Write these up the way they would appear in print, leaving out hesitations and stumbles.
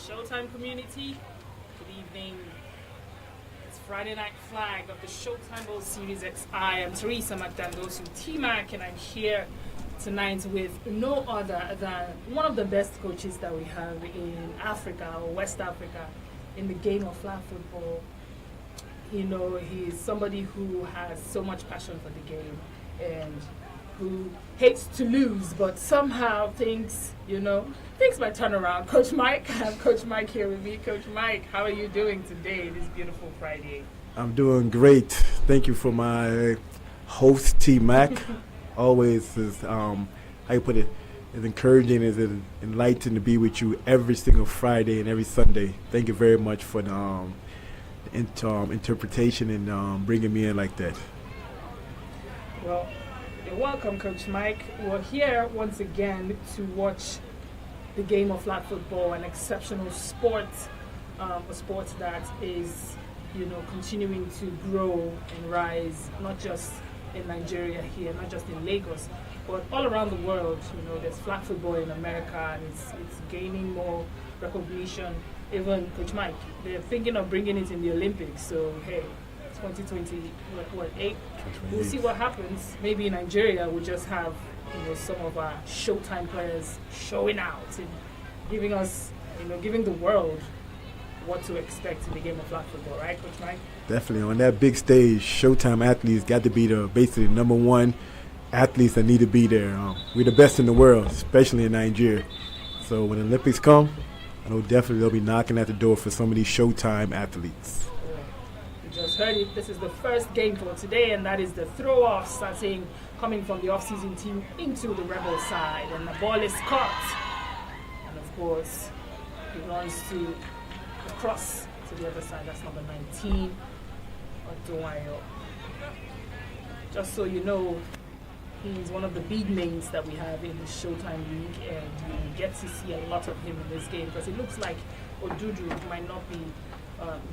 Showtime community. Good evening. It's Friday Night Flag of the Showtime Bowl Series X. I am Teresa McDandosu T-Mac, and I'm here tonight with no other than one of the best coaches that we have in Africa or West Africa in the game of flag football. You know, he's somebody who has so much passion for the game and who hates to lose, but somehow things might turn around. Coach Mike, I have Coach Mike here with me. Coach Mike, how are you doing today, this beautiful Friday? I'm doing great. Thank you for my host, T-Mac. Always is, how you put it, it's encouraging, it's enlightening to be with you every single Friday and every Sunday. Thank you very much for the interpretation and bringing me in like that. Well, you're welcome, Coach Mike. We're here once again to watch the game of flag football, an exceptional sport, a sport that is, continuing to grow and rise, not just in Nigeria here, not just in Lagos, but all around the world. There's flag football in America, and it's gaining more recognition. Even Coach Mike, they're thinking of bringing it in the Olympics. So hey, 2028. We'll see what happens. Maybe in Nigeria we'll just have some of our Showtime players showing out and giving us, giving the world what to expect in the game of flag football, right, Coach Mike? Definitely. On that big stage, Showtime athletes got to be the basically number one athletes that need to be there. We're the best in the world, especially in Nigeria. So when the Olympics come, I know definitely they'll be knocking at the door for some of these Showtime athletes. You just heard it. This is the first game for today, and that is the throw-off coming from the off-season team into the Rebel side. And the ball is caught. And of course, he runs across to the other side. That's number 19, Oduwayo. Just so you know, he's one of the big names that we have in the Showtime League, and you get to see a lot of him in this game because it looks like Odudu might not be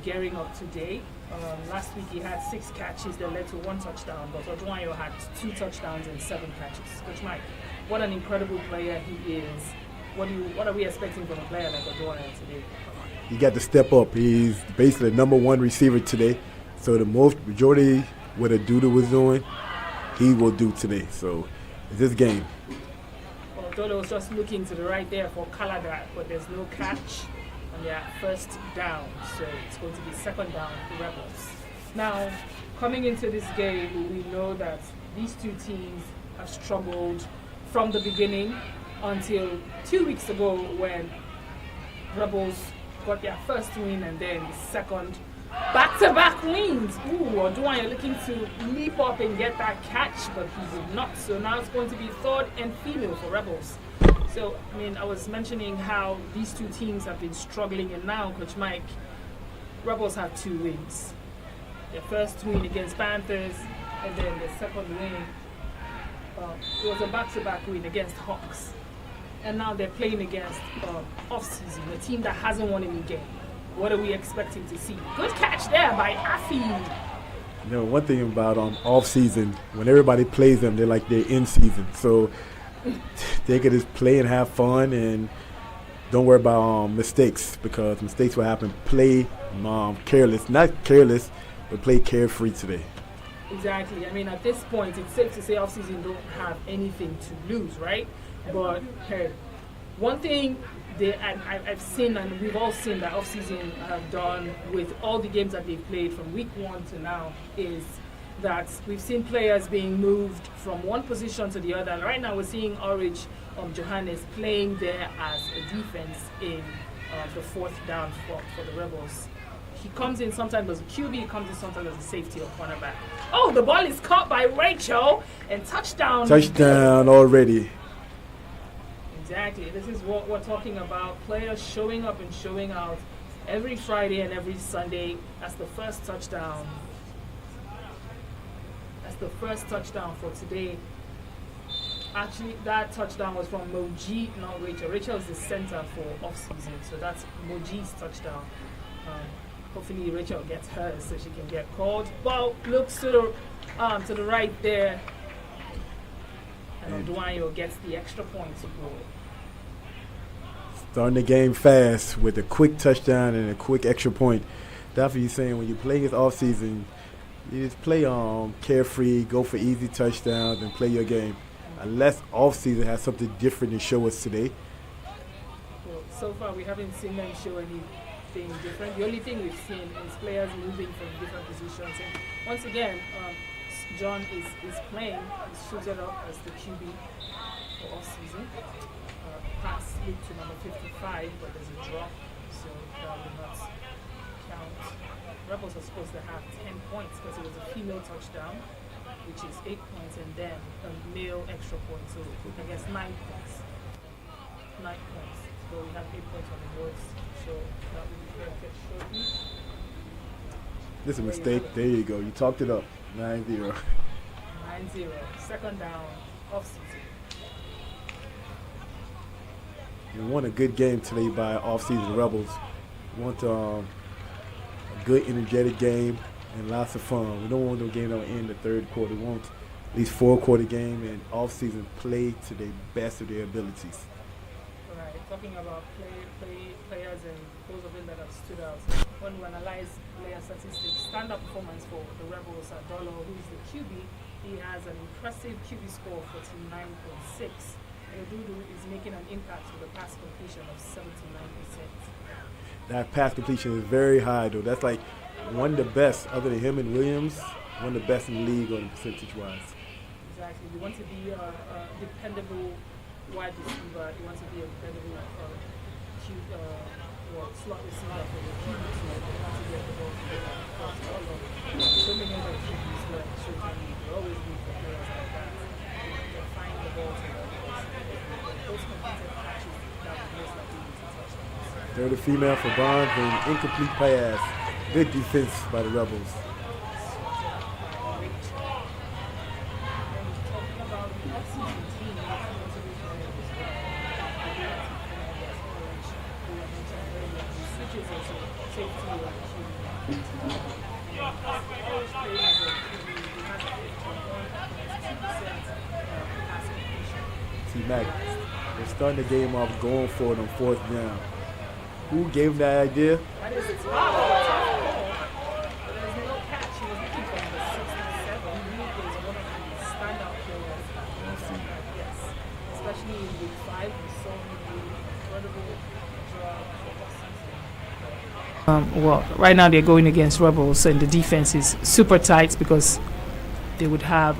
gearing up today. Last week he had 6 catches that led to 1 touchdown, but Oduwayo had 2 touchdowns and 7 catches. Coach Mike, what an incredible player he is. What are we expecting from a player like Oduwayo today? He got to step up. He's basically the number 1 receiver today. So the majority what Odudu was doing, he will do today. So it's this game. Well, Dodo was just looking to the right there for Kaladat, but there's no catch on their first down. So it's going to be second down for Rebels. Now, coming into this game, we know that these two teams have struggled from the beginning until 2 weeks ago when Rebels got their first win and then the second back-to-back wins. Oduwayo looking to leap up and get that catch, but he did not. So now it's going to be third and female for Rebels. So, I was mentioning how these two teams have been struggling, and now, Coach Mike, Rebels have 2 wins. Their first win against Panthers, and then the second win, it was a back-to-back win against Hawks. And now they're playing against off-season, a team that hasn't won any game. What are we expecting to see? Good catch there by Afi. One thing about off-season, when everybody plays them, they're like they're in season. So they can just play and have fun and don't worry about mistakes, because mistakes will happen. Play careless. Not careless, but play carefree today. Exactly. At this point, it's safe to say off-season don't have anything to lose, right? But hey, one thing I've seen, and we've all seen that off-season have done with all the games that they've played from week 1 to now, is that we've seen players being moved from one position to the other. And right now we're seeing Orage Johannes playing there as a defense in the 4th down for the Rebels. He comes in sometimes as a QB, he comes in sometimes as a safety or cornerback. Oh, the ball is caught by Rachel, and touchdown. Touchdown already. Exactly. This is what we're talking about. Players showing up and showing out every Friday and every Sunday. That's the first touchdown. That's the first touchdown for today. Actually, that touchdown was from Moji, not Rachel. Rachel is the center for off-season, so that's Moji's touchdown. Hopefully Rachel gets hers so she can get called. Ball looks to the right there. And Oduwayo gets the extra point to go. Starting the game fast with a quick touchdown and a quick extra point. That's what you're saying. When you play this offseason, you just play carefree, go for easy touchdowns, and play your game. Unless offseason has something different to show us today. Well, so far we haven't seen them show anything different. The only thing we've seen is players moving from different positions. And once again, John is playing. He's suited up as the QB for off-season. Pass lead to number 55, but there's a drop, so that will not count. Rebels are supposed to have 10 points because it was a female touchdown, which is 8 points, and then a male extra point, so I guess 9 points. 9 points. So we have 8 points on the boards, so that will be fair to Showtime. This is a mistake. There you go. You talked it up. 9-0. 9-0. Second down, off-season. We want a good game today by off-season Rebels. We want a good, energetic game and lots of fun. We don't want no game that will end the third quarter. We want at least 4-quarter game and off-season play to the best of their abilities. All right, talking about players and those of them that have stood out. When we analyze player statistics, standout performance for the Rebels, Adolo, who is the QB, he has an impressive QB score of 49.6. Odudu is making an impact with a pass completion of 79%. That pass completion is very high, though. That's like one of the best, other than him and Williams, one of the best in the league on percentage-wise. Exactly. You want to be a dependable wide receiver. You want to be a dependable slot receiver for your QB. So you want to get the ball to the pass all of. So many other QBs were Showtime League. You always need for players like that. You find the ball to the they're the female for Bonds and incomplete pass. Good defense by the Rebels. T-Mac, they're starting the game off going for it on fourth down. Who gave him that idea? That is it's wow. There's no catch. He was looking for number 67. He is one of the standout players. Yes. Especially in week 5, we saw him do incredible job for well, right now they're going against Rebels, and the defense is super tight because they would have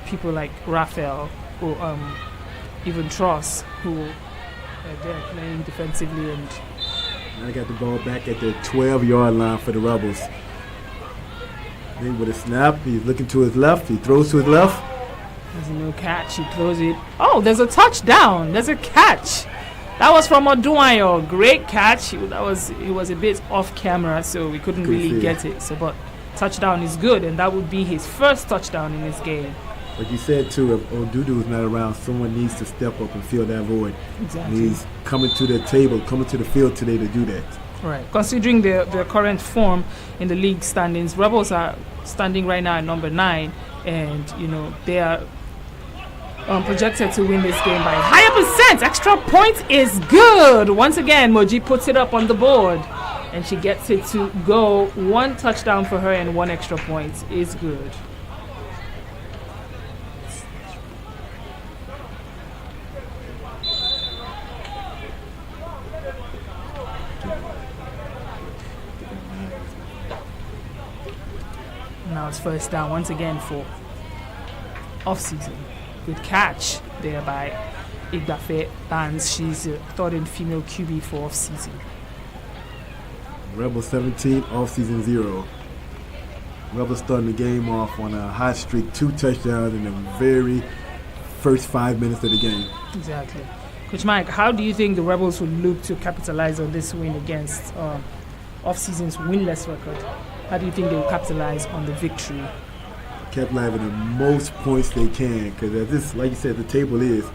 people like Raphael or even Tross who they're playing defensively, and I got the ball back at the 12-yard line for the Rebels. Then with a snap, he's looking to his left. He throws to his left. There's no catch. He throws it. Oh, there's a touchdown. There's a catch. That was from Oduayo. Great catch. He was a bit off camera, so we couldn't really get it. So, but touchdown is good, and that would be his first touchdown in this game. Like you said, too, if Odudu is not around, someone needs to step up and fill that void. Exactly. And he's coming to the table, coming to the field today to do that. Right. Considering their current form in the league standings, Rebels are standing right now at number 9, and they are projected to win this game by a higher percent. Extra point is good. Once again, Moji puts it up on the board, and she gets it to go. 1 touchdown for her and 1 extra point is good. Now it's first down once again for off-season. Good catch there by Igbafe Bands. She's a third and female QB for off-season. Rebels 17, off-season 0. Rebels starting the game off on a hot streak, 2 touchdowns in the very first 5 minutes of the game. Exactly. Coach Mike, how do you think the Rebels will look to capitalize on this win against off-season's winless record? How do you think they will capitalize on the victory? Capitalize on the most points they can, because this, like you said, the table is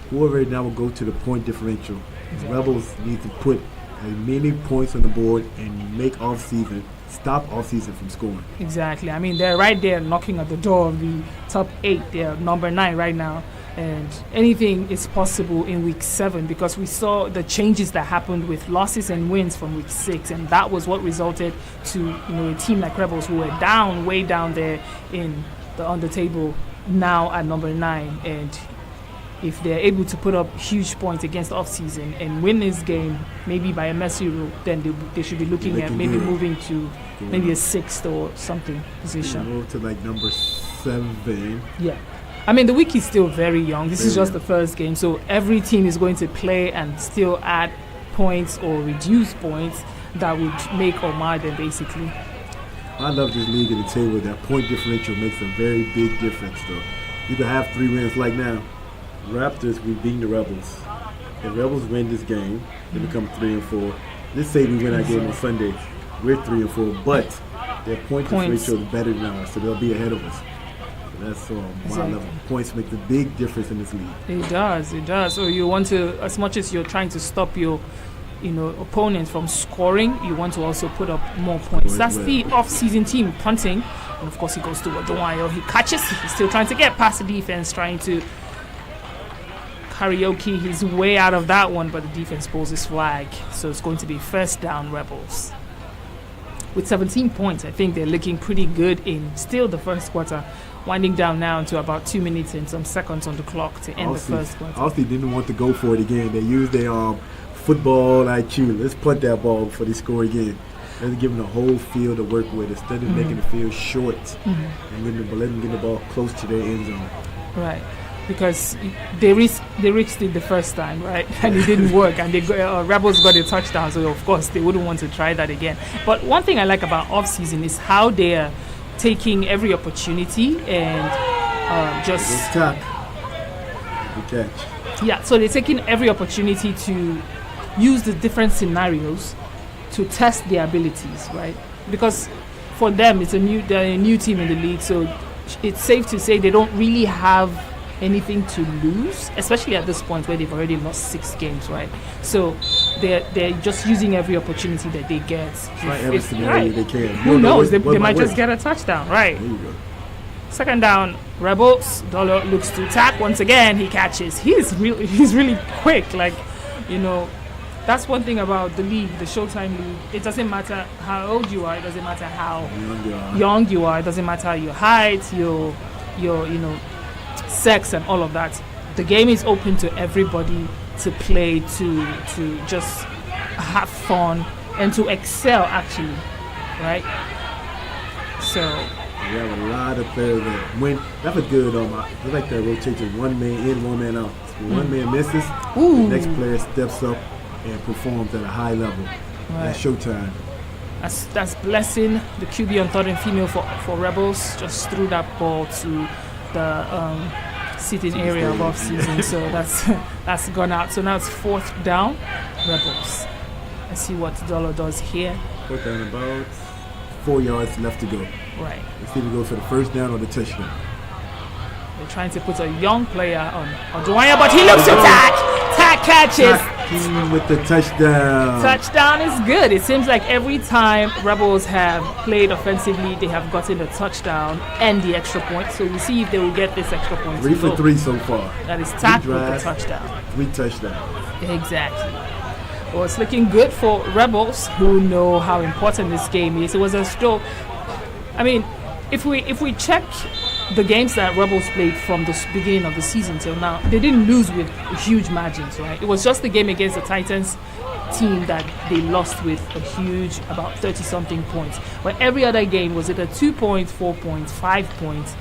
whoever now will go to the point differential. Exactly. Rebels need to put as many points on the board and make stop off-season from scoring. Exactly. I mean, they're right there knocking at the door of the top 8. They're number 9 right now. And anything is possible in week 7 because we saw the changes that happened with losses and wins from week 6, and that was what resulted to a team like Rebels who were down, way down there on the table, now at number 9. And if they're able to put up huge points against off-season and win this game, maybe by a mercy rule, then they should be looking at maybe moving to maybe a 6th or something position. Move to like number 7. Yeah. I mean, the week is still very young. This is just the first game, so every team is going to play and still add points or reduce points that would make or mar them, basically. I love this league at the table. That point differential makes a very big difference, though. You can have 3 wins like now. Raptors, we've beaten the Rebels. If Rebels win this game, they become 3-4. Let's say we win our game on Sunday. We're 3-4, but their point differential is better than ours, so they'll be ahead of us. That's my level. Points make the big difference in this league. It does. So you want to, as much as you're trying to stop your, opponent from scoring, you want to also put up more points. That's the off-season team punting, and of course he goes to Odowayo. He catches. He's still trying to get past the defense, trying to karaoke his way out of that one, but the defense pulls his flag. So it's going to be first down, Rebels. With 17 points, I think they're looking pretty good in still the first quarter. Winding down now to about 2 minutes and some seconds on the clock to end the first quarter. Austin didn't want to go for it again. They used their football IQ. Let's punt that ball before they score again. Let's give them the whole field to work with instead of making the field short and let them get the ball close to their end zone. Right, because they risked it the first time, right? And it didn't work, and Rebels got a touchdown. So of course they wouldn't want to try that again. But one thing I like about off-season is how they are taking every opportunity and just catch. Yeah, so they're taking every opportunity to use the different scenarios to test their abilities, right? Because for them, they're a new team in the league, so it's safe to say they don't really have anything to lose, especially at this point where they've already lost 6 games, right? So they're just using every opportunity that they get. Try every scenario they can. Who knows? They might just get a touchdown, right? There you go. Second down, Rebels. Dollar looks to attack once again. He catches. He's really quick. That's one thing about the league, the Showtime league. It doesn't matter how old you are. It doesn't matter how young you are. It doesn't matter your height, your sex, and all of that. The game is open to everybody to play, to just have fun and to excel, actually, right? So we have a lot of players that win. That's a good. I like that rotation. 1 man in, 1 man out. When 1 man misses, the next player steps up and performs at a high level. Right. That's Showtime. That's blessing the QB on third and female for Rebels. Just threw that ball to the sitting area of off season. So that's gone out. So now it's 4th down, Rebels. Let's see what Dollar does here. 4th down, about 4 yards left to go. Right. Let's see if he goes for the first down or the touchdown. They're trying to put a young player on Dwyer, but he looks to tack. Tack catches. With the touchdown. Touchdown is good. It seems like every time Rebels have played offensively, they have gotten the touchdown and the extra point. So we'll see if they will get this extra point. 3 for 3 so far. That is tack with the touchdown. 3 touchdowns. Exactly. Well, it's looking good for Rebels, who know how important this game is. It was a still. I mean, if we check the games that Rebels played from the beginning of the season till now, they didn't lose with huge margins, right? It was just the game against the Titans team that they lost with a huge, about 30-something points. But every other game was either 2 points, 4 points, 5 points,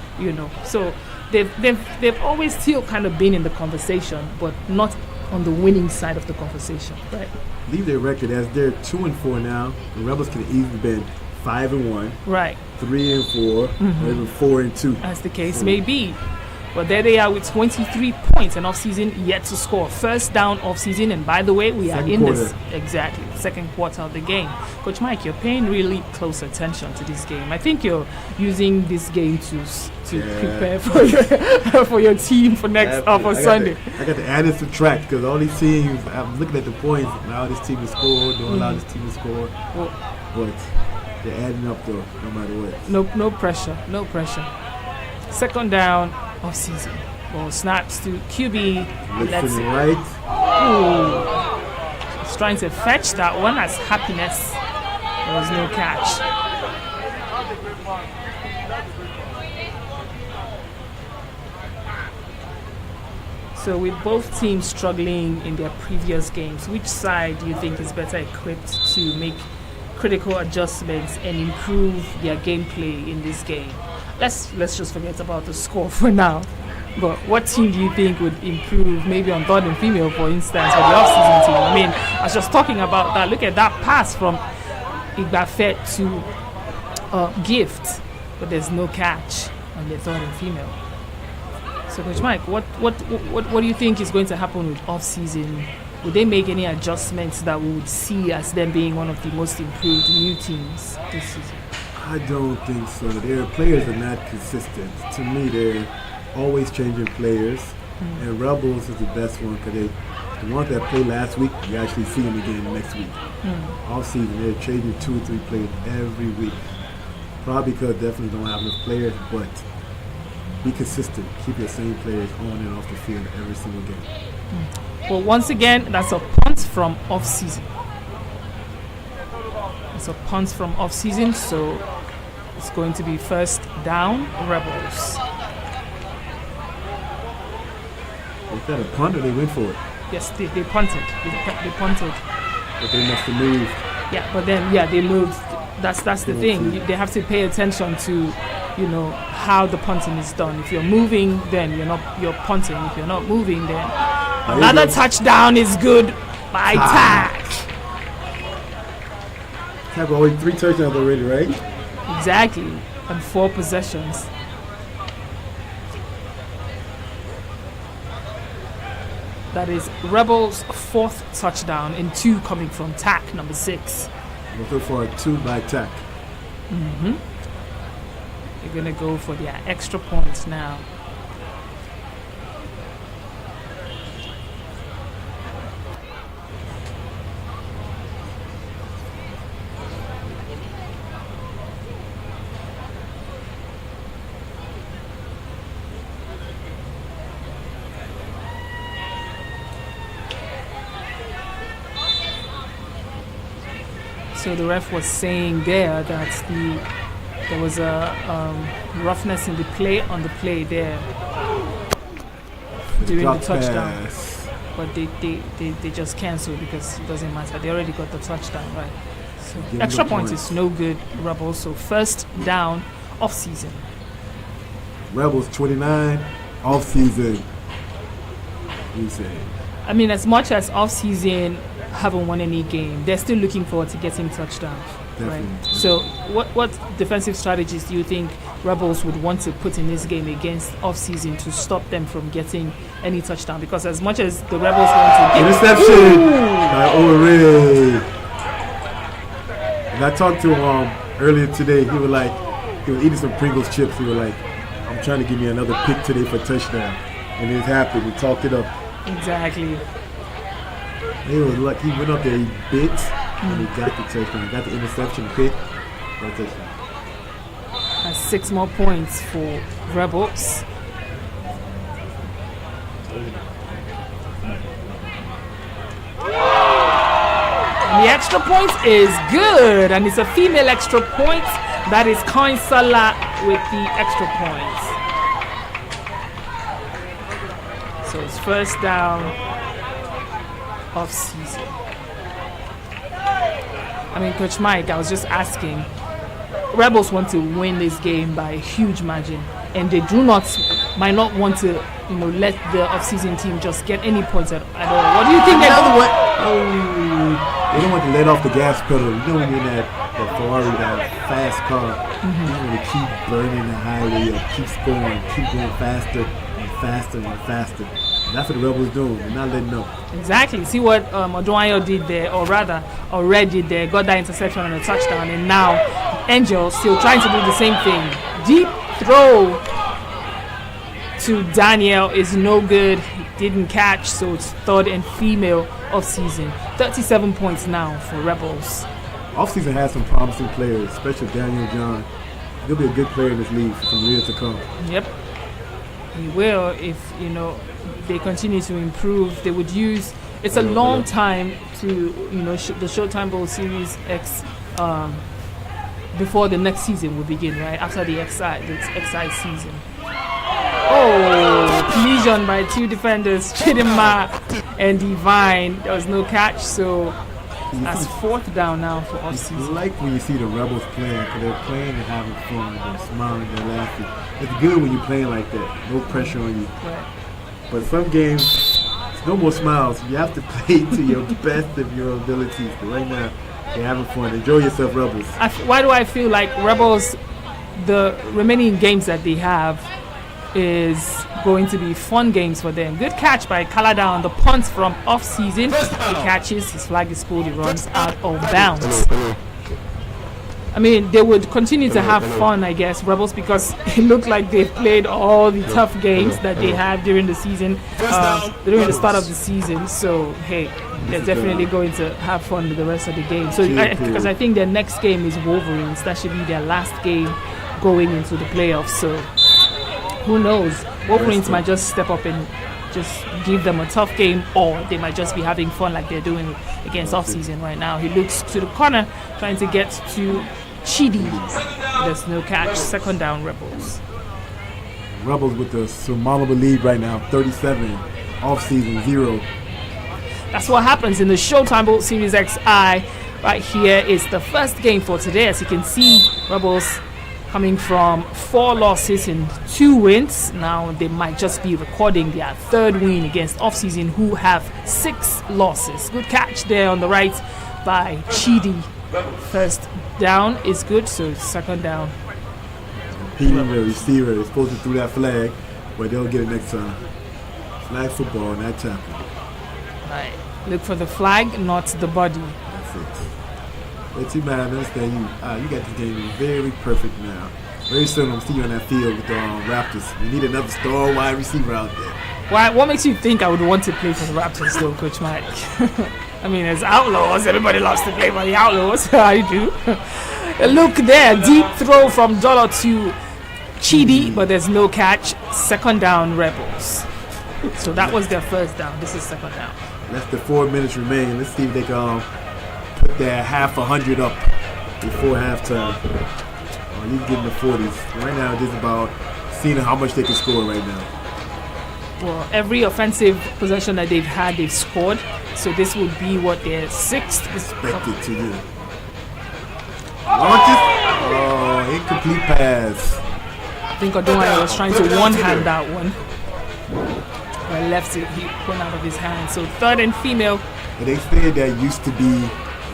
So they've always still kind of been in the conversation, but not on the winning side of the conversation, right? Leave their record as they're 2-4 now. The Rebels could have easily been 5-1, right? 3-4, or even 4-2. As the case may be. But there they are with 23 points and off-season yet to score. First down off-season, and by the way, we are in this exactly second quarter of the game. Coach Mike, you're paying really close attention to this game. I think you're using this game to prepare for your team for Sunday. I got to add and subtract because all these teams, I'm looking at the points. Now this team is scored, don't allow this team to score. But they're adding up though, no matter what. No pressure. Second down off season. Ball snaps to QB. Looks to the right. Ooh. He's trying to fetch that one as Happiness. There was no catch. So with both teams struggling in their previous games, which side do you think is better equipped to make critical adjustments and improve their gameplay in this game? Let's just forget about the score for now. But what team do you think would improve, maybe on third and female, for instance, for the off-season team? I mean, I was just talking about that. Look at that pass from Igbafet to Gift, but there's no catch on the third and female. So, Coach Mike, what do you think is going to happen with off-season? Would they make any adjustments that we would see as them being one of the most improved new teams this season? I don't think so. Their players are not consistent. To me, they're always changing players, and Rebels is the best one because the ones that played last week, you actually see them again next week. Off-season, they're changing 2 or 3 players every week. Probably because definitely don't have enough players, but be consistent. Keep your same players on and off the field every single game. Well, once again, that's a punt from off-season. It's a punt from off-season, so it's going to be first down, Rebels. Is that a punt or they went for it? Yes, they punted. They punted. But they must have moved. Yeah, but then, they moved. That's the thing. They have to pay attention to, how the punting is done. If you're moving, then you're punting. If you're not moving, then another touchdown is good by Tack. Tack already 3 touchdowns already, right? Exactly, and 4 possessions. That is Rebels' 4th touchdown and 2 coming from Tack, number 6. Looking for a 2 by Tack. They're going to go for their extra points now. So the ref was saying there that there was a roughness in the play on the play there during the touchdown. But they just canceled because it doesn't matter. They already got the touchdown, right? So extra point is no good, Rebels. So first down, off season. Rebels 29, off season. You say? I mean, as much as off season haven't won any game, they're still looking forward to getting touchdowns. Right. So what defensive strategies do you think Rebels would want to put in this game against off-season to stop them from getting any touchdown? Because as much as the Rebels want to get interception by O'Reilly. And I talked to him earlier today. He was eating some Pringles chips. He was like, I'm trying to give me another pick today for touchdown. And it happened. He talked it up. Exactly. He was like, he went up there, he bit, and he got the touchdown. Got the interception pick for a touchdown. That's 6 more points for Rebels. And the extra point is good, and it's a female extra point. That is Coed with the extra points. So it's first down, off season. I mean, Coach Mike, I was just asking, Rebels want to win this game by a huge margin, and they might not want to, let the off-season team just get any points at all. What do you think they They don't want to let off the gas pedal. You know when you're in that Ferrari, that fast car, you want to keep burning the highway up, keep scoring, keep going faster and faster and faster. That's what the Rebels do. They're not letting up. Exactly. See what Oduayo did there, or rather, Red did there. Got that interception and a touchdown, and now Angel still trying to do the same thing. Deep throw to Daniel is no good. He didn't catch, so it's third and female off season. 37 points now for Rebels. Off season has some promising players, especially Daniel John. He'll be a good player in this league for some years to come. Yep. He will if they continue to improve. They would use. It's a long time to the Showtime Bowl Series X before the next season will begin, right after the XI season. Oh, collision by two defenders, Chidinma and Divine. There was no catch, so that's fourth down now for offseason. It's like when you see the Rebels playing, because they're playing and having fun, they're smiling, they're laughing. It's good when you're playing like that, no pressure on you. Right. But some games, it's no more smiles. You have to play to your best of your abilities. But right now, you're having fun. Enjoy yourself, Rebels. Why do I feel like Rebels, the remaining games that they have, is going to be fun games for them? Good catch by Kalada on the punt from off-season. He catches, his flag is pulled, he runs out of bounds. I mean, they would continue to have fun, I guess, Rebels, because it looked like they've played all the tough games that they had during the season, during the start of the season. So, hey, they're definitely going to have fun with the rest of the game. So, because I think their next game is Wolverines. That should be their last game going into the playoffs. So, who knows? Wolverines might just step up and just give them a tough game, or they might just be having fun like they're doing against off-season right now. He looks to the corner, trying to get to Chidi. There's no catch. Second down, Rebels. Rebels with the surmountable lead right now, 37, off-season 0. That's what happens in the Showtime Bowl Series XI. Right here is the first game for today. As you can see, Rebels coming from 4 losses and 2 wins. Now they might just be recording their third win against off-season, who have 6 losses. Good catch there on the right by Chidi. First down is good, so second down. Repeating the receiver is supposed to throw that flag, but they'll get it next time. Flag football, not tackle. Right. Look for the flag, not the body. That's it. But too bad, I understand you got this game very perfect now. Very soon I'm seeing you on that field with the Raptors. We need another star wide receiver out there. Why? What makes you think I would want to play for the Raptors though, Coach Mike? I mean, as Outlaws, everybody loves to play for the Outlaws. I do. Look there, deep throw from Dollar to Chidi, but there's no catch. Second down, Rebels. So that was their first down. This is second down. Less than 4 minutes remain. Let's see if they can put their half 100 up before halftime. You can get in the 40s. Right now, it's about seeing how much they can score right now. Well, every offensive possession that they've had, they've scored. So this would be what their 6th. Expected to do. Launches. Oh, incomplete pass. I think Odunwayo was trying to one-hand that one. But left it, he went out of his hand. So third and female. And they said that used to be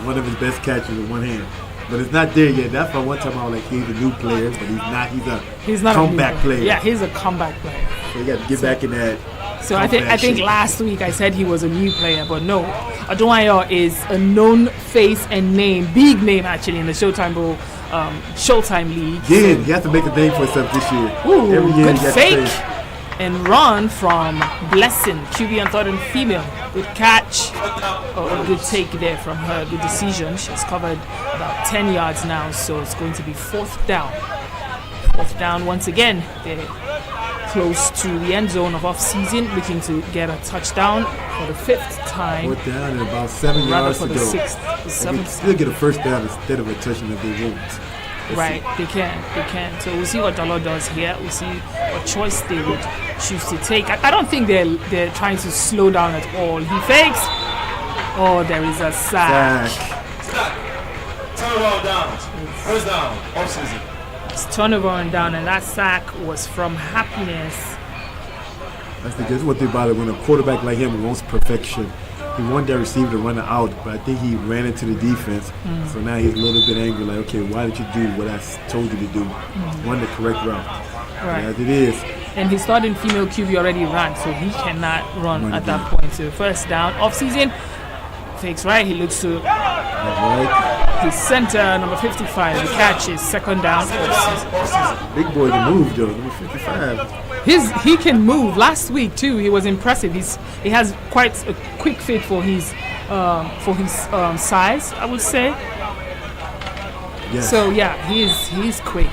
one of his best catches with one hand. But it's not there yet. That's why one time I was like, he's a new player, but he's not. He's a comeback player. Yeah, he's a comeback player. So you got to get back in that. So I think last week I said he was a new player, but no. Odunwayo is a known face and name, big name actually in the Showtime Bowl, Showtime League. Yeah, he has to make a name for himself this year. Ooh, every year good fake and run from Blessing, QB on third and female. Good catch. Oh, a good take there from her. Good decision. She's covered about 10 yards now, so it's going to be fourth down. Fourth down once again. They're close to the end zone of off-season, looking to get a touchdown for the 5th time. Fourth down and about 7 yards to go. Rather for the 6th. The 7th. Still get a first down instead of a touchdown if they won't. Right, they can. So we'll see what Dollar does here. We'll see what choice they would choose to take. I don't think they're trying to slow down at all. He fakes. Oh, there is a sack. Turnover down. First down. Off-season. It's turnover and down, and that sack was from Happiness. That's what they about it. When a quarterback like him wants perfection, he wanted that receiver to run it out, but I think he ran into the defense. So now he's a little bit angry, like, okay, why did you do what I told you to do? Run the correct route. Right. As it is. And his starting female QB already ran, so he cannot run at that point. So first down, off-season. Fakes right, he looks to his center, number 55. The catch is second down. Off-season. Big boy can move, though, number 55. He can move. Last week too, he was impressive. He has quite a quick fit for his size, I would say. Yes. So yeah, he's quick.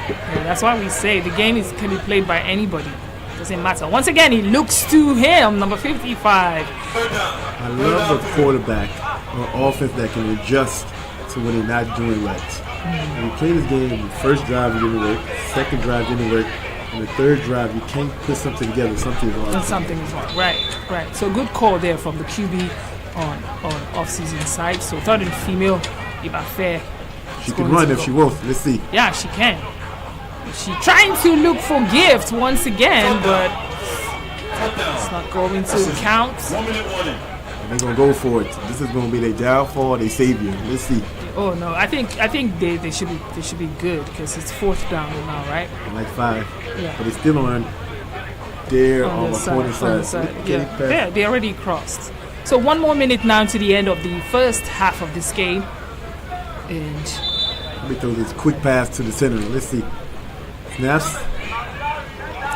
And that's why we say the game can be played by anybody. Doesn't matter. Once again, he looks to him, number 55. I love the quarterback or offense that can adjust to when they're not doing right. When you play this game, the first drive didn't work, second drive didn't work, and the third drive you can't put something together. Something is wrong. Something is wrong. Right. So good call there from the QB on off-season side. So third and female, Ibafe. She can run if she wants. Let's see. Yeah, she can. She's trying to look for gift once again, but it's not going to count. 1 minute warning. And they're gonna go for it. This is gonna be their downfall, their savior. Let's see. Oh no, I think they should be good because it's fourth down now, right? Like 5. Yeah. But it's still on their On the opponent's side. Yeah, they already crossed. So 1 more minute now to the end of the first half of this game, and let me throw this quick pass to the center. Let's see. Snaps.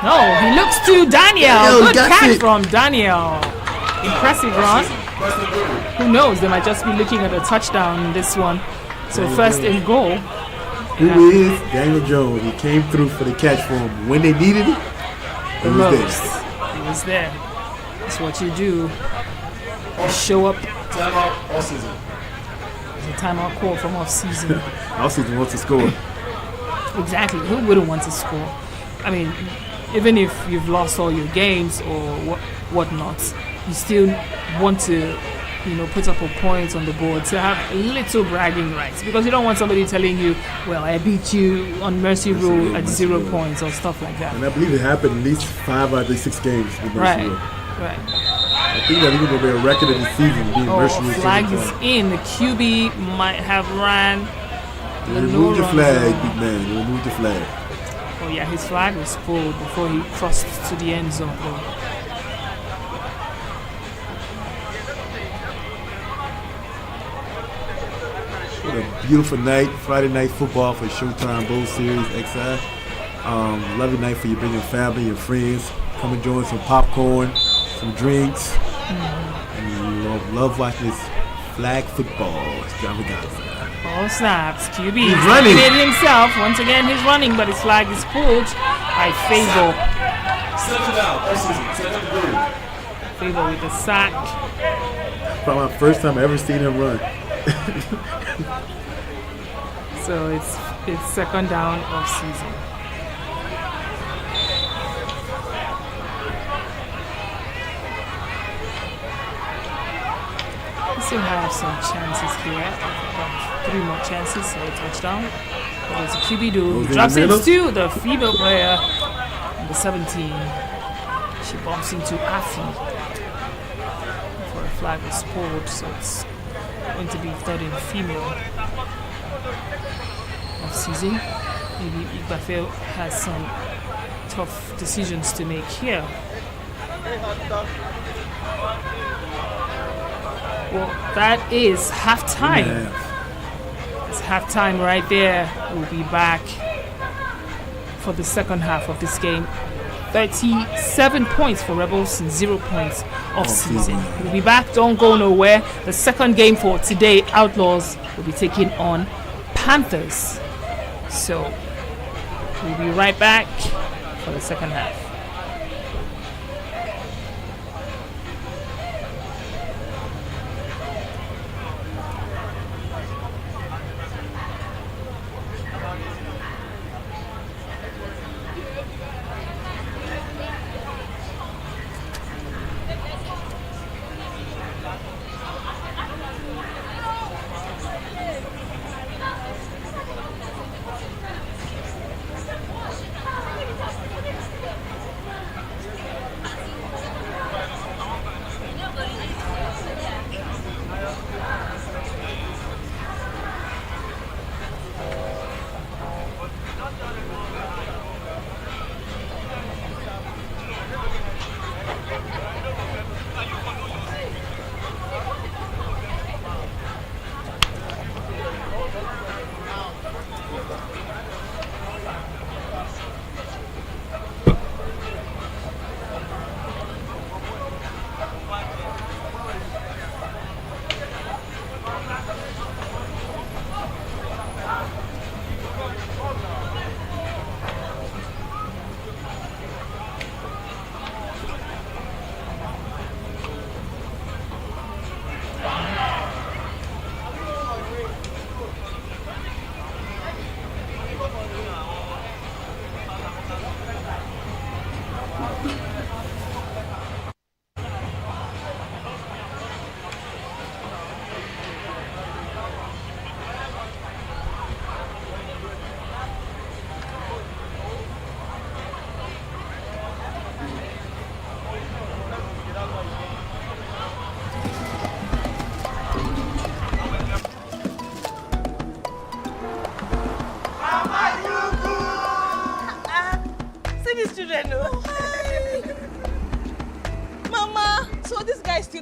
no, he looks to Daniel. Yo, Good got catch it. from Daniel. Impressive run. Who knows? They might just be looking at a touchdown in this one. So first and goal. Who is Daniel Jones? He came through for the catch for him when they needed it. He The was most. there. He was there. That's what you do. You show up. Timeout all season. There's a timeout call from off season. Offseason wants to score. Exactly. Who wouldn't want to score? I mean, even if you've lost all your games or whatnot, you still want to, put up a point on the board to have a little bragging rights, because you don't want somebody telling you, well, I beat you on mercy rule at 0 points or stuff like that. And I believe it happened at least 5 out of the 6 games. With Right. Mercy. Right. I think that even going to be a record of the season being Mercy Rule. Flag is in. The QB might have ran. Remove the flag, big man. Remove the flag. Oh yeah, his flag was pulled before he crossed to the end zone. What a beautiful night. Friday night football for Showtime Bowl Series XI. Lovely night for you bringing family and friends. Come and join some popcorn, some drinks. And love watching this flag football extravaganza. Oh snaps, QB He's is running. it himself. Once again he's running, but his flag is pulled by Fable. Second down all season. Second and goal. Fable with the sack. Probably my first time I ever seen him run. So it's second down of season. We still have some chances here. About 3 more chances, so a touchdown. But there's a QB do. Goes in Drops the middle. into the female player, number 17. She bumps into Afi for a flag was pulled, so it's going to be third and female of season. Maybe Igbafe has some tough decisions to make here. Well, that is halftime. Yeah. It's halftime right there. We'll be back for the second half of this game. 37 points for Rebels and 0 points off season. We'll be back. Don't go nowhere. The second game for today, Outlaws will be taking on Panthers. So we'll be right back for the second half.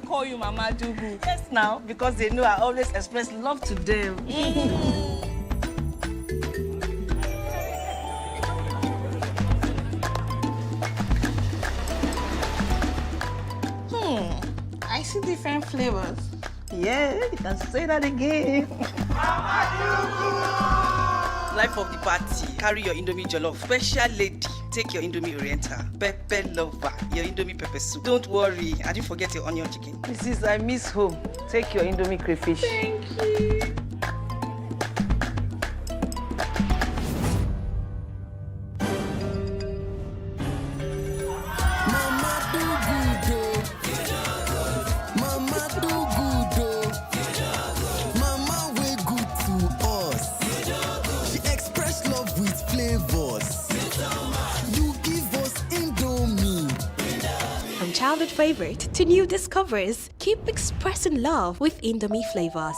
call you Mama Dugu. Yes, now, because they know I always express love to them. I see different flavors. Yeah, you can say that again. Life of the party. Carry your Indomie jollof. Special lady. Take your Indomie Oriental. Pepper lover. Your Indomie pepper soup. Don't worry. I didn't forget your onion chicken. Mrs. I miss home. Take your Indomie crayfish. Thank you. From childhood favorite to new discoveries, keep expressing love with Indomie flavors.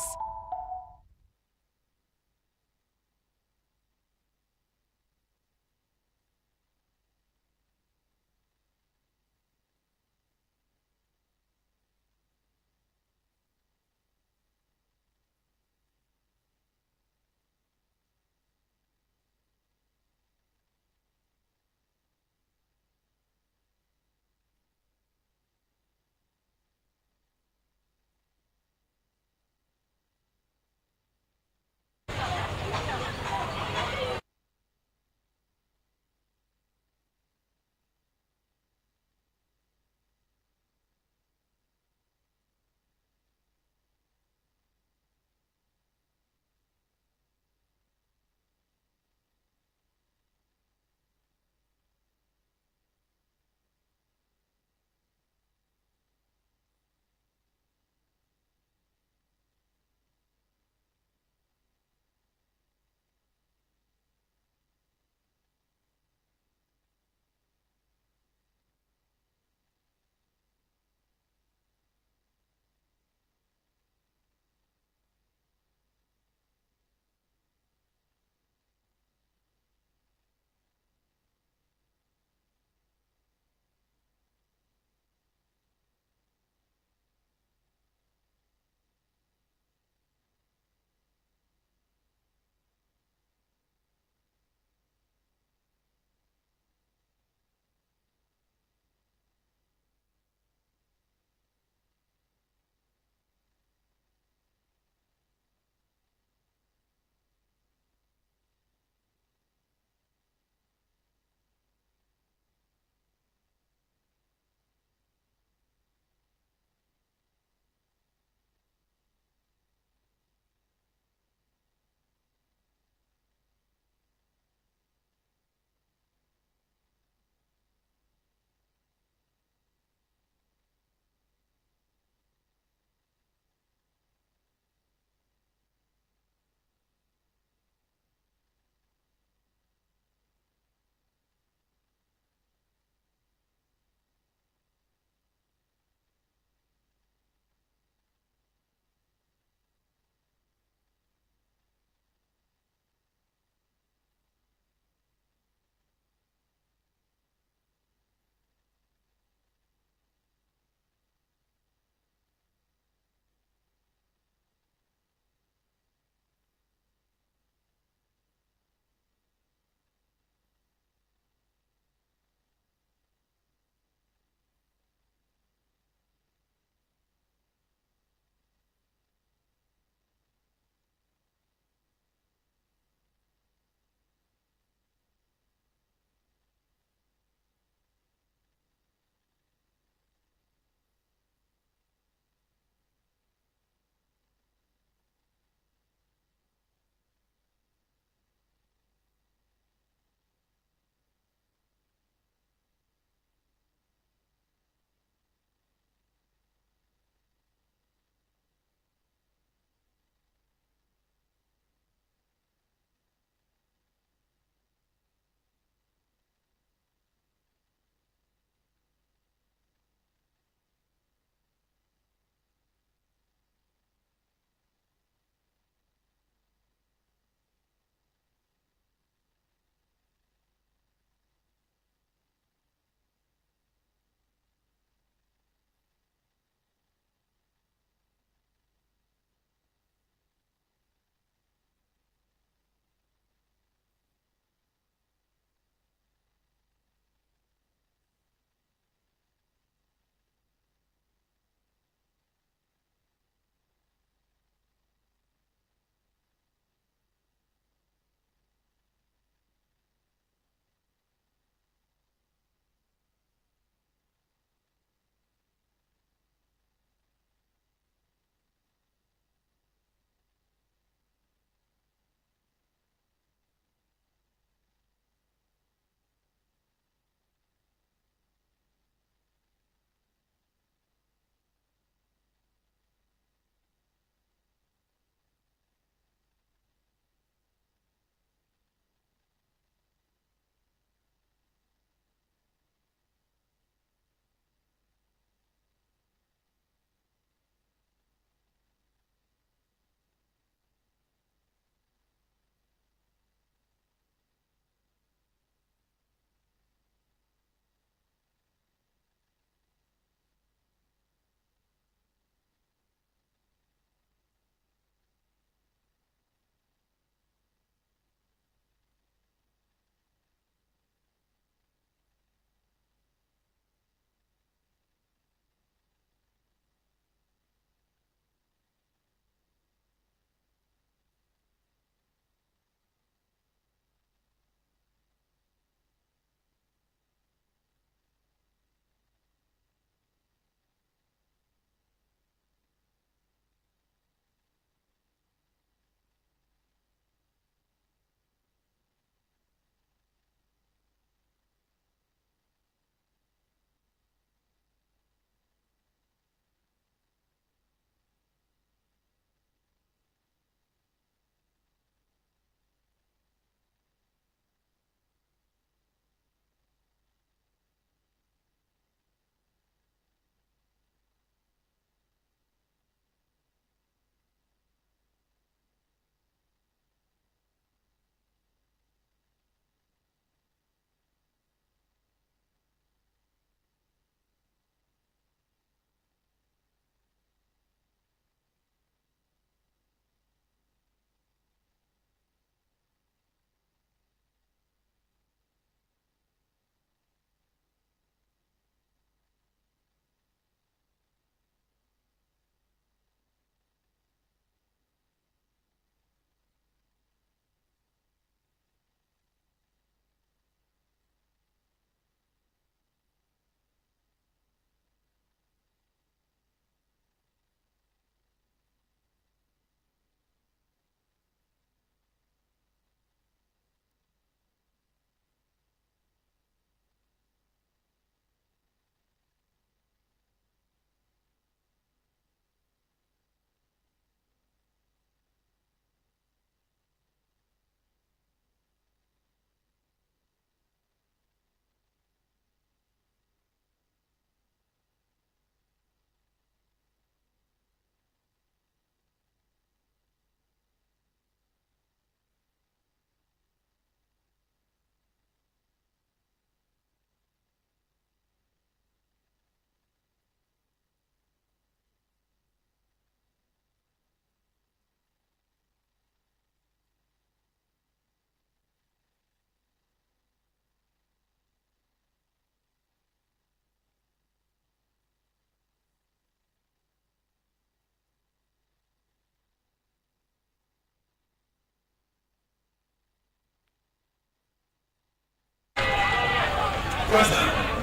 First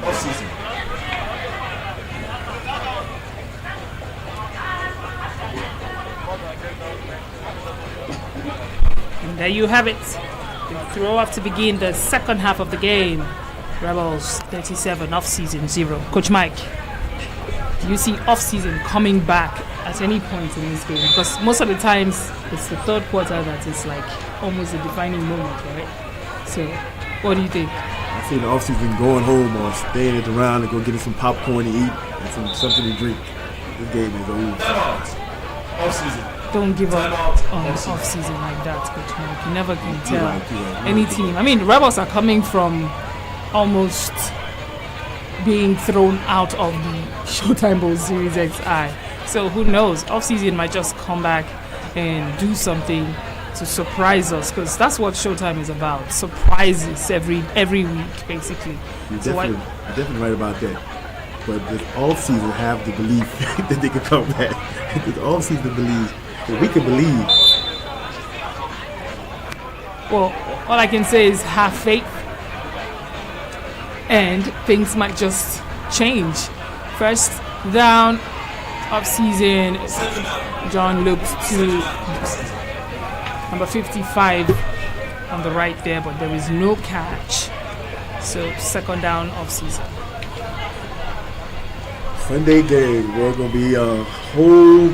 off-season. And there you have it. The throw up to begin the second half of the game. Rebels 37, off-season 0. Coach Mike, do you see off-season coming back at any point in this game? Because most of the times it's the third quarter that is like almost a defining moment, right? So, what do you think? I see the off-season going home or staying at the round and go getting some popcorn to eat and something to drink. This game is over. Off-season. Don't give up on off-season like that, Coach Mike. You never can tell any team. I mean, Rebels are coming from almost being thrown out of the Showtime Bowl Series XI. So who knows? Off-season might just come back and do something to surprise us, because that's what Showtime is about. Surprises every week, basically. You're definitely right about that. But this off-season have the belief that they can come back. This off-season believe that we can believe. Well, all I can say is have faith, and things might just change. First down, off-season, John looks to number 55 on the right there, but there is no catch. So second down, off-season. Sunday game, we're going to be a whole,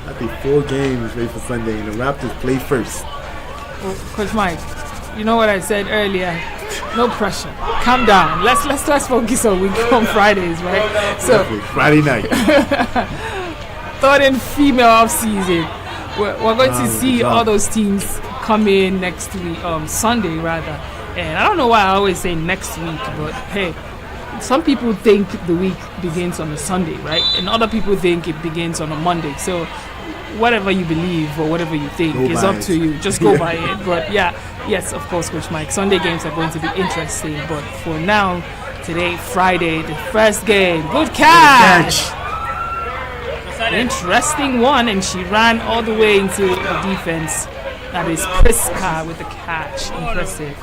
I think 4 games ready for Sunday, and the Raptors play first. Well, Coach Mike, you know what I said earlier? No pressure. Calm down. Let's focus on Fridays, right? So Definitely. Friday night. third and female off season. We're going to see all those teams come in next week, Sunday rather. And I don't know why I always say next week, but hey, some people think the week begins on a Sunday, right? And other people think it begins on a Monday. So whatever you believe or whatever you think is up to you. Just go by it. But yeah, yes, of course, Coach Mike. Sunday games are going to be interesting. But for now, today, Friday, the first game. Good catch! Interesting one, and she ran all the way into the defense. That is Priska with the catch. Impressive.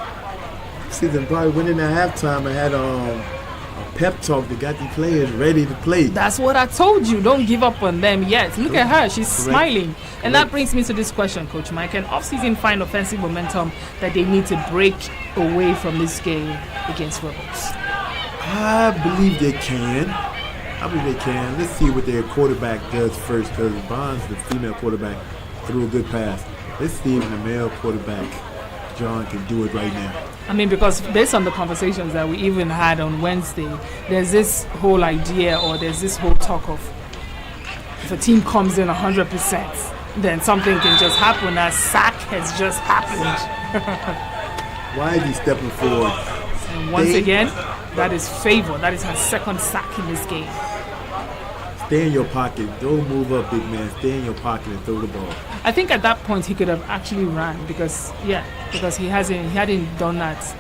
Season probably went in at halftime and had a pep talk that got the players ready to play. That's what I told you. Don't give up on them yet. Look at her. She's smiling. And that brings me to this question, Coach Mike. Can off-season find offensive momentum that they need to break away from this game against Rebels? I believe they can. Let's see what their quarterback does first, because Bonds, the female quarterback, threw a good pass. Let's see if the male quarterback, John, can do it right now. I mean, because based on the conversations that we even had on Wednesday, there's this whole idea, or there's this whole talk of if a team comes in 100%, then something can just happen. A sack has just happened. Why is he stepping forward? And once again, that is favor. That is her second sack in this game. Stay in your pocket. Don't move up, big man. Stay in your pocket and throw the ball. I think at that point he could have actually ran because he hadn't done that.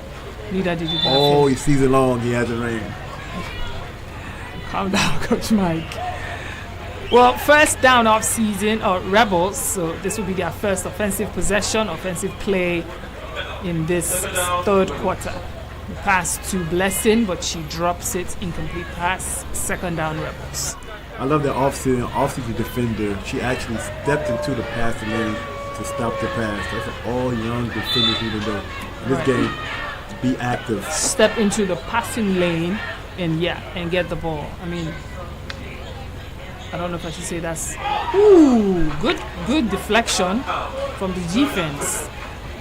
Neither did he. Oh, he's season long. He hasn't ran. Calm down, Coach Mike. Well, first down off season or Rebels, so this will be their first offensive possession, offensive play in this third quarter. The pass to Blessing, but she drops it. Incomplete pass. Second down, Rebels. I love the off-season defender. She actually stepped into the passing lane to stop the pass. That's what all young defenders need to do. In this game, be active. Step into the passing lane and get the ball. I mean, I don't know if I should say that's good deflection from the defense.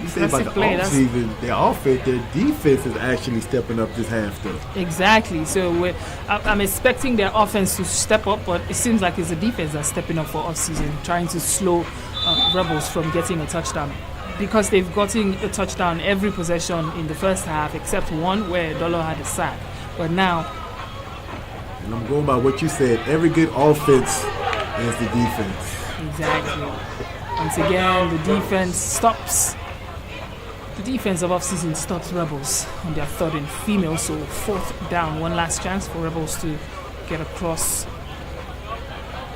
You say about the off-season, their offense, their defense is actually stepping up this half, though. Exactly. So I'm expecting their offense to step up, but it seems like it's the defense that's stepping up for off-season, trying to slow Rebels from getting a touchdown. Because they've gotten a touchdown every possession in the first half, except one where Dolo had a sack. But now... And I'm going by what you said. Every good offense is the defense. Exactly. Once again, the defense stops... The defense of off-season stops Rebels on their third and female, so fourth down. One last chance for Rebels to get across,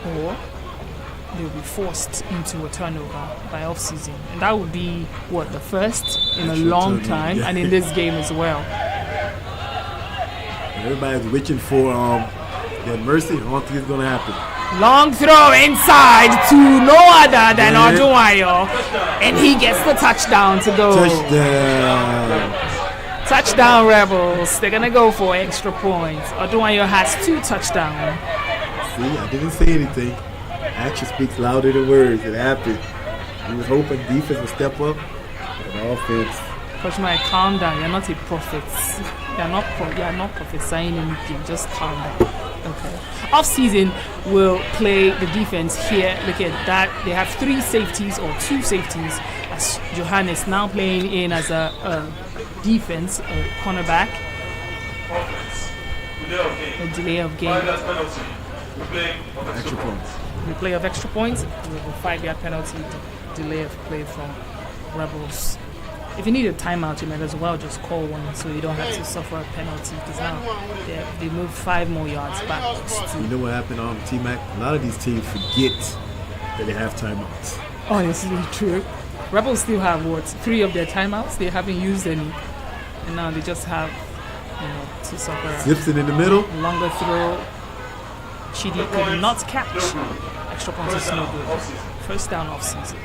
or they'll be forced into a turnover by off-season. And that would be, the first in a long time, and in this game as well. Everybody's reaching for that mercy. I don't think it's going to happen. Long throw inside to no other than Oduwayo. And he gets the touchdown to go. Touchdown, Rebels. They're going to go for extra points. Oduwayo has 2 touchdowns. See, I didn't say anything. Action speaks louder than words. It happened. He was hoping defense would step up. But offense. Coach Mike, calm down. You're not a prophet. You're not prophesying anything. Just calm down. Okay. Off-season will play the defense here. Look at that. They have 3 safeties or 2 safeties. As Johannes now playing in as a defense, a cornerback. A delay of game. Extra points. The play of extra points with a 5-yard penalty. Delay of play from Rebels. If you need a timeout, you might as well just call one so you don't have to suffer a penalty, because now they moved 5 more yards back. You know what happened on T-Mac? A lot of these teams forget that they have timeouts. Honestly, true. Rebels still have 3 of their timeouts. They haven't used any, and now they just have, to suffer. Simpson in the middle. A longer throw. Chidi could not catch. Extra points is no good. First down off season.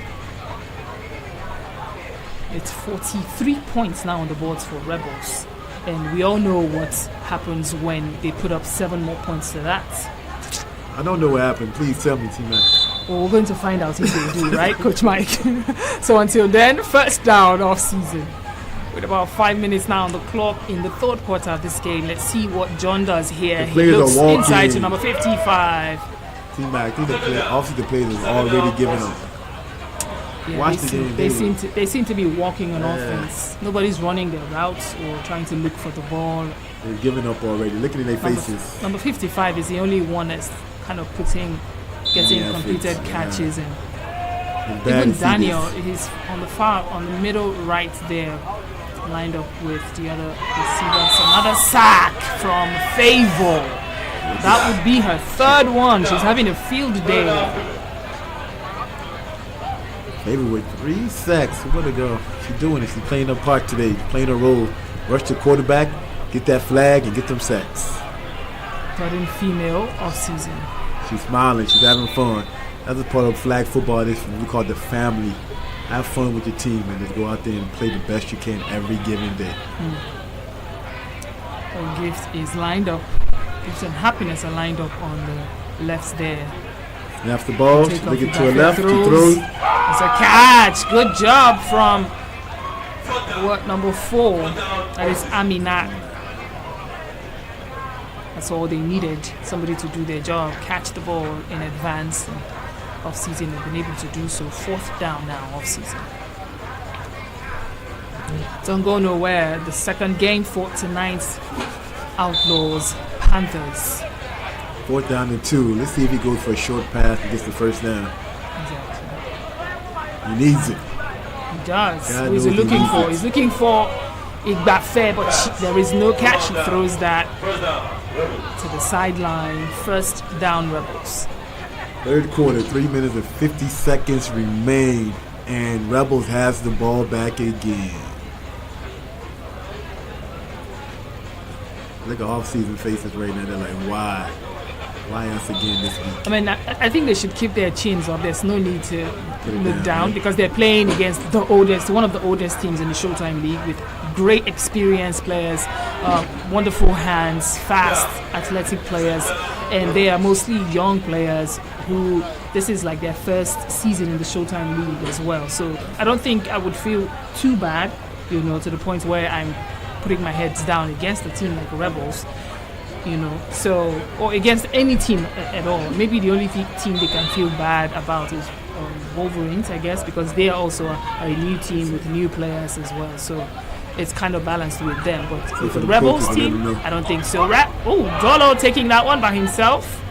It's 43 points now on the boards for Rebels. And we all know what happens when they put up 7 more points to that. I don't know what happened. Please tell me, T-Mac. Well, we're going to find out if they do, right, Coach Mike? So until then, first down off season. With about 5 minutes now on the clock in the 3rd quarter of this game, let's see what John does here. He looks inside to number 55. T-Mac, I think the players have already given up. Yeah, they seem to be walking on offense. Nobody's running their routes or trying to look for the ball. They're giving up already. Looking at their faces. Number 55 is the only one that's kind of getting completed catches, and even Daniel is on the middle right there, lined up with the other receivers. Another sack from Favor. That would be her 3rd one. She's having a field day. Maybe with 3 sacks. What a girl. She's doing it. She's playing her part today. Playing her role. Rush the quarterback, get that flag, and get them sacks. 3rd and female off season. She's smiling. She's having fun. That's a part of flag football. This we call the family. Have fun with your team and just go out there and play the best you can every given day. Gift is lined up. Gift and Happiness are lined up on the left there. Snaps the ball, look it to her left, she throws. It's a catch. Good job from number 4. That is Aminat. That's all they needed. Somebody to do their job, catch the ball in advance. And off season, they've been able to do so. 4th down now off season. Don't go nowhere. The second game for tonight's Outlaws Panthers. 4th down and 2. Let's see if he goes for a short pass and gets the first down. Exactly. He needs it. He does. Who is he looking for? He's looking for Igbafe, but there is no catch. He throws that to the sideline. First down, Rebels. 3rd quarter, 3 minutes and 50 seconds remain, and Rebels has the ball back again. Look at off-season faces right now. They're like, why? Why us again this week? I mean, I think they should keep their chins up. There's no need to look down because they're playing against one of the oldest teams in the Showtime League with great experienced players, wonderful hands, fast, athletic players, and they are mostly young players who this is like their first season in the Showtime League as well. So I don't think I would feel too bad, to the point where I'm putting my heads down against a team like Rebels. Or against any team at all. Maybe the only team they can feel bad about is Wolverines, I guess, because they are also a new team with new players as well. So it's kind of balanced with them. But with the Rebels team, I don't think so. Dolo taking that one by himself.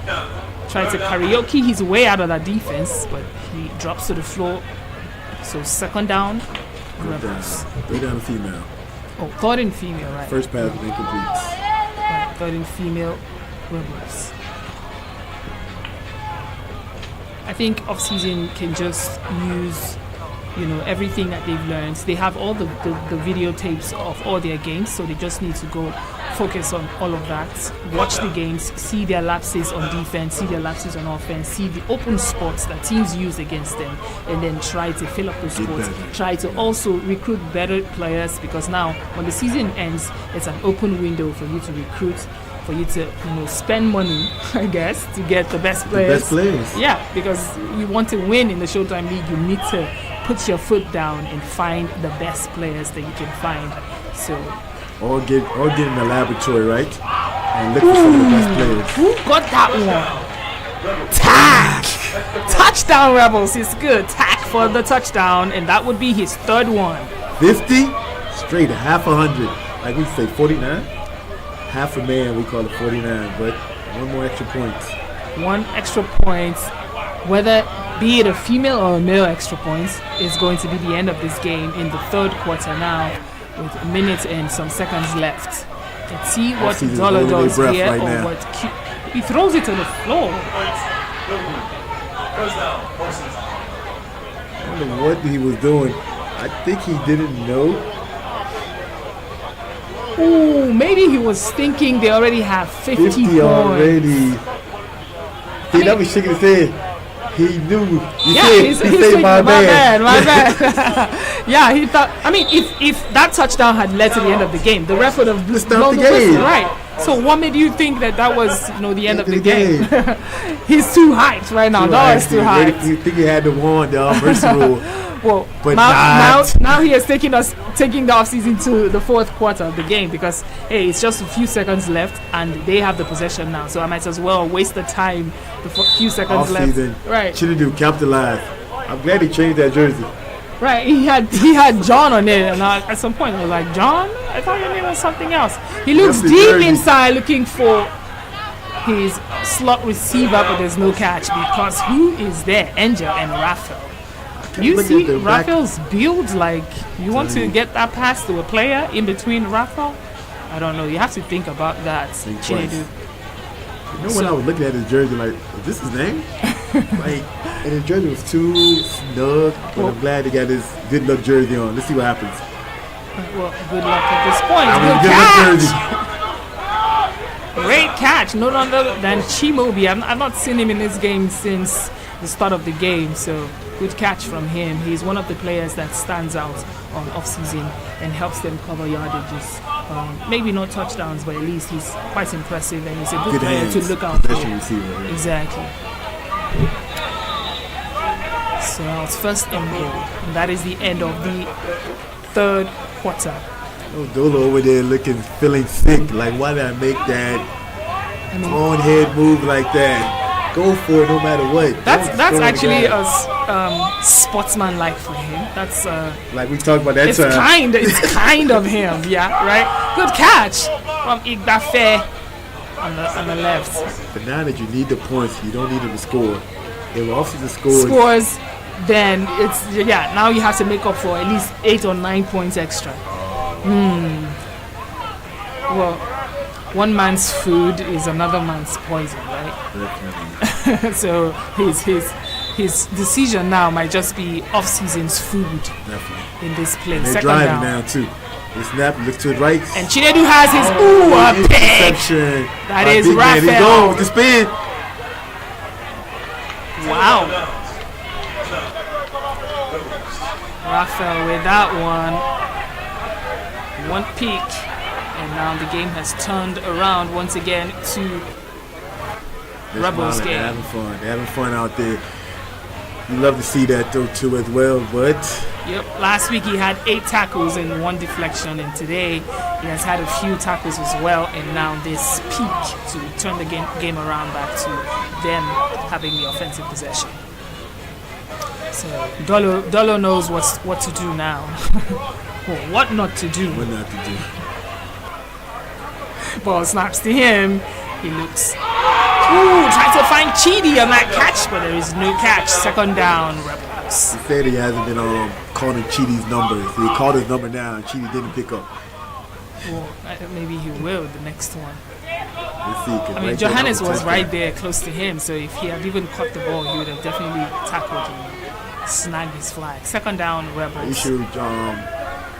Tried to karaoke his way out of that defense, but he drops to the floor. So 2nd down, Rebels. 3rd down female. 3rd and female, right. First pass was incomplete. 3rd and female, Rebels. I think off-season can just use everything that they've learned. They have all the videotapes of all their games, so they just need to go focus on all of that, watch the games, see their lapses on defense, see their lapses on offense, see the open spots that teams use against them, and then try to fill up those spots. Try to also recruit better players, because now when the season ends, it's an open window for you to recruit, for you to spend money, I guess, to get the best players. The best players. Yeah, because you want to win in the Showtime League, you need to put your foot down and find the best players that you can find. So all get in the laboratory, right? And look for some of the best players. Who got that one? Tack! Touchdown, Rebels is good. Tack for the touchdown, and that would be his third one. 50? Straight, half 100. Like we say, 49? Half a man, we call it 49, but one more extra point. One extra point, whether be it a female or a male extra points, is going to be the end of this game in the third quarter now, with a minute and some seconds left. Let's see what Dollar does here, right or now. what he throws it to the floor. I don't know what he was doing. I think he didn't know. Ooh, maybe he was thinking they already have 50 points. already. See, that was shaking his head. He knew. He's thinking, my bad. Yeah, he thought. I mean, if that touchdown had led to the end of the game, the ref would have blown the whistle, right? So what made you think that was, the end of the game? He's too hyped right now. Dollar's too hyped. You think he had the one, the mercy rule? Well, but now he is taking the offseason to the fourth quarter of the game, because it's just a few seconds left and they have the possession now. So I might as well waste the time, the few seconds left. Right. Shouldn't do capitalize. I'm glad he changed that jersey. Right. He had John on it, and at some point I was like, John, I thought your name was something else. He looks deep inside looking for his slot receiver, but there's no catch, because who is there? Angel and Raphael. You see Raphael's build, like you want to get that pass to a player in between Raphael? I don't know. You have to think about that. Chinedu. When I was looking at his jersey, like, is this his name? And his jersey was too snug, but I'm glad he got his good luck jersey on. Let's see what happens. Well, good luck at this point. Good catch. Great catch. No other than Chimobi. I've not seen him in this game since the start of the game, so good catch from him. He's one of the players that stands out on off-season and helps them cover yardages. Maybe not touchdowns, but at least he's quite impressive, and he's a good player hands. to look out for. Receiver, yeah. Exactly. So now it's first and goal, and that is the end of the third quarter. Oh, Dolo over there feeling sick. Like, why did I make that on head move like that? Go for it no matter what. That's actually a sportsman-like for him. That's like we talked about that. It's kind of him, yeah, right. Good catch from Igbafe on the left. But now that you need the points, you don't need him to score. If offensive scores, then it's now you have to make up for at least 8 or 9 points extra. Well, one man's food is another man's poison, right? So his decision now might just be off-season's food. Definitely. In this play. They're Second driving down now too. They snap, look to the right. And Chinedu has his a pick. That is Raphael. He's going with the spin. Wow. Raphael with that one peak. And now the game has turned around once again to Rebels game. They're having fun out there. You love to see that though too as well, but last week he had 8 tackles and 1 deflection, and today he has had a few tackles as well, and now this peak to turn the game around back to them having the offensive possession. So Dolo knows what to do now. Well, what not to do. What not to do. Ball snaps to him. He looks. Trying to find Chidi on that catch, but there is no catch. Second down, Rebels. He said he hasn't been calling Chidi's numbers. He called his number now, and Chidi didn't pick up. Well, maybe he will the next one. Let's see. I mean, Johannes was right there close to him, so if he had even caught the ball, he would have definitely tackled him. snag this flag. Second down, Are you Rebels. sure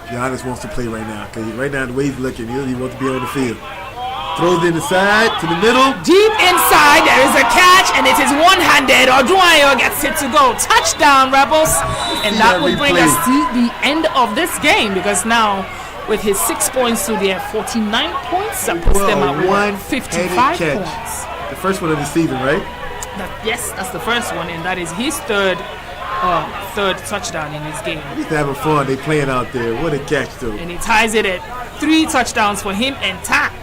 Giannis wants to play right now? Because right now, the way he's looking, he wants to be on the field. Throws it inside to the middle. Deep inside, there is a catch, and it is one-handed. Oduayo gets it to go. Touchdown, Rebels. And that will bring us to the end of this game, because now, with his 6 points to their 49 points, that puts them at 55 points. The first one of the season, right? Yes, that's the first one, and that is his third touchdown in his game. He's having fun. They playing out there. What a catch, though. And he ties it at 3 touchdowns for him and Tack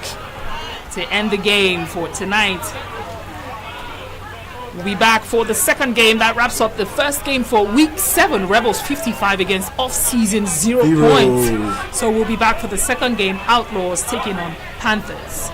to end the game for tonight. We'll be back for the second game. That wraps up the first game for week 7. Rebels 55 against off-season 0 points. So we'll be back for the second game. Outlaws taking on Panthers.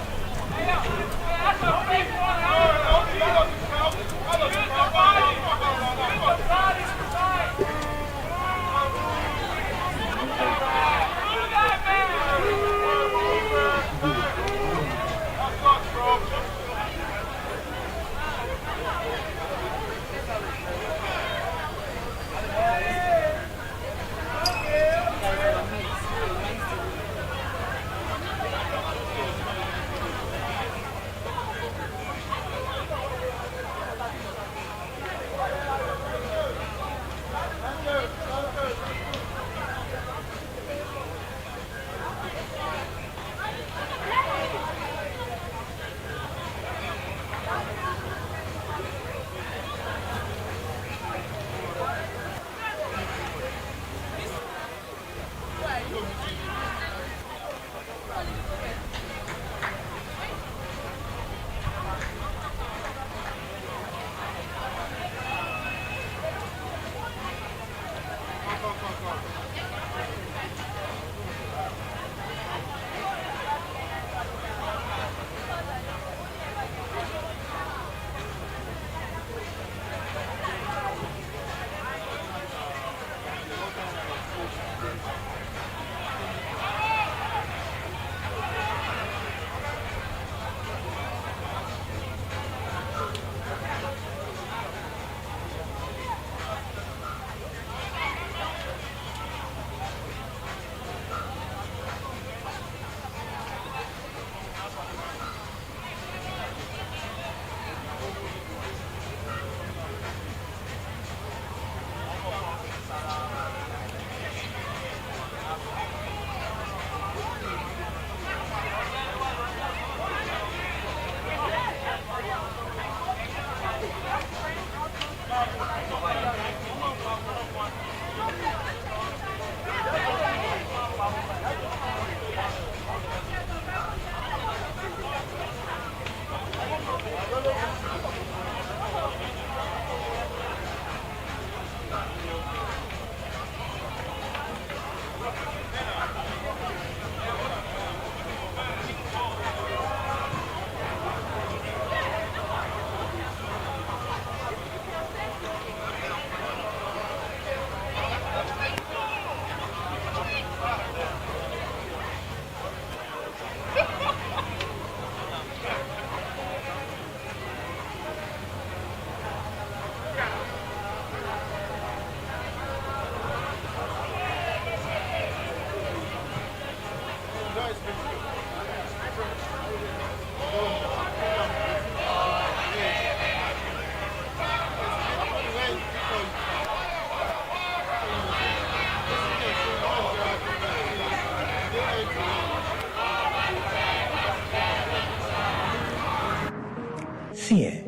See,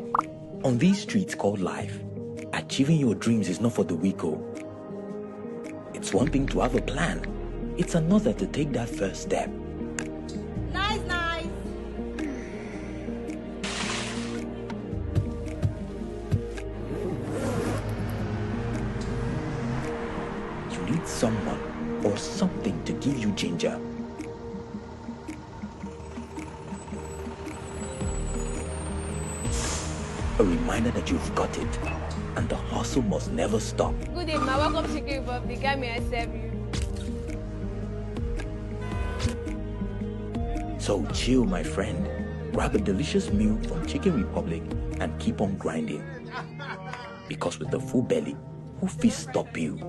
on these streets called life, achieving your dreams is not for the weak. It's one thing to have a plan. It's another to take that first step. Nice. You need someone or something to give you ginger. A reminder that you've got it, and the hustle must never stop. Good evening, welcome to Chicken Republic. May I serve you? So chill, my friend. Grab a delicious meal from Chicken Republic and keep on grinding. Because with a full belly, Who fit stop you?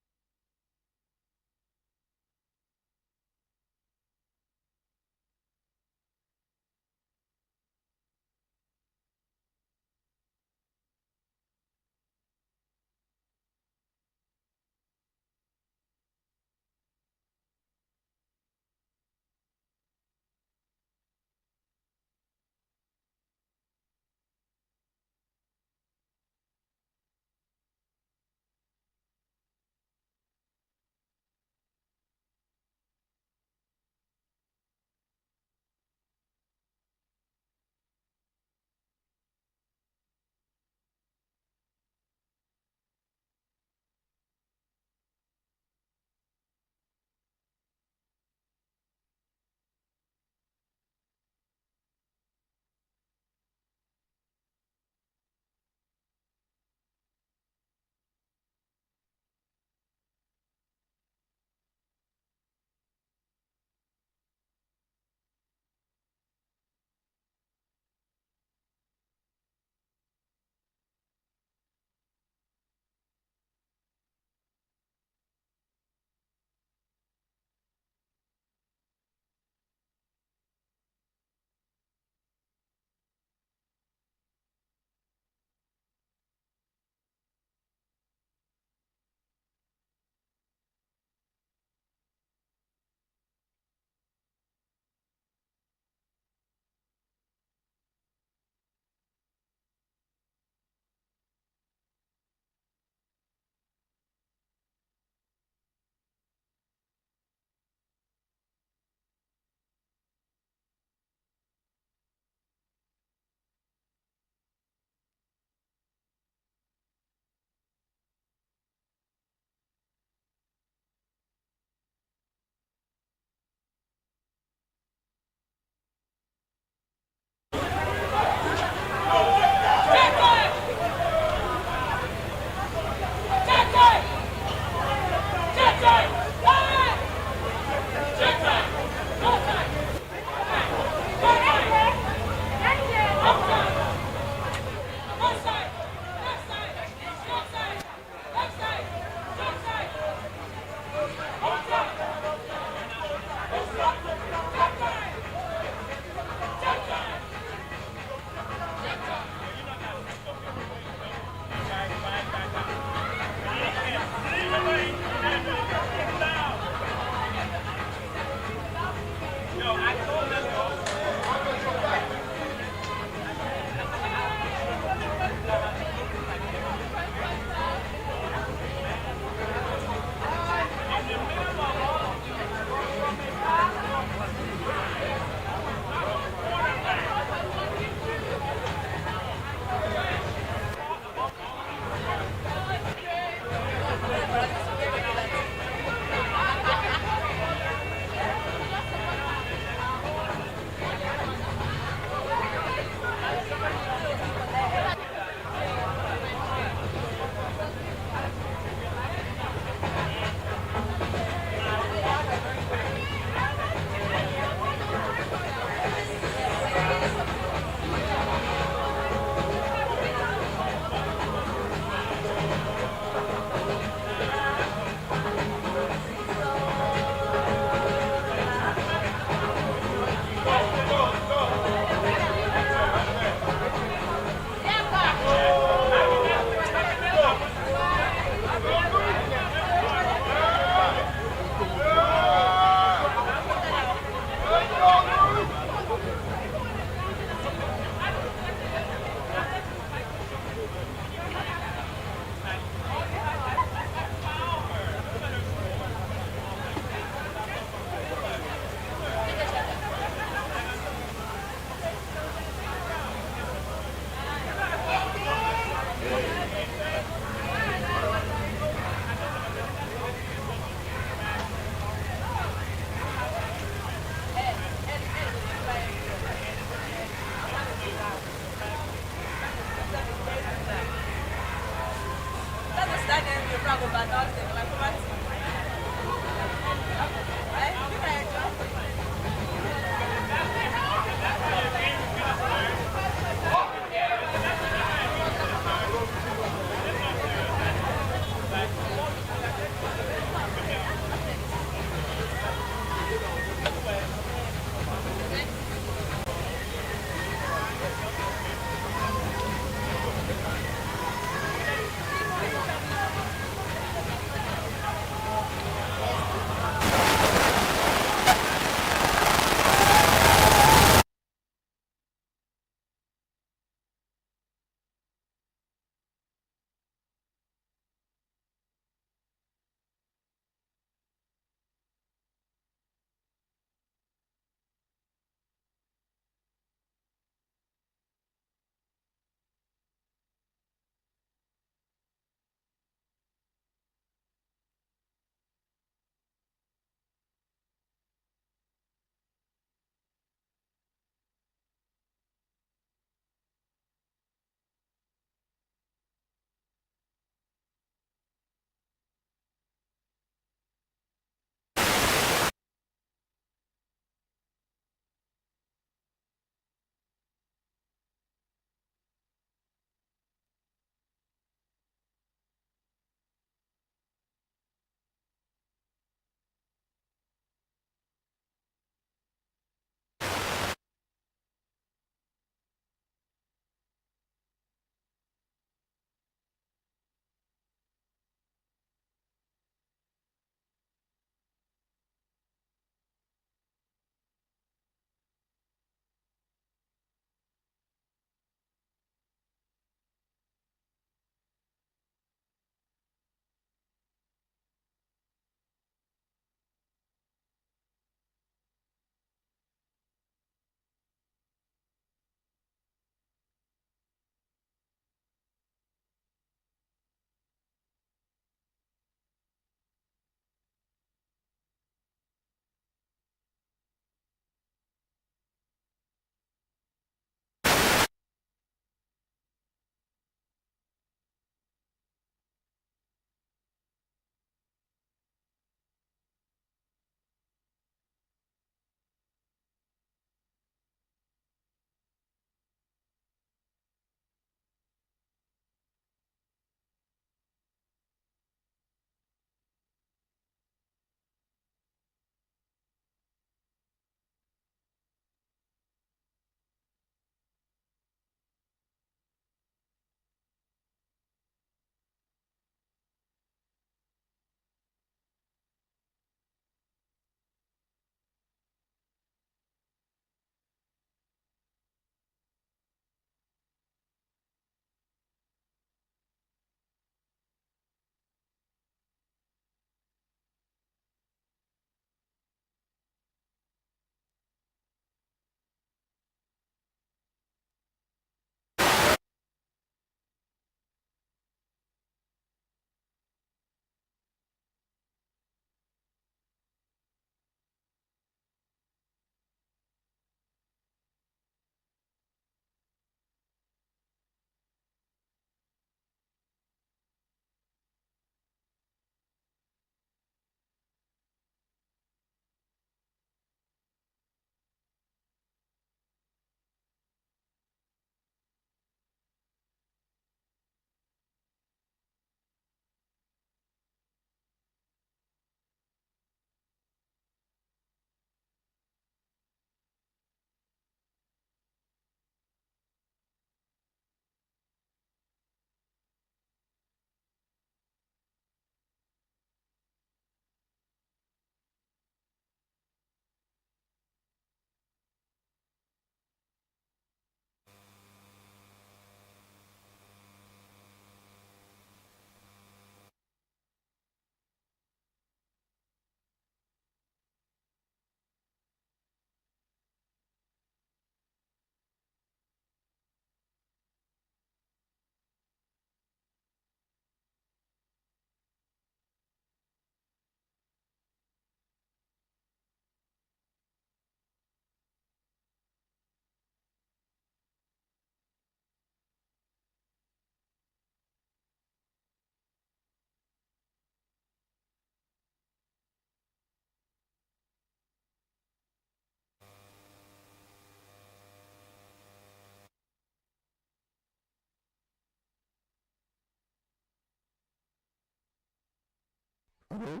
Hello?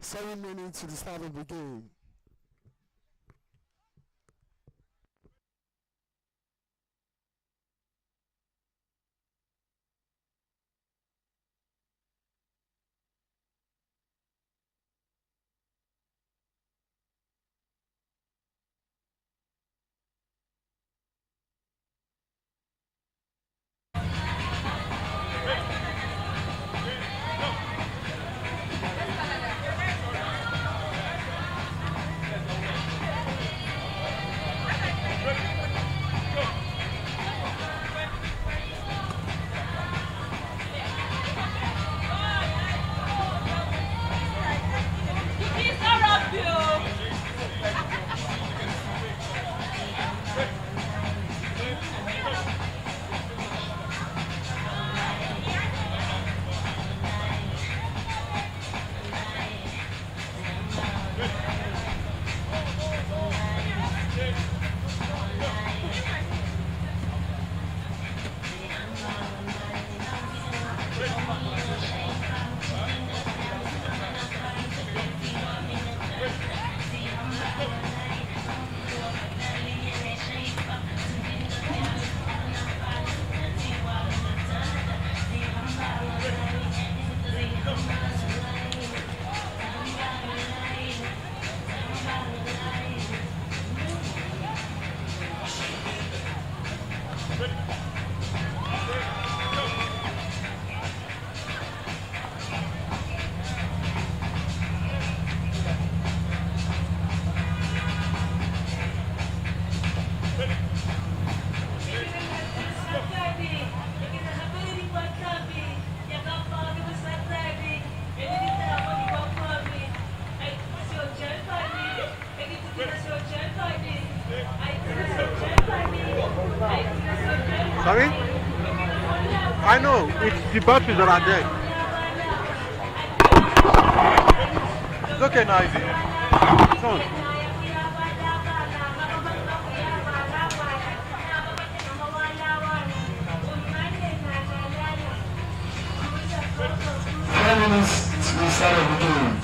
7 minutes to the start of the game. Sorry? I know, it's the batteries that are dead. It's okay now, it's on. 10 minutes to the start of the game.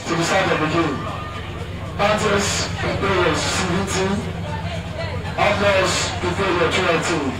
To the start of the game. Panthers prepare your season team. Outlaws prepare your trial team.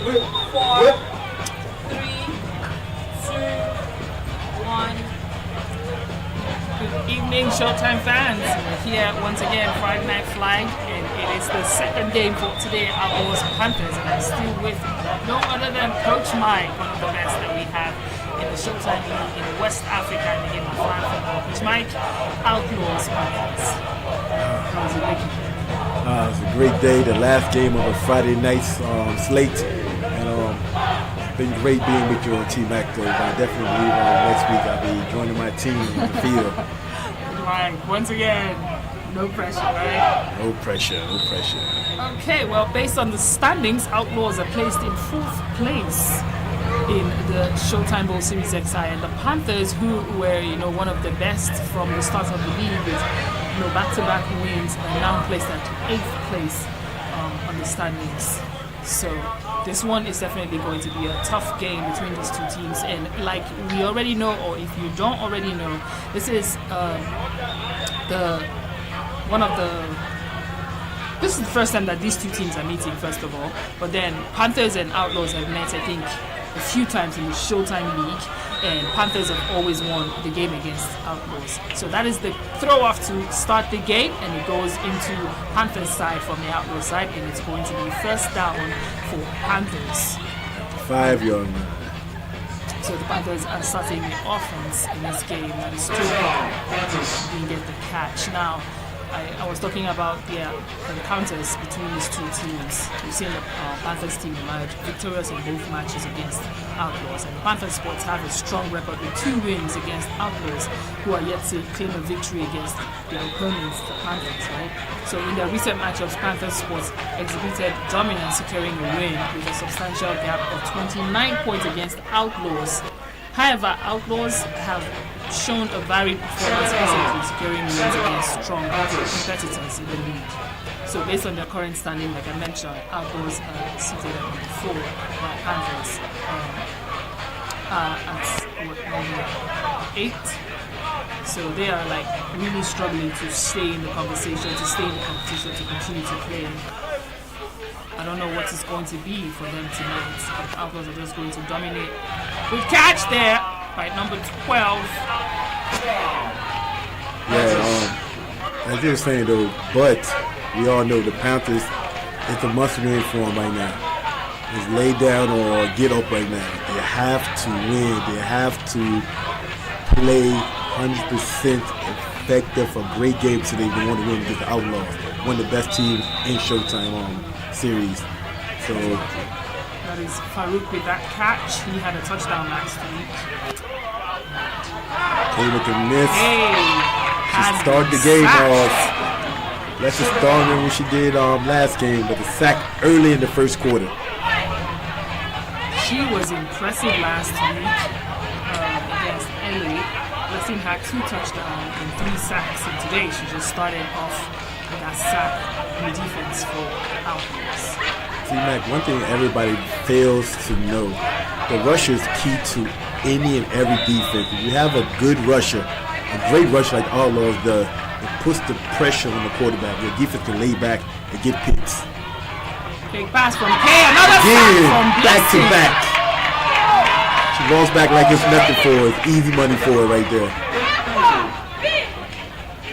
4, 3, 2, 1. Good evening, Showtime fans. We're here once again, Friday Night Flag, and it is the second game for today, Outlaws Panthers, and I'm still with no other than Coach Mike, one of the best that we have in the Showtime League in West Africa in the game of flag football. Coach Mike, Outlaws Panthers. How's it looking? It was a great day, the last game of a Friday night slate, and it's been great being with you on T-Mac, though. But I definitely believe next week I'll be joining my team on the field. Mike, once again, no pressure, right? No pressure. Okay, well, based on the standings, Outlaws are placed in 4th place in the Showtime Bowl Series XI, and the Panthers, who were, one of the best from the start of the league with, back-to-back wins, are now placed at 8th place on the standings. So this one is definitely going to be a tough game between these two teams, and like we already know, or if you don't already know, this is this is the first time that these two teams are meeting, first of all. But then Panthers and Outlaws have met, I think, a few times in the Showtime League, and Panthers have always won the game against Outlaws. So that is the throw-off to start the game, and it goes into Panthers' side from the Outlaws side, and it's going to be first down for Panthers. 5-yard line. So the Panthers are starting the offense in this game. That is too didn't get the catch. Now, I was talking about the encounters between these two teams. We've seen the Panthers team emerge victorious in both matches against Outlaws, and the Panthers sports have a strong record with 2 wins against Outlaws, who are yet to claim a victory against their opponents, the Panthers, right? So in their recent matchups, Panthers sports exhibited dominance, securing a win with a substantial gap of 29 points against Outlaws. However, Outlaws have shown a varied performance recently, securing wins against strong competitors in the league. So based on their current standing, like I mentioned, Outlaws are seated at number 4, while Panthers are at number 8. So they are really struggling to stay in the conversation, to stay in the competition, to continue to play. I don't know what it's going to be for them tonight. The Outlaws are just going to dominate. Good catch there by number 12. Yeah, as you were saying though, but we all know the Panthers, it's a must-win for them right now. It's lay down or get up right now. They have to win. They have to play 100% effective, a great game today. They want to win against the Outlaws, one of the best teams in Showtime series. So that is Farouk with that catch. He had a touchdown last week. Came with the miss. She started the game off. Let's just start her what she did last game, but the sack early in the first quarter. She was impressive last week against LA. Blessing had 2 touchdowns and 3 sacks, and today she just started off with that sack in defense for Outlaws. See, Mac, one thing everybody fails to know, the rusher is key to any and every defense. If you have a good rusher, a great rusher like Outlaws does, it puts the pressure on the quarterback. Your defense can lay back and get picks. Big pass from Kay, another sack from back to Blessing. back. She rolls back like it's nothing for her. It's easy money for her right there.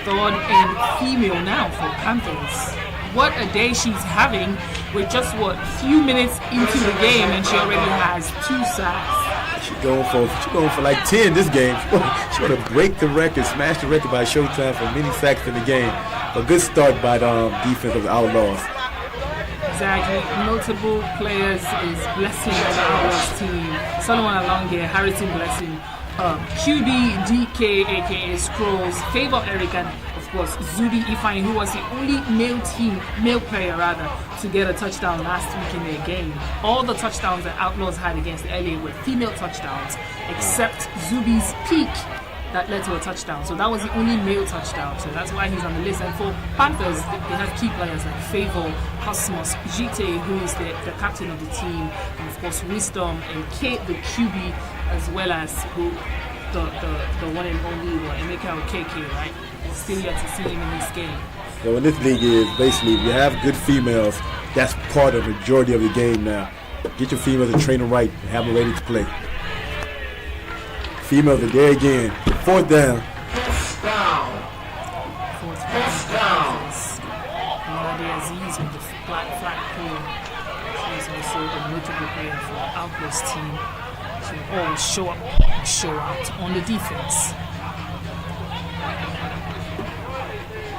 Third and female now for Panthers. What a day she's having with just few minutes into the game, and she already has 2 sacks. She's going for like 10 this game. She's going to break the record, smash the record by Showtime for many sacks in the game. A good start by the defense of the Outlaws. Exactly. Notable players is Blessing on the Outlaws team, Solomon Alonge, Harrison Blessing, QB, DK, aka Scrolls, Favor Eric, and of course Zudi Ifeanyi, who was the only male player to get a touchdown last week in their game. All the touchdowns that Outlaws had against LA were female touchdowns, except Zubi's peak that led to a touchdown. So that was the only male touchdown. So that's why he's on the list. And for Panthers, they have key players like Favor, Cosmos, Jite, who is the captain of the team, and of course Wisdom and Kate, the QB, as well as the one and only Emeka Okeke, right? Still yet to see him in this game. So in this league is basically, if you have good females, that's part of the majority of the game now. Get your females and train them right and have them ready to play. Females are there again. 4th down. Aziz with the flat pole. She's also a notable player for Outlaws team. She will always show up and show out on the defense.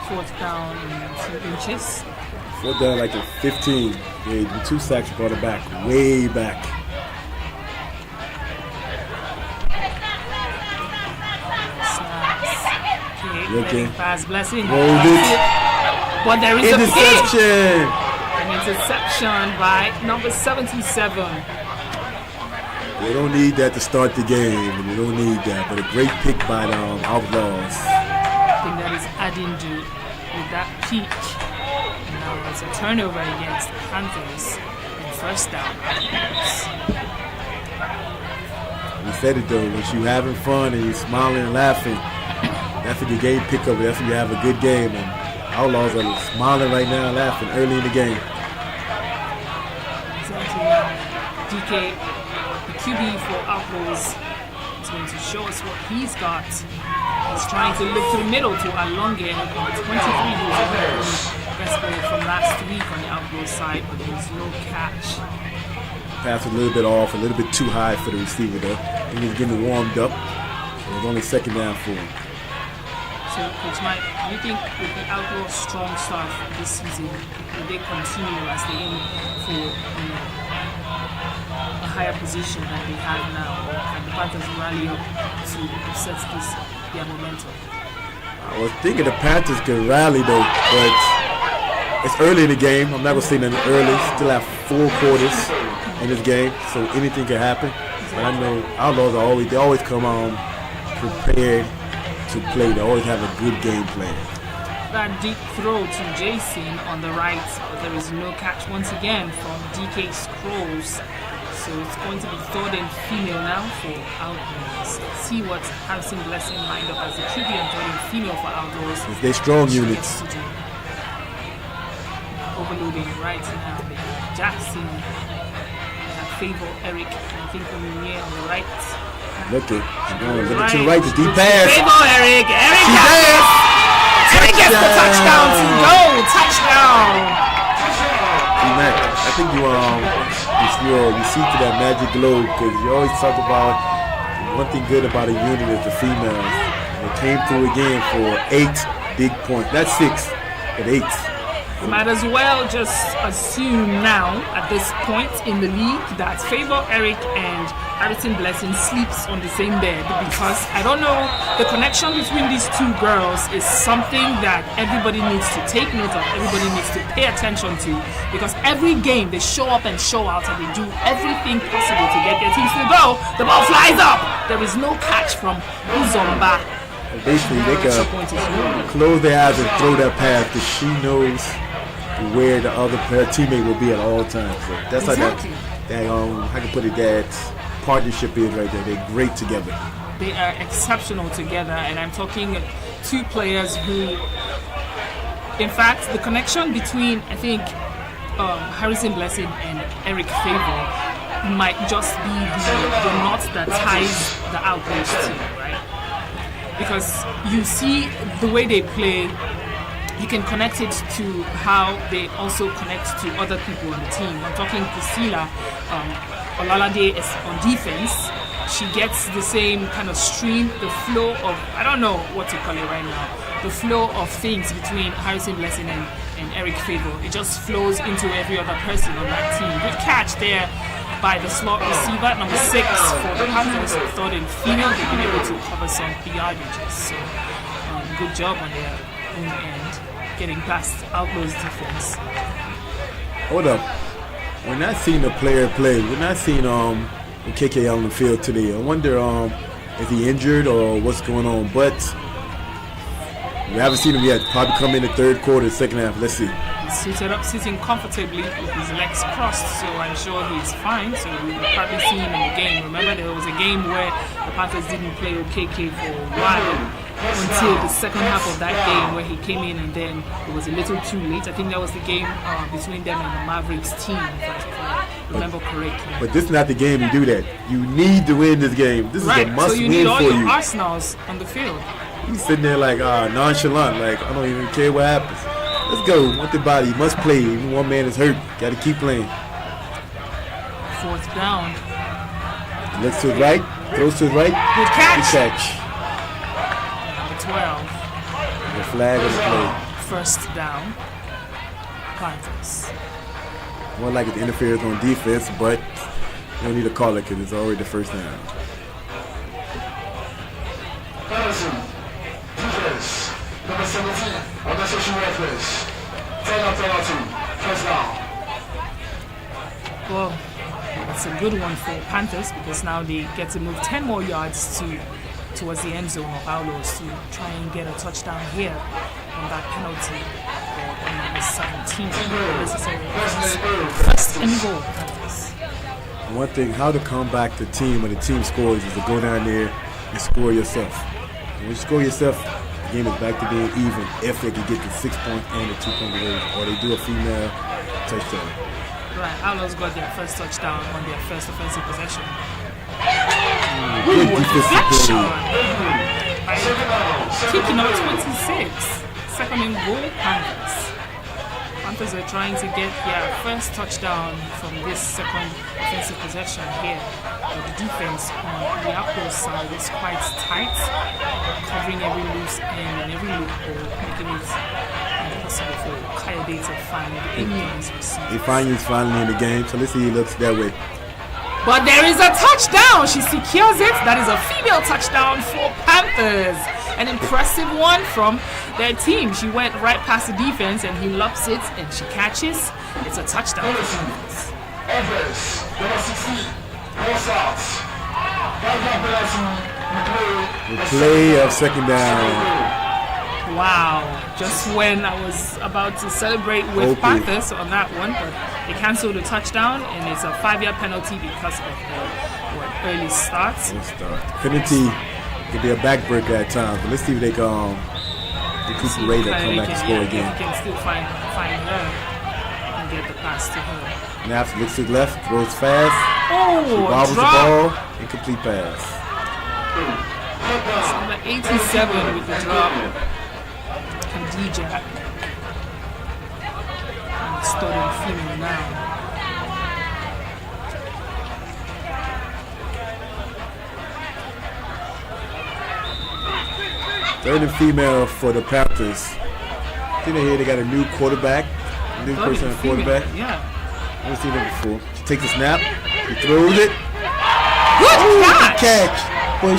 4th down and 2 inches. 4th down like a 15. Yeah, the 2 sacks brought it back, way back. Looking pass, blessing. Rolled it. But there is interception. An interception by number 77. They don't need that to start the game. They don't need that. But a great pick by the Outlaws. I think that is Adindu with that peak. Now it's a turnover against the Panthers and 1st down. We said it though, when you're having fun and you're smiling and laughing, that's when your game pick up. That's when you have a good game. And Outlaws are smiling right now, laughing early in the game. DK, the QB for Outlaws, is going to show us what he's got. He's trying to look to the middle to Alonge on 23, who's the best player from last week on the Outlaws side, but there's no catch. Pass a little bit off, a little bit too high for the receiver though. He was getting warmed up. So it was only 2nd down for him. So, Coach Mike, do you think with the Outlaws' strong start this season, will they continue as they aim for a higher position than they have now, or can the Panthers rally up to set their momentum? I was thinking the Panthers could rally though, but it's early in the game. I'm not going to say nothing early. Still have 4 quarters in this game, so anything can happen. But I know Outlaws are always come on prepared to play. They always have a good game plan. That deep throw to Jason on the right, but there is no catch once again from DK Scrolls. So it's going to be 3rd and female now for Outlaws. Let's see what Harrison Blessing lined up as a QB and 3rd and female for Outlaws. It's their strong units. Overloading right now. They have Jackson, they have Favor, Eric, and I think Omiye on the right. Look at to the right, the deep pass. Favor, Eric gets the touchdown to go. Touchdown. I think you see to that magic globe, because you always talk about one thing good about a unit is the females. And they came through again for 8 big points. Not 6, but 8. You might as well just assume now at this point in the league that Favor, Eric, and Harrison Blessing sleeps on the same bed, because I don't know, the connection between these 2 girls is something that everybody needs to take note of, everybody needs to pay attention to, because every game they show up and show out and they do everything possible to get their teams to go. The ball flies up. There is no catch from Uzomba. Basically, they can close their eyes and throw that pass because she knows where the other teammate will be at all times. So that's exactly. how I can put it, that partnership is right there. They're great together. They are exceptional together, and I'm talking 2 players who, in fact, the connection between, I think, Harrison Blessing and Eric Favor might just be the knot that ties the Outlaws team, right? Because you see the way they play, you can connect it to how they also connect to other people on the team. I'm talking Priscilla Olalade is on defense. She gets the same kind of stream, the flow of, I don't know what to call it right now, the flow of things between Harrison Blessing and Eric Favor. It just flows into every other person on that team. Good catch there by the slot receiver, number 6 for the Panthers, 3rd and female. They've been able to cover some yardages. So good job on their own end, getting past Outlaws defense. Hold up. We're not seeing the player play. We're not seeing KK on the field today. I wonder is he injured or what's going on. But we haven't seen him yet. Probably come in the 3rd quarter, 2nd half. Let's see. He's suited up, sitting comfortably with his legs crossed, so I'm sure he's fine. So we will probably see him in the game. Remember, there was a game where the Panthers didn't play OKK for a while, until the 2nd half of that game where he came in, and then it was a little too late. I think that was the game between them and the Mavericks team, if remember correctly. But this is not the game to do that. You need to win this game. This is a must so you win need all for your you. arsenals on the field. He's sitting there like nonchalant, like I don't even care what happens. Let's go. Want the body. Must play. Even one man is hurt. Got to keep playing. 4th down. Looks to his right. Throws to his right. Good catch. Good catch. Number 12. The flag on the play. 1st down. Panthers. More like it interferes on defense, but you don't need to call it because it's already the 1st down. Anderson, defense, number 17, unnecessary reference. 10 of penalty, 1st down. Well, it's a good one for Panthers because now they get to move 10 more yards towards the end zone of Outlaws to try and get a touchdown here on that penalty on number 17. First and goal, Panthers. One thing, how to come back the team when the team scores is to go down there and score yourself. When you score yourself, the game is back to being even if they can get the 6 point and the 2 point conversion, or they do a female touchdown. Right, Outlaws got their first touchdown on their first offensive possession. Good defensive play. Kicking number 26. 2nd and goal, Panthers. Panthers are trying to get their first touchdown from this second offensive possession here. But the defense on the Outlaws side is quite tight, covering every loose end and every loophole, making it impossible for Coed to find any of his receivers. Ifeanyi's finally in the game, so let's see he looks that way. But there is a touchdown. She secures it. That is a female touchdown for Panthers. An impressive one from their team. She went right past the defense and he lops it and she catches. It's a touchdown for Panthers. Evans, number 16, goes out. The play of 2nd down. Wow. Just when I was about to celebrate with Panthers on that one, but they canceled the touchdown and it's a 5-yard penalty because of the early start. Penalty could be a backbreaker at times, but let's see if they can recuperate and come back and score again. He can still find her and get the pass to her. Naps looks to the left, throws fast. She bobbles the ball, incomplete pass. It's number 87 with the drop. Khadija. Starting female now. Third and female for the Panthers. I think they got a new quarterback, a new person at quarterback. Yeah. I've seen that before. She takes a snap, she throws it. Good catch! But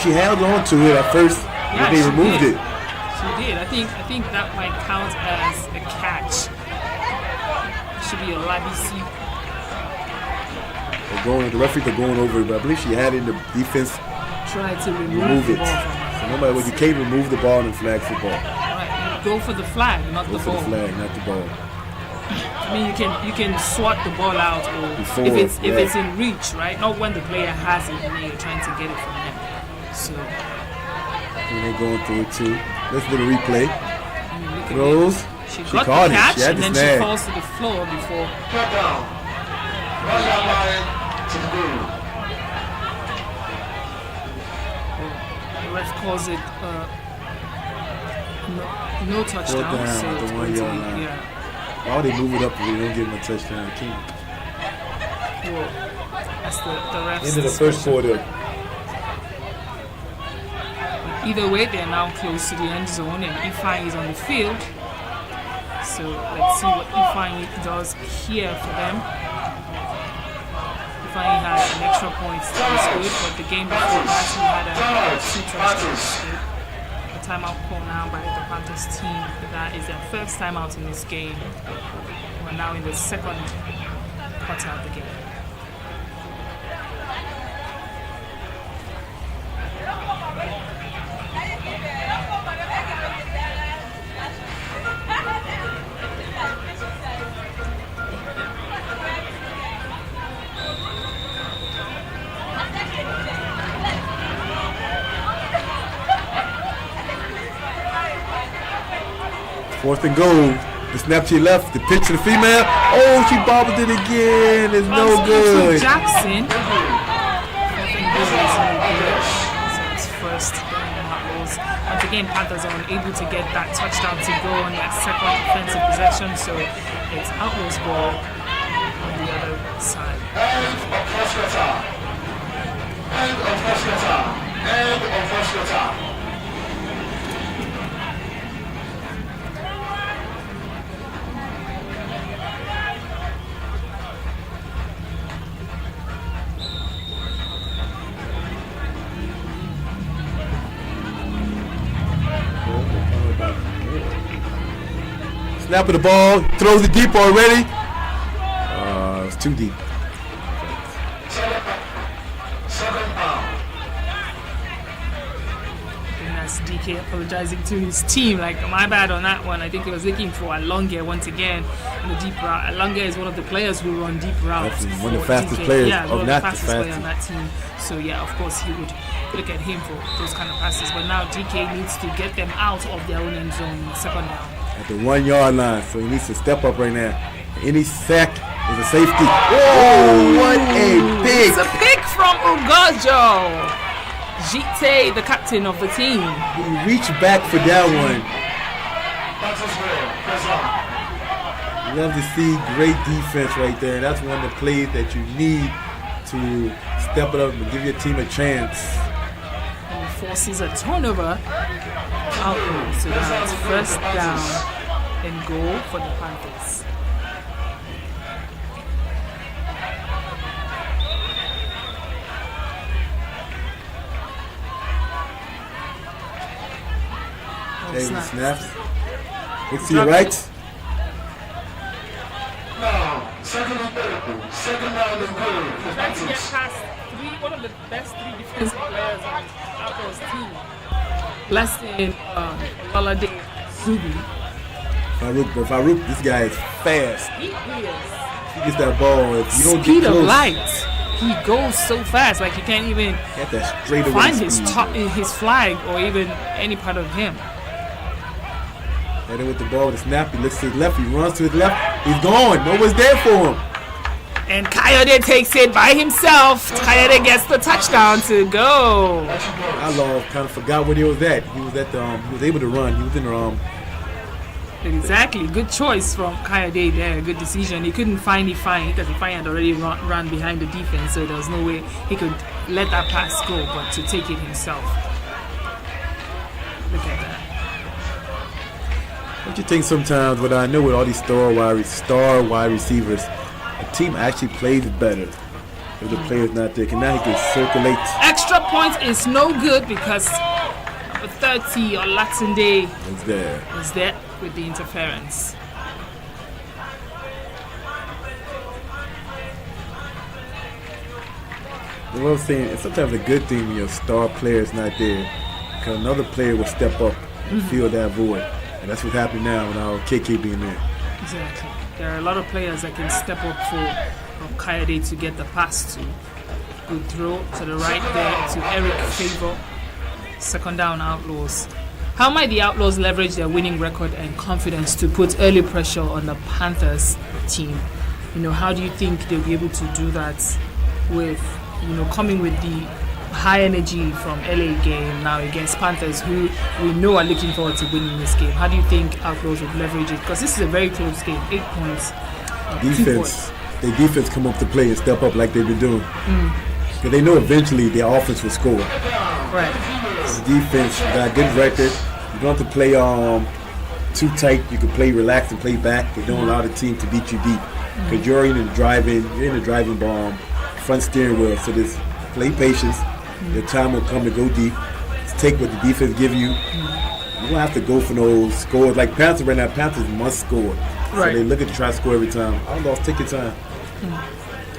she held on to it at first, but they removed it. She did. I think that might count as a catch. It should be a LBC. The referees are going over it, but I believe she had it in the defense. Try to remove the it. ball from her. So nobody, you can't remove the ball in flag football. Right. Go for the flag, not the ball. Go for the flag, not the ball. I mean, you can swat the ball out, or before, if it's in reach, right? Not when the player has it and then you're trying to get it from them. So and they're going through it too. Let's do the replay. Throws. She caught the catch it. and then she falls to the floor before. Cut down. Run that line to the goal. The ref calls it no touchdown. Down, so the 1 yard line. Yeah. Why would they move it up if they don't give them a touchdown? Well, that's the refs. Into the first quarter. Either way, they're now close to the end zone, and Ifeanyi is on the field. So let's see what Ifeanyi does here for them. Ifeanyi had an extra point that was good, but the game before that he had a 2 touchdowns. A timeout call now by the Panthers team. That is their first timeout in this game. We're now in the second quarter of the game. Fourth and goal. The snap to your left, the pitch to the female. Oh, she bobbled it again. It's no good. Jackson. It's first Outlaws. Once again, Panthers are unable to get that touchdown to go on their second offensive possession, so it's Outlaws ball on the other side. End of first quarter. End of first quarter. End of first quarter. Snap of the ball, throws it deep already. It's too deep. And that's DK apologizing to his team. Like, my bad on that one. I think he was looking for Alonga once again in the deep route. Alonga is one of the players who run deep routes. That's one of the fastest players. Yeah, one of the not fastest the player on that team. So yeah, of course he would look at him for those kind of passes. But now DK needs to get them out of their own end zone in second down. At the 1 yard line, so he needs to step up right now. Any sack is a safety. Oh, what a pick! It's a pick from Ugojo. Jite, the captain of the team. He reached back for that one. You love to see great defense right there. That's one of the plays that you need to step it up and give your team a chance. And forces a turnover. Outlaws. So now it's first down and goal for the Panthers. David snaps. Look to your right. Now, second down and goal. Trying to get past one of the best three defensive players on Outlaws team. Blessing Olade Zubi. Farouk, this guy is fast. He is. He gets that ball. If you don't Speed get close, of light. He goes so fast, like you can't even get that straight away find speed. his flag or even any part of him. Heading with the ball with the snap. He looks to his left. He runs to his left. He's gone. No one's there for him. And Coed takes it by himself. Coed gets the touchdown to go. Outlaw kind of forgot where he was at. He was at the. He was able to run. He was in the. Exactly. Good choice from Coed there. Good decision. He couldn't find Ifeanyi because Ifeanyi had already run behind the defense, so there was no way he could let that pass go, but to take it himself. Look at that. Don't you think sometimes, what I know with all these star wide receivers, a team actually plays better if the player's not there? Now he can circulate. Extra point is no good because number 30 or Laxende is there with the interference. You know what I'm saying? It's sometimes a good thing when your star player is not there, because another player will step up and fill that void. And that's what's happening now with our KK being there. Exactly. There are a lot of players that can step up for Coed to get the pass to. Good throw to the right there to Eric Favor. Second down, Outlaws. How might the Outlaws leverage their winning record and confidence to put early pressure on the Panthers team? You know, how do you think they'll be able to do that with, coming with the high energy from LA game now against Panthers, who we know are looking forward to winning this game? How do you think Outlaws would leverage it? Because this is a very close game, 8 points. Their defense come up to play and step up like they've been doing. Because they know eventually their offense will score. Right. The defense got a good record. You don't have to play too tight. You can play relaxed and play back. They don't allow the team to beat you deep. Because you're in the driving bomb, front steering wheel. So just play patience. Your time will come to go deep. Just take what the defense give you. You don't have to go for those scores. Like Panthers right now, Panthers must score. Right. So they look at to try to score every time. Outlaws, take your time.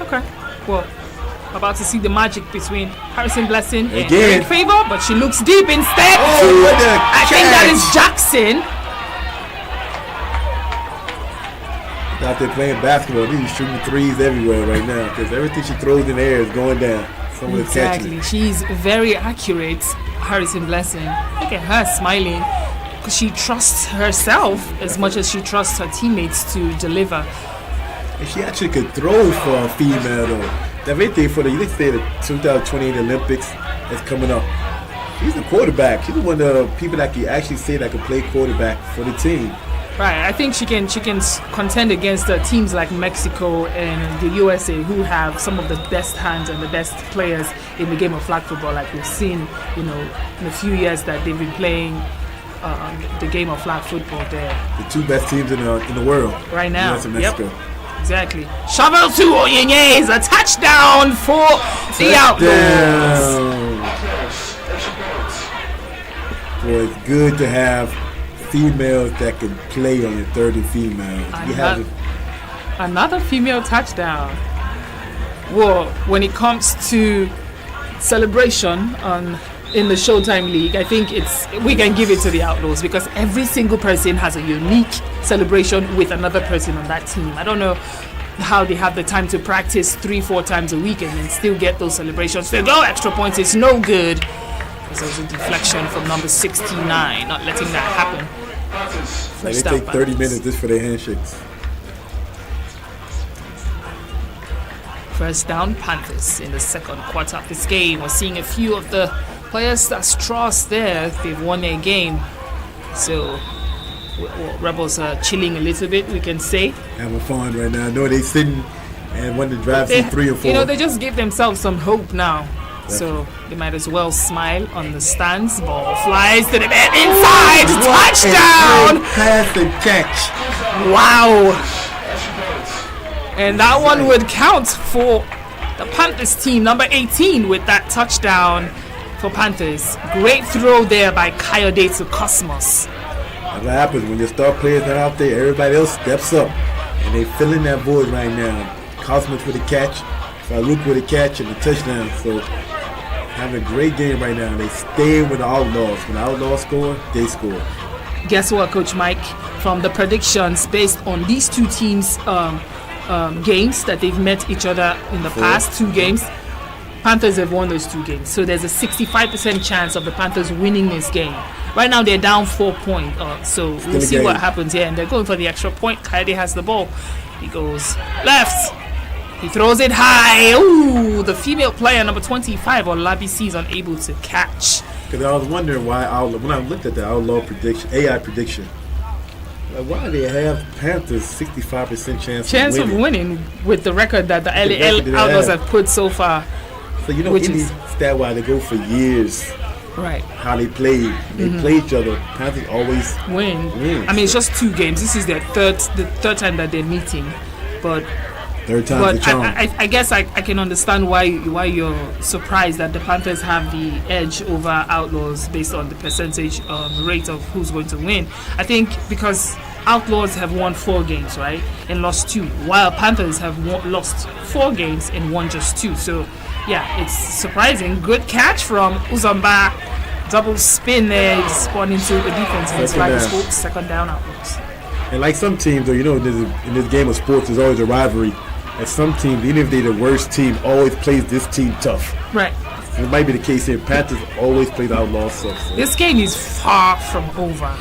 Okay. Well, about to see the magic between Harrison Blessing and Again. Eric Favor, but she looks deep instead. Oh, what a I think that is Jackson. Out there playing basketball, he's shooting threes everywhere right now because everything she throws in the air is going down. Someone's catching Exactly. it. She's very accurate, Harrison Blessing. Look at her smiling. she trusts herself as much as she trusts her teammates to deliver. And she actually could throw for a female, though. The main thing for you say the 2028 Olympics that's coming up. She's the quarterback. She's one of the people that can actually say that can play quarterback for the team. Right, I think she can contend against teams like Mexico and the USA, who have some of the best hands and the best players in the game of flag football, like we've seen, in a few years that they've been playing the game of flag football there. The two best teams in the world right now. US and Mexico. Yep. Exactly. Shovel to Oyenye is a touchdown for the Outlaws. Boy, it's good to have females that can play on your third and female. Another female touchdown. Well, when it comes to celebration in the Showtime League, I think we can give it to the Outlaws because every single person has a unique celebration with another person on that team. I don't know how they have the time to practice 3-4 times a week and then still get those celebrations. They go extra points, it's no good. There was a deflection from number 69, not letting that happen. They take 30 minutes just for their handshakes. First down, Panthers in the second quarter of this game. We're seeing a few of the players that's trust there. They've won their game. So Rebels are chilling a little bit, we can say. Having fun right now. I know they sitting and want to drive some 3 or 4. They just give themselves some hope now. So they might as well smile on the stands. Ball flies to the net inside. Touchdown! Pass and catch. Wow. And that one would count for the Panthers team, number 18, with that touchdown for Panthers. Great throw there by Coed to Cosmos. That's what happens when your star players are out there. Everybody else steps up, and they're filling that void right now. Cosmos with a catch, Farouk with a catch, and a touchdown. So having a great game right now. They stay with the Outlaws. When the Outlaws score, they score. Guess what, Coach Mike? From the predictions based on these two teams' games that they've met each other in the past 2 games, Panthers have won those 2 games. So there's a 65% chance of the Panthers winning this game. Right now they're down 4 points. So we'll see what happens here. And they're going for the extra point. Coed has the ball. He goes left. He throws it high. Ooh, the female player, number 25, Olabisi, is unable to catch. Because I was wondering why when I looked at the Outlaw prediction, AI prediction, like why do they have Panthers 65% chance of winning with the record that the LA Outlaws have put so far? So any stat wise they go for years. Right. How they play. They play each other. Panthers always win. I mean, it's just 2 games. This is the third time that they're meeting, but. Third time's the charm. I guess I can understand why you're surprised that the Panthers have the edge over Outlaws based on the percentage rate of who's going to win. I think because Outlaws have won 4 games, right, and lost 2, while Panthers have lost 4 games and won just 2. So, yeah, it's surprising. Good catch from Uzamba. Double spin there, spun into the defense. And it's like second down Outlaws. And like some teams, though, in this game of sports, there's always a rivalry. And some teams, even if they're the worst team, always plays this team tough. Right. And it might be the case here. Panthers always play the Outlaws tough. So. This game is far from over.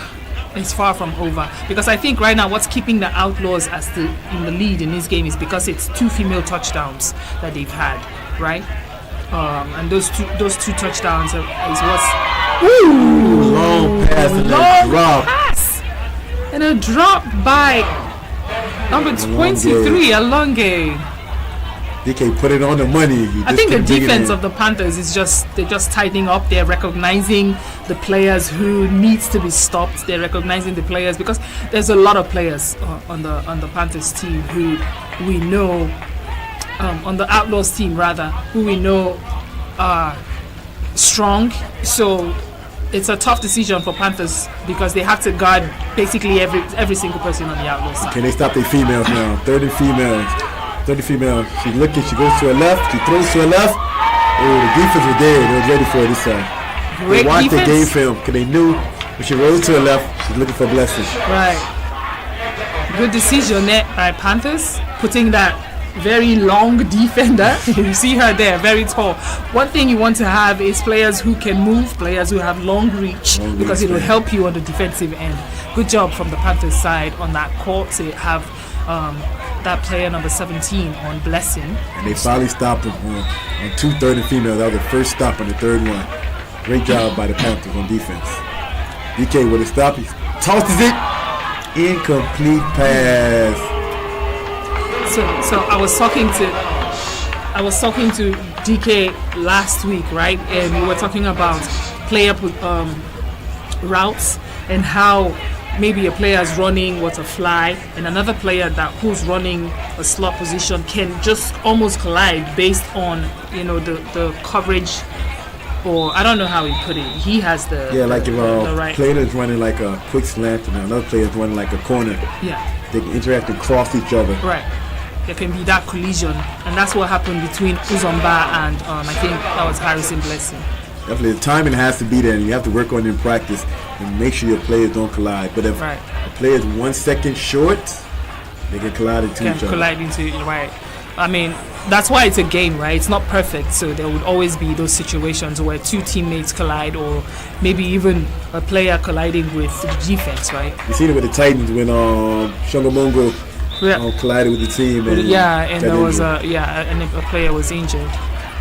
It's far from over. Because I think right now what's keeping the Outlaws in the lead in this game is because it's 2 female touchdowns that they've had, right? And those two touchdowns is what's... Ooh! Long pass and a drop. And a drop by number 23, Alonge. DK put it on the money. I think the defense of the Panthers is they're just tightening up. They're recognizing the players who needs to be stopped. They're recognizing the players because there's a lot of players on the Panthers team who we know, on the Outlaws team rather, who we know are strong. So it's a tough decision for Panthers because they have to guard basically every single person on the Outlaws side. Can they stop their females now? 30 females. She's looking, she goes to her left, she throws to her left. Oh, the defense was there. They were ready for it this time. Great they watched defense. the game film because they knew when she rolled to her left, she's looking for blessings. Right. Good decision there by Panthers, putting that very long defender. You see her there, very tall. One thing you want to have is players who can move, players who have long reach, because it will help you on the defensive end. Good job from the Panthers side on that court to have that player number 17 on Blessing. And they finally stopped him on 2 third and females. That was the first stop on the third one. Great job by the Panthers on defense. DK with a stop. He tosses it. Incomplete pass. So I was talking to DK last week, right? And we were talking about player routes and how maybe a player is running what's a fly, and another player who's running a slot position can just almost collide based on the coverage, or I don't know how he put it. He has the like if the right player is running like a quick slant and another player is running like a corner. Yeah, they can interact and cross each other. Right. There can be that collision, and that's what happened between Uzomba and I think that was Harrison Blessing. Definitely, the timing has to be there, and you have to work on it in practice and make sure your players don't collide. But if a player is 1 second short, they can collide into each other. Right. I mean, that's why it's a game, right? It's not perfect, so there would always be those situations where two teammates collide, or maybe even a player colliding with the defense, right? You seen it with the Titans when Shongomongo collided with the team. And there was and a player was injured.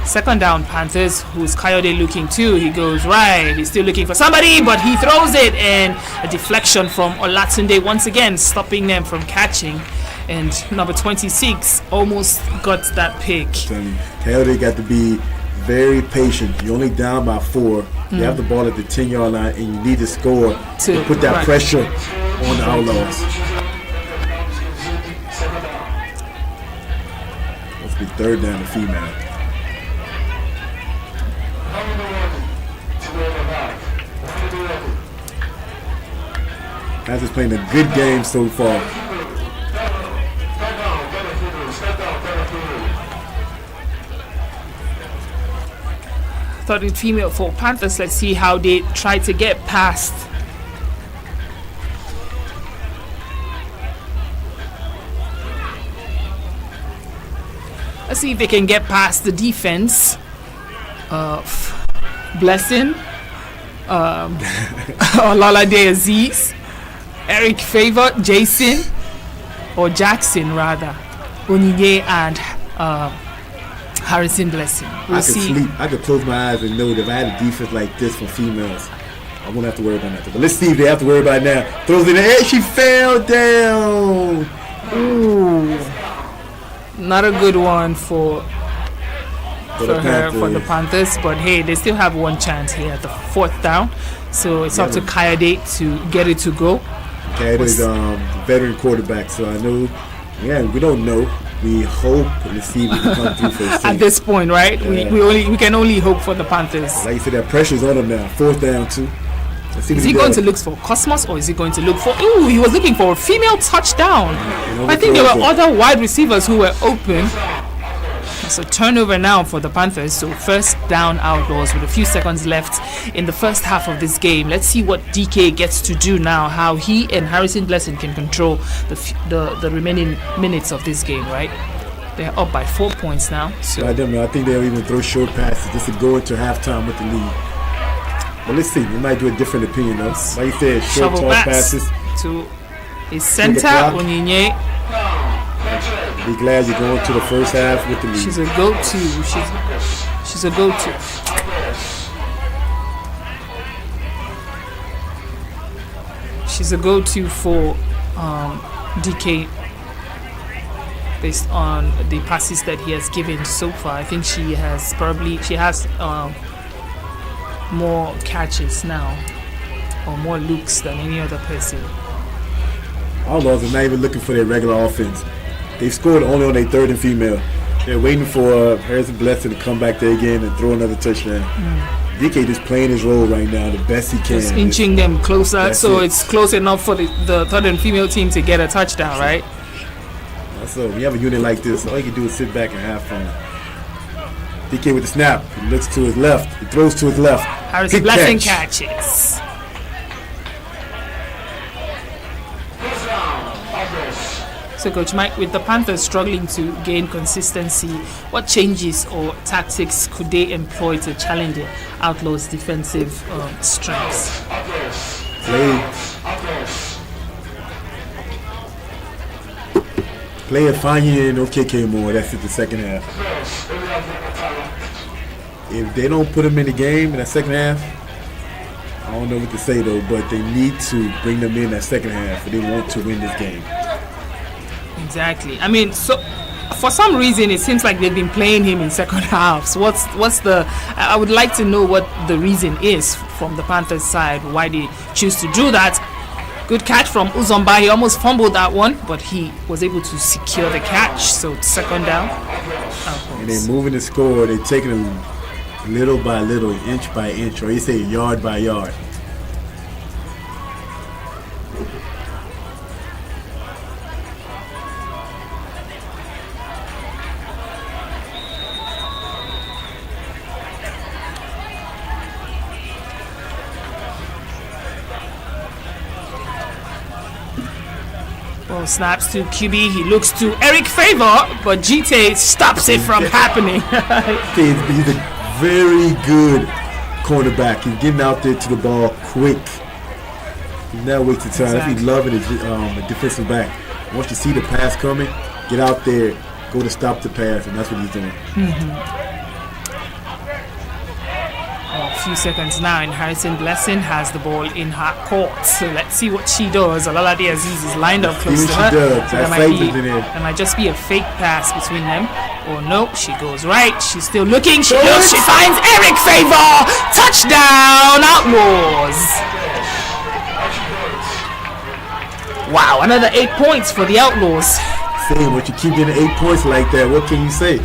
Second down, Panthers, who's Coyote looking too. He goes right. He's still looking for somebody, but he throws it, and a deflection from Olatunde once again, stopping them from catching. And number 26 almost got that pick. Coyote got to be very patient. You're only down by 4. You have the ball at the 10-yard line, and you need to score to put that pressure on the Outlaws. Let's be third down to female. Panthers playing a good game so far. Third and female for Panthers. Let's see how they try to get past. Let's see if they can get past the defense of Blessing, Olalade Aziz, Eric Favor, Jason, or Jackson rather, Onyinye and Harrison Blessing. I could sleep. I could close my eyes and know that if I had a defense like this for females, I won't have to worry about nothing. But let's see if they have to worry about it now. Throws in the air. She fell down. Ooh. Not a good one for the Panthers. But hey, they still have one chance here at the 4th down. So it's up to Coyote to get it to go. Coyote is a veteran quarterback, so I know. Yeah, we don't know. We hope and see if we can come through for the at this point, right? Yeah. We can only hope for the Panthers. Like you said, that pressure's on them now. 4th down too. Is he going to look for Cosmos, or is he going to look for? Ooh, he was looking for a female touchdown. I think there were other wide receivers who were open. It's a turnover now for the Panthers. So first down, Outlaws with a few seconds left in the first half of this game. Let's see what DK gets to do now. How he and Harrison Blessing can control the remaining minutes of this game. Right? They're up by 4 points now. So I don't know. I think they'll even throw short passes just to go into halftime with the lead. But let's see. We might do a different opinion though. Like you said, short toss passes to his center, Onyinye. Be glad you're going to the first half with the lead. She's a go-to. She's a go-to. She's a go-to for DK based on the passes that he has given so far. I think she has more catches now, or more looks than any other person. Outlaws are not even looking for their regular offense. They've scored only on their 3rd and female. They're waiting for Harrison Blessing to come back there again and throw another touchdown. DK just playing his role right now the best he can. Just inching them closer, so it's close enough for the 3rd and female team to get a touchdown, right? So when you have a unit like this, all you can do is sit back and have fun. DK with the snap. He looks to his left. He throws to his left. Harrison Blessing catches. So, Coach Mike, with the Panthers struggling to gain consistency, what changes or tactics could they employ to challenge the Outlaws' defensive strengths? Play Afanya and OKK more. That's it, the second half. If they don't put them in the game in that second half, I don't know what to say though, but they need to bring them in that second half if they want to win this game. Exactly. I mean, so for some reason it seems like they've been playing him in second halves. What's the? I would like to know what the reason is from the Panthers side, why they choose to do that. Good catch from Uzomba. He almost fumbled that one, but he was able to secure the catch. So second down. And they're moving the score. They're taking them little by little, inch by inch, or you say yard by yard. Ball snaps to QB. He looks to Eric Favor, but GT stops it from happening. He's a very good cornerback. He's getting out there to the ball quick. He's not wasting time. That's what he's loving his defensive back. Once you see the pass coming, get out there, go to stop the pass, and that's what he's doing. A few seconds now, and Harrison Blessing has the ball in her court. So let's see what she does. Alalade Aziz is lined up close to her. There might just be a fake pass between them. Oh no, she goes right. She's still looking. She looks. She finds Eric Favor. Touchdown, Outlaws. Wow, another 8 points for the Outlaws. Say, but you keep getting 8 points like that, what can you say?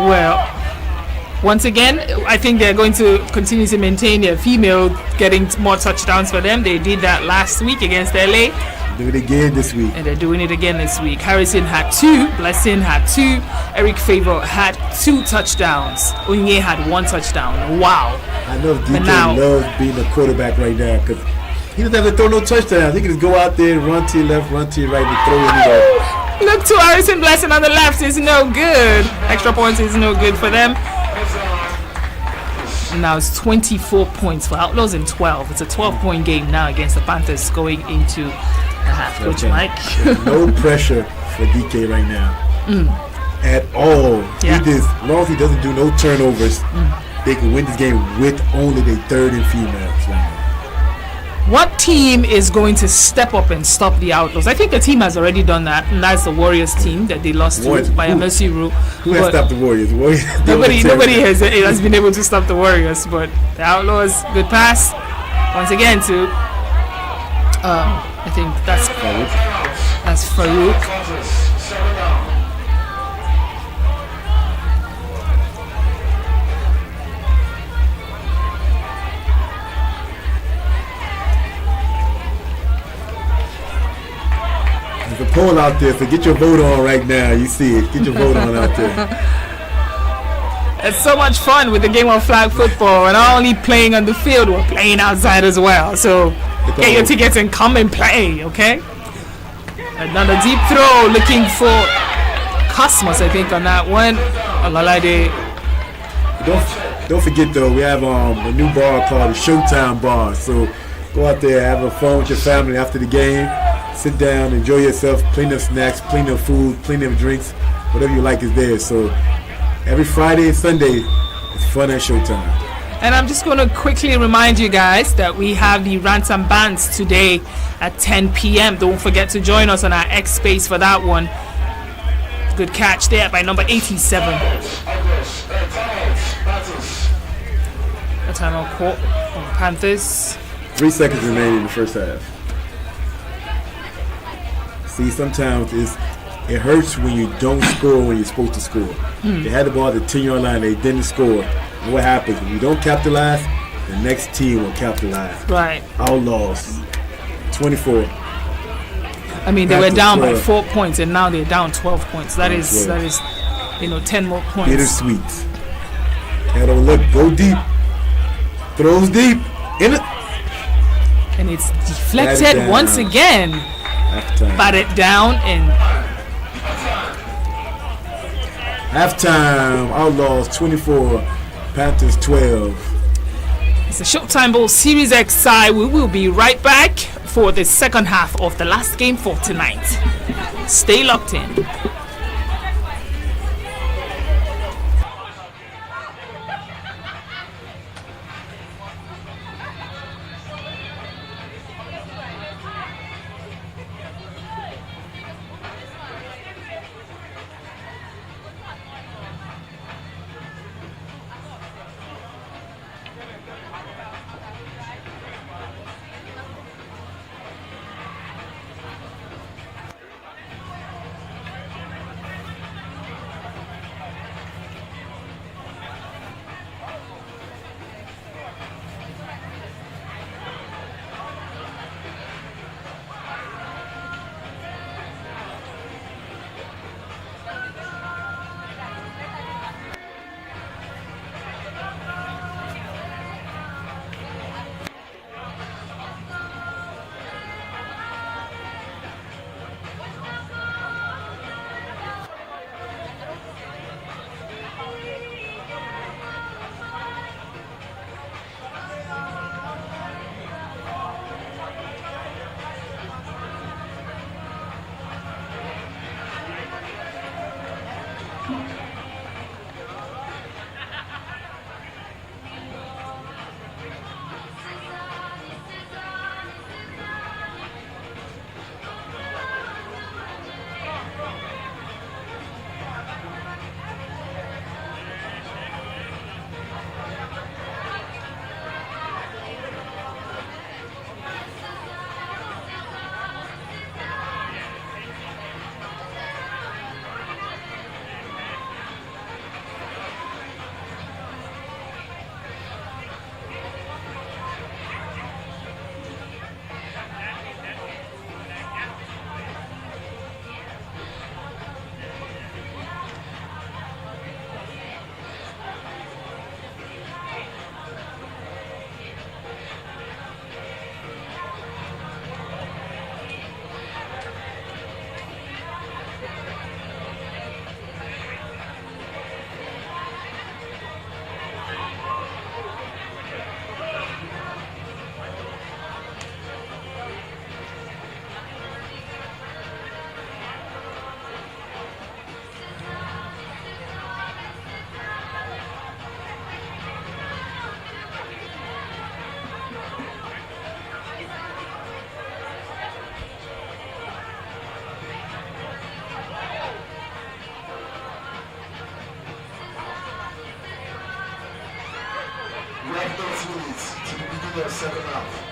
Well, once again, I think they're going to continue to maintain their female getting more touchdowns for them. They did that last week against LA. Do it again this week. And they're doing it again this week. Harrison had 2, Blessing had 2, Eric Favor had 2 touchdowns. Onye had 1 touchdown. Wow. I know DK loves being a quarterback right now because he doesn't have to throw no touchdowns. He can just go out there and run to your left, run to your right, and throw it. Look to Harrison Blessing on the left is no good. Extra points is no good for them. Now it's 24 points for Outlaws and 12. It's a 12-point game now against the Panthers going into the half. Coach Mike. No pressure for DK right now at all. Yeah. As long as he doesn't do no turnovers, they can win this game with only their third and females right now. What team is going to step up and stop the Outlaws? I think the team has already done that, and that's the Warriors team that they lost to by a mercy rule. Who has stopped the Warriors? Nobody has been able to stop the Warriors, but the Outlaws, good pass once again to I think that's Farouk. There's a poll out there, so get your vote on right now. You see it. Get your vote on out there. It's so much fun with the game of flag football. We're not only playing on the field, we're playing outside as well. So get your tickets and come and play, okay? Another deep throw, looking for Cosmos, I think, on that one. Alalade. Don't forget though, we have a new bar called the Showtime Bar. So go out there, have a fun with your family after the game. Sit down, enjoy yourself, plenty of snacks, plenty of food, plenty of drinks, whatever you like is there. So every Friday and Sunday, it's fun at Showtime. And I'm just going to quickly remind you guys that we have the Ransom Bands today at 10 p.m. Don't forget to join us on our X Space for that one. Good catch there by number 87. A timeout call on Panthers. 3 seconds remaining in the first half. See, sometimes it hurts when you don't score when you're supposed to score. They had the ball at the 10-yard line, they didn't score. And what happens? When you don't capitalize, the next team will capitalize. Right. Outlaws, 24. I mean, they were down by 4 points, and now they're down 12 points. That is, 10 more points. Bittersweet. Head over, look, go deep. Throws deep. In it. And it's deflected once again. batted down and halftime. Outlaws 24, Panthers 12. it's a Showtime Bowl Series X side. We will be right back for the second half of the last game for tonight. Stay locked in. Second half.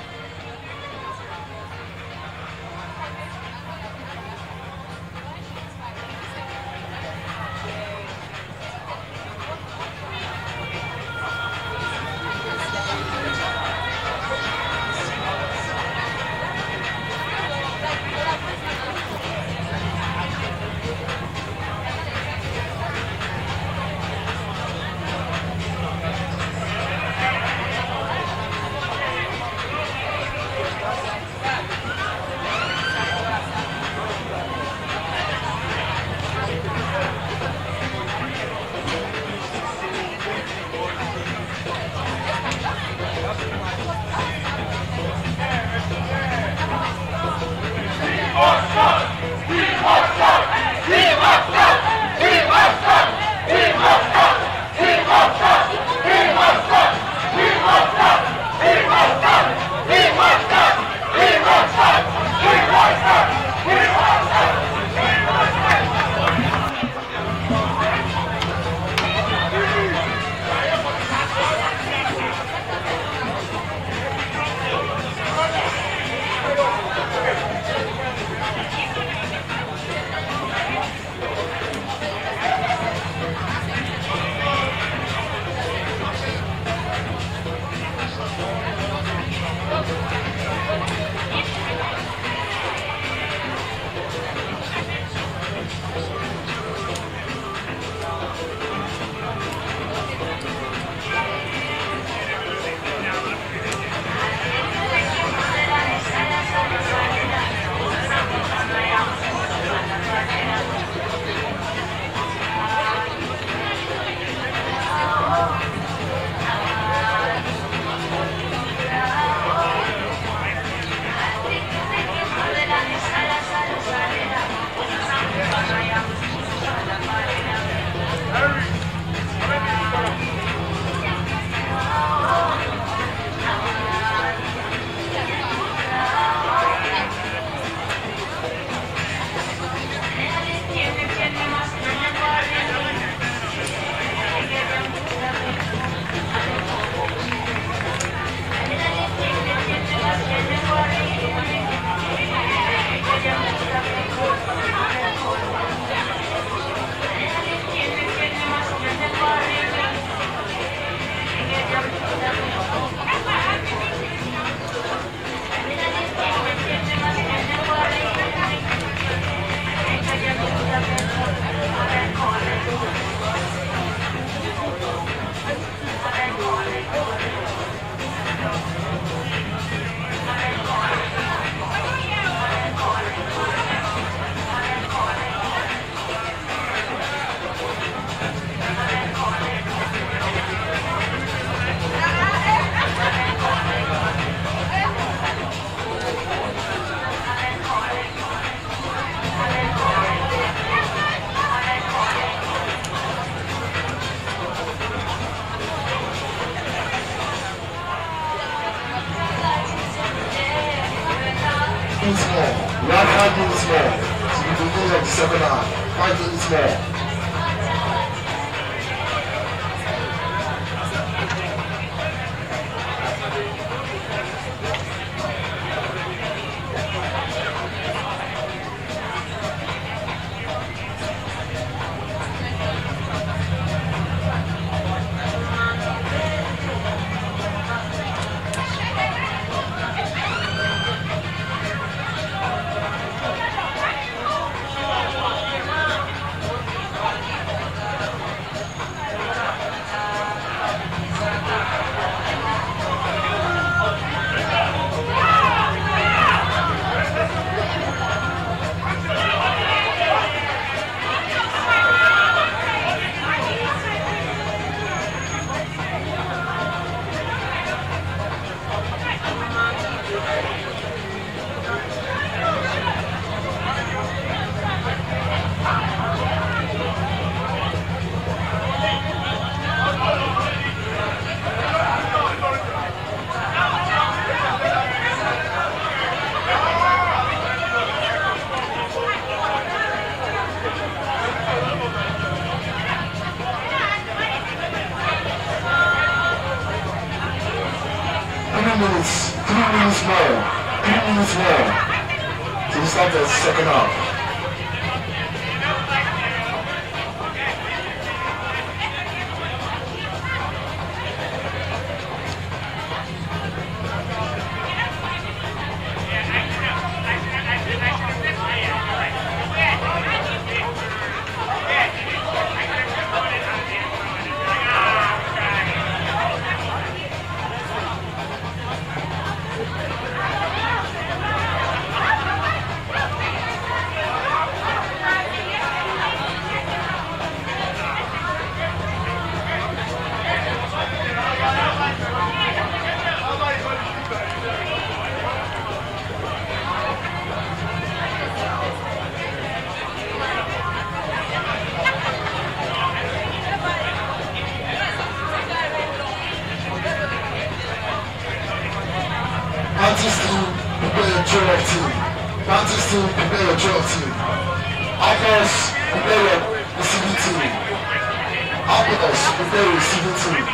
5 minutes more to the beginning of the second half. 5 minutes more. To the start of the second half. Panthers team, prepare your drill team. Panthers team, prepare your drill team. Outlaws, prepare your receiving team. Outlaws, prepare your receiving team.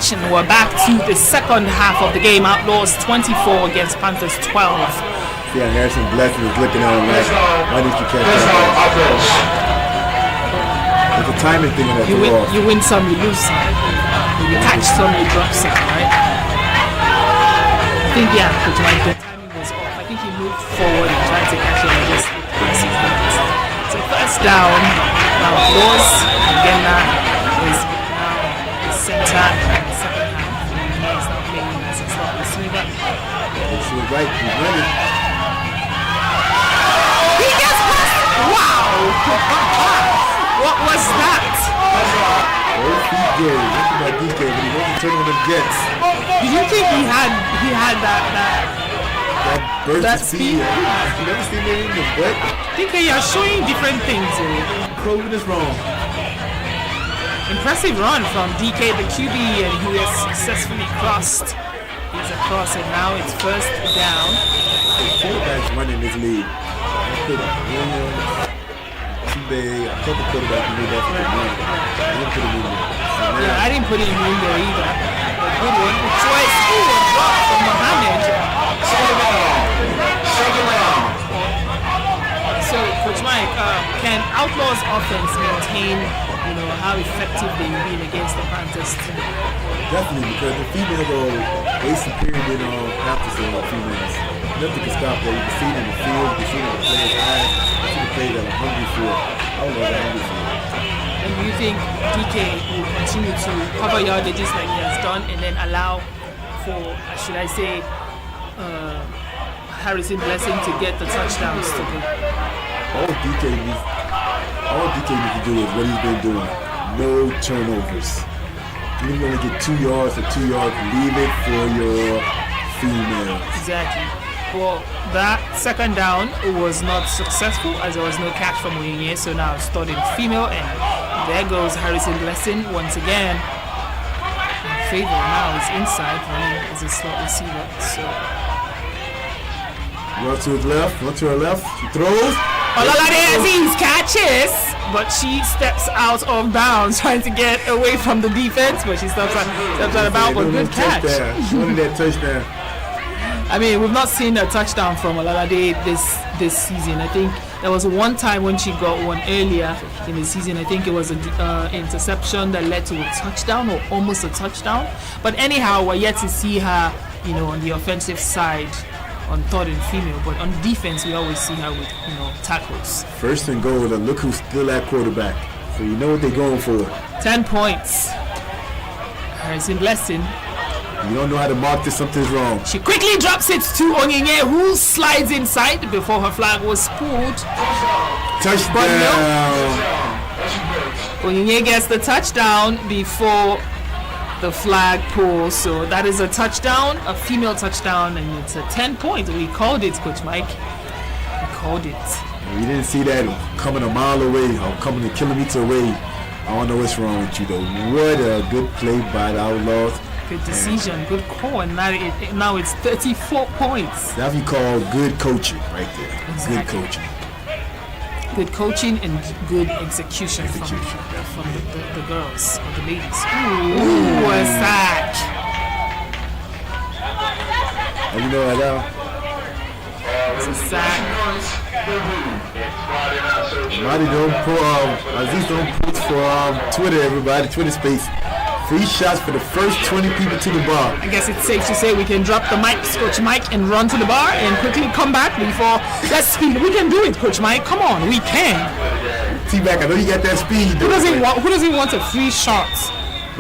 And we're back to the second half of the game. Outlaws 24 against Panthers 12. Yeah, Harrison Blessing is looking at him like, why didn't you catch that? It's a timing thing in that ball. You win some, you lose some. You catch some, you drop some, right? I think, yeah, the timing was off. I think he moved forward and tried to catch it and just passes it. So first down, Outlaws, and again that is now the center. She was right, he's running. He gets past. Wow! What was that? Old DJ, look at my DJ, but he wasn't turning on the Jets. Did you think he had that burst that of speed? You never seen me in the butt? DK, you're showing different things. Proving is wrong. Impressive run from DK, the QB, and he has successfully crossed his across, and now it's first down. The quarterback's running this league. I put Williams, T-Bay, a couple quarterbacks in there for the run. I didn't put him in there. So now, Yeah, I didn't put him in there either. A good one. Choice. Ooh, a drop from Mohammed. So, Coach Mike, can Outlaws offense maintain, how effective they've been against the Panthers team? definitely, because the females are way superior than Panthers are females. Nothing can stop that. You can see it in the field, you can see it in the players' eyes, you see the players that are hungry for it. Outlaws are hungry for it. And do you think DK will continue to cover yardages like he has done and then allow for, should I say, Harrison Blessing to get the touchdowns to go? All DK needs to do is what he's been doing. No turnovers. You're going to get 2 yards or 2 yards. Leave it for your females. Exactly. Well, that second down was not successful as there was no catch from Oyinye, so now it's starting female, and there goes Harrison Blessing once again. In favor now is inside, running as a slot receiver. So Run to his left, run to her left. She throws. Olalade Aziz catches, but she steps out of bounds, trying to get away from the defense, but she steps out of bounds. But good catch. She wanted that touchdown. I mean, we've not seen a touchdown from Olalade this season. I think there was one time when she got one earlier in the season. I think it was an interception that led to a touchdown or almost a touchdown. But anyhow, we're yet to see her, on the offensive side on third and female. But on defense, we always see her with, tackles. First and goal, and look who's still at quarterback. So you know what they're going for. 10 points. Harrison Blessing. You don't know how to mark this, something's wrong. She quickly drops it to Onyinye, who slides inside before her flag was pulled. Touchdown. But no. Onyinye gets the touchdown before the flag pulls. So that is a touchdown, a female touchdown, and it's a 10 points. We called it, Coach Mike. We called it. You didn't see that coming a mile away or coming a kilometer away. I don't know what's wrong with you, though. What a good play by the Outlaws. Good decision, good call, and now it's 34 points. That's what you call good coaching right there. Exactly. Good coaching. Good coaching and good execution. From the girls or the ladies. Ooh, a sack. And you know what now? It's a sack. Marty don't put Aziz don't put for Twitter, everybody, Twitter space. Free shots for the first 20 people to the bar. I guess it's safe to say we can drop the mic, Coach Mike, and run to the bar and quickly come back before that speed. We can do it, Coach Mike. Come on, we can. T-Back, I know you got that speed. Who doesn't want a free shot?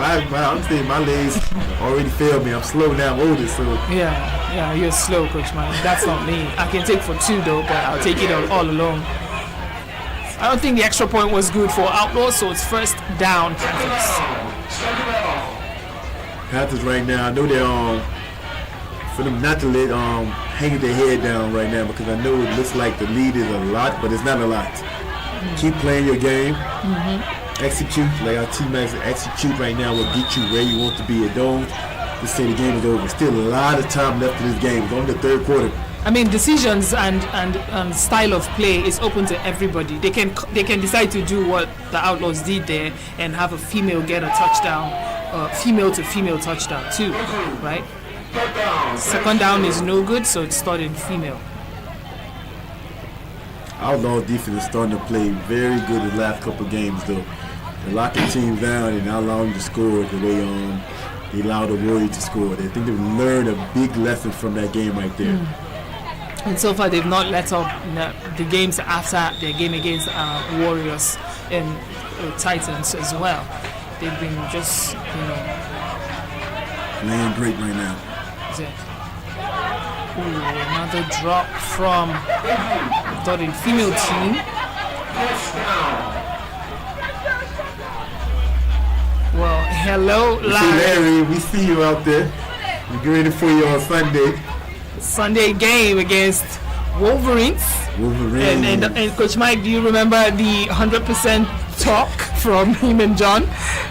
I'm saying my legs already failed me. I'm slow now, I'm older, so. Yeah, you're slow, Coach Mike. That's not me. I can take for 2 though, but I'll take it all alone. I don't think the extra point was good for Outlaws, so it's first down, Panthers. Panthers right now, I know they're for them not to let hang their head down right now, because I know it looks like the lead is a lot, but it's not a lot. Keep playing your game. Execute, like our teammates execute right now will get you where you want to be. And don't just say the game is over. Still a lot of time left in this game. It's only the third quarter. I mean, decisions and style of play is open to everybody. They can decide to do what the Outlaws did there and have a female get a touchdown, female to female touchdown too, right? Second down is no good, so it's starting female. Outlaw defense is starting to play very good the last couple of games, though. They're locking teams down and not allowing them to score the way they allow the Warriors to score. They think they've learned a big lesson from that game right there. And so far, they've not let up the games after their game against Warriors and Titans as well. They've been just, playing great right now. Exactly. Ooh, another drop from the female team. Well, hello, Larry. We see you out there. We're getting ready for you on Sunday game against Wolverines. And Coach Mike, do you remember the 100% talk from him and John.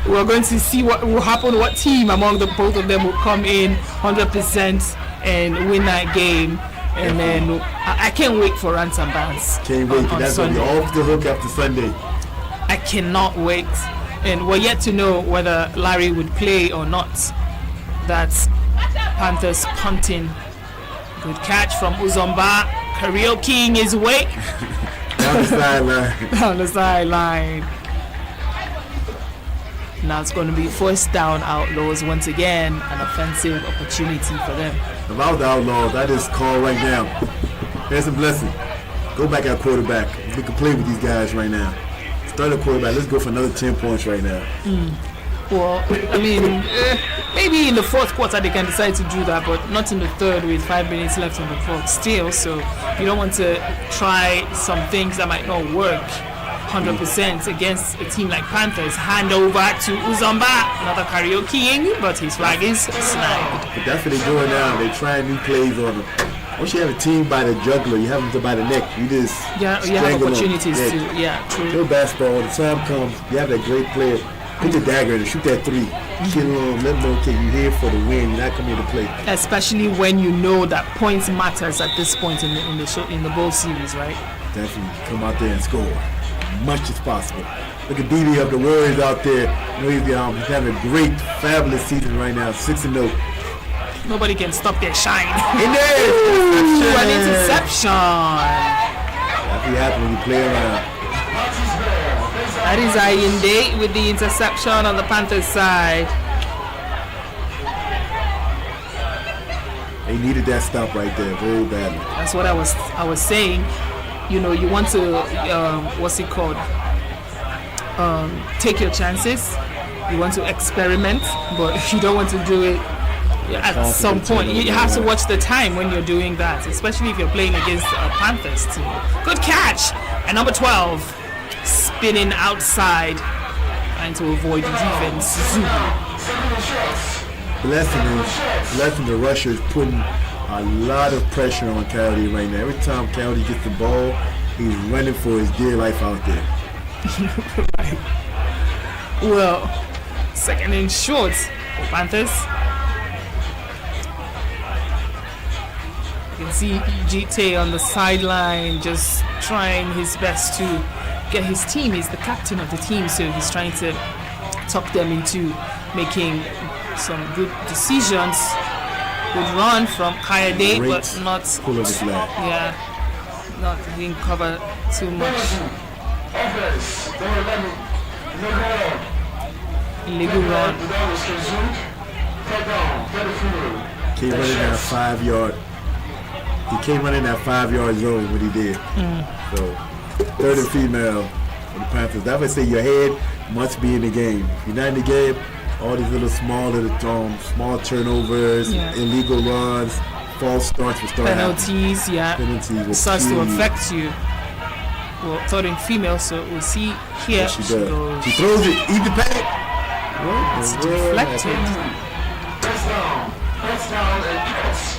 We're going to see what will happen, what team among the both of them will come in 100% and win that game. And then I can't wait for Rants and Bands. Can't wait. That's going to be off the hook after Sunday. I cannot wait. And we're yet to know whether Larry would play or not. That's Panthers punting. Good catch from Uzomba. Karaokeing his way. Down the sideline. Down the sideline. Now it's going to be first down Outlaws once again. An offensive opportunity for them. About the Outlaws, I just call right now. There's a blessing. Go back at quarterback. We can play with these guys right now. Start a quarterback. Let's go for another 10 points right now. Well, I mean, maybe in the fourth quarter they can decide to do that, but not in the third with 5 minutes left on the clock still. So you don't want to try some things that might not work 100% against a team like Panthers. Hand over to Uzomba. Another karaokeing, but his flag is snagged. But that's what they're doing now. They're trying new plays on him. Once you have a team by the jugular, you have them by the neck. You just you have opportunities to true. Play basketball. When the time comes, you have that great player. Put the dagger in and shoot that three. Kill them, let them know, okay, you're here for the win. You're not coming here to play. Especially when you know that points matters at this point in the bowl series, right? Definitely come out there and score as much as possible. Look at BB of the Warriors out there. You know, he's having a great, fabulous season right now. 6-0. Nobody can stop their shine. It is! An interception. That's what happens when you play around. That is Ayinde with the interception on the Panthers side. They needed that stop right there very badly. That's what I was saying. You know, you want to take your chances. You want to experiment, but you don't want to do it at some point. You have to watch the time when you're doing that, especially if you're playing against a Panthers team. Good catch. And number 12 spinning outside, trying to avoid the defense. Blessing the rushers putting a lot of pressure on Coed right now. Every time Coed gets the ball, he's running for his dear life out there. Right. Well, second and short for Panthers. You can see GT on the sideline just trying his best to get his team. He's the captain of the team, so he's trying to talk them into making some good decisions. Good run from Coed, but not pull of the flag. Yeah, not being covered too much. Illegal run. Came running that 5 yard. He came running that 5 yard zone when he did. So third and female for the Panthers. That would say your head must be in the game. If you're not in the game, all these little small turnovers, illegal runs, false starts will start penalties, happening. Penalties starts to affect you. Well, third and female, so we'll see here. Yes, she does. She throws it, eat the pack. It's deflected.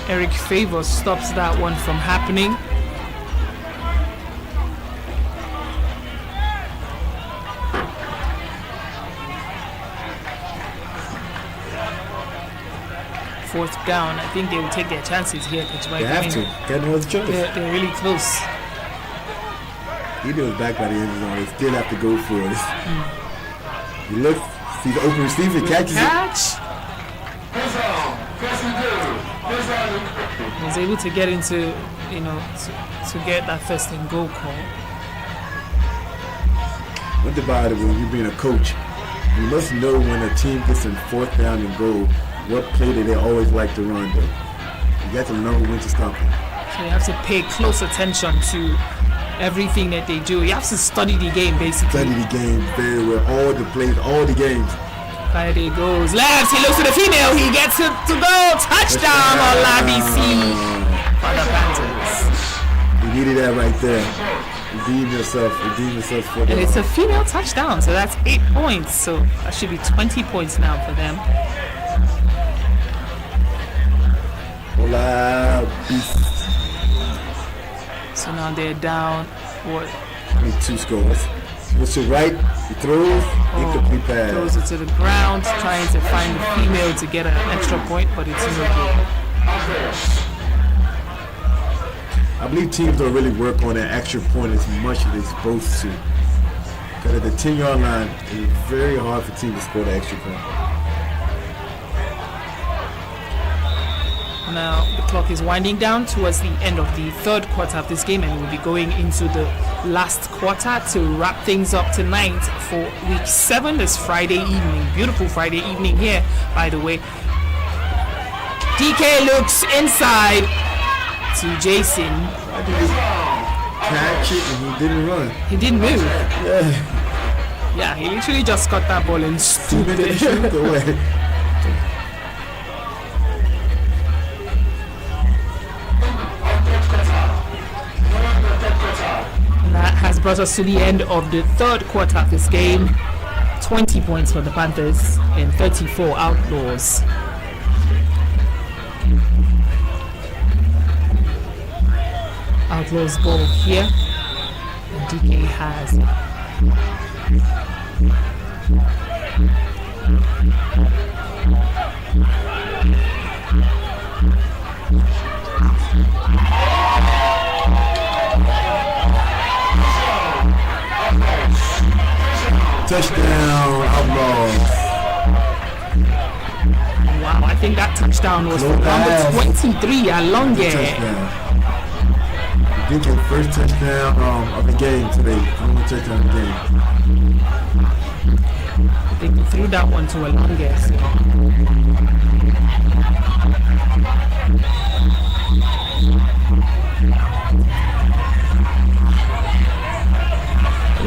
Eric Favors stops that one from happening. Fourth down. I think they will take their chances here. They have to. Get another chance. They're really close. He was back by the end zone. They still have to go for it. He looks, sees the open receiver, catches it. Was able to get into, to get that first and goal call. What about it when you're being a coach? You must know when a team gets in fourth down and goal, what play do they always like to run though. You got to know when to stop them. So you have to pay close attention to everything that they do. You have to study the game basically. Study the game very well, all the plays, all the games. Coed goes left, he looks to the female, he gets it to go, touchdown on LaBC for the Panthers. You needed that right there. Redeem yourself for them. And it's a female touchdown, so that's 8 points, so that should be 20 points now for them. LaBC. So now they're down, what? 2 scores. Looks to right, he throws, incomplete pass. Throws it to the ground, trying to find the female to get an extra point, but it's no good. I believe teams don't really work on that extra point as much as they're supposed to. Because at the 10-yard line, it's very hard for teams to score the extra point. Now the clock is winding down towards the end of the third quarter of this game, and we'll be going into the last quarter to wrap things up tonight for week 7 this Friday evening. Beautiful Friday evening here, by the way. DK looks inside to Jason. Catch it and he didn't run. He didn't move. Yeah. Yeah, he literally just caught that ball and stood there. Away. That has brought us to the end of the third quarter of this game. 20 points for the Panthers and 34 Outlaws. Outlaws ball here. And DK has it. Touchdown, Outlaws. Wow, I think that touchdown was for number 23, Alonge. DK first touchdown of the game today. Only touchdown of the game. I think he threw that one to Alonge.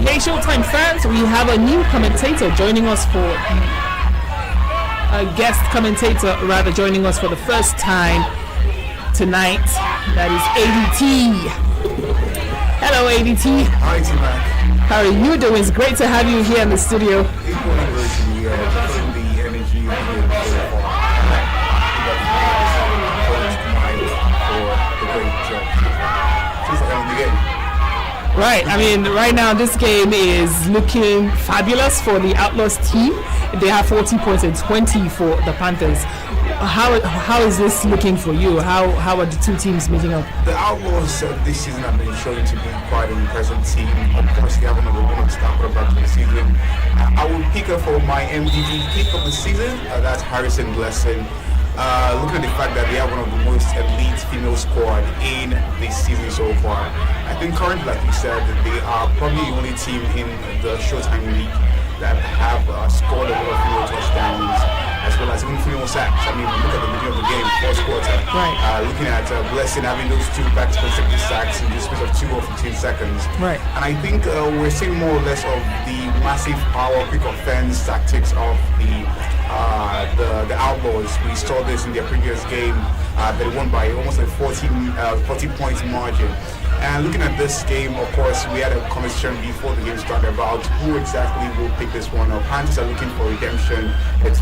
Hey Showtime fans, we have a new commentator joining us for a guest commentator rather joining us for the first time tonight. That is ADT. Hello ADT. Hi T-Mac. How are you doing? It's great to have you here in the studio. Right, I mean, right now this game is looking fabulous for the Outlaws team. They have 40 points and 20 for the Panthers. How is this looking for you? How are the two teams meeting up? The Outlaws this season have been showing to be quite an impressive team. Of course, they have one of the star quarterbacks of the season. I will pick her for my MVP pick of the season. That's Harrison Blessing. Looking at the fact that they have one of the most elite female squad in this season so far. I think currently, like you said, they are probably the only team in the Showtime League that have scored a lot of female touchdowns, as well as even female sacks. I mean, look at the beginning of the game, fourth quarter. Right. Looking at Blessing having those 2 back-to-consecutive sacks in the space of 2 or 15 seconds. Right. And I think we're seeing more or less of the massive power, quick offense tactics of the Outlaws. We saw this in their previous game. They won by almost a 40 points margin. And looking at this game, of course, we had a conversation before the game started about who exactly will pick this one up. Panthers are looking for redemption. It's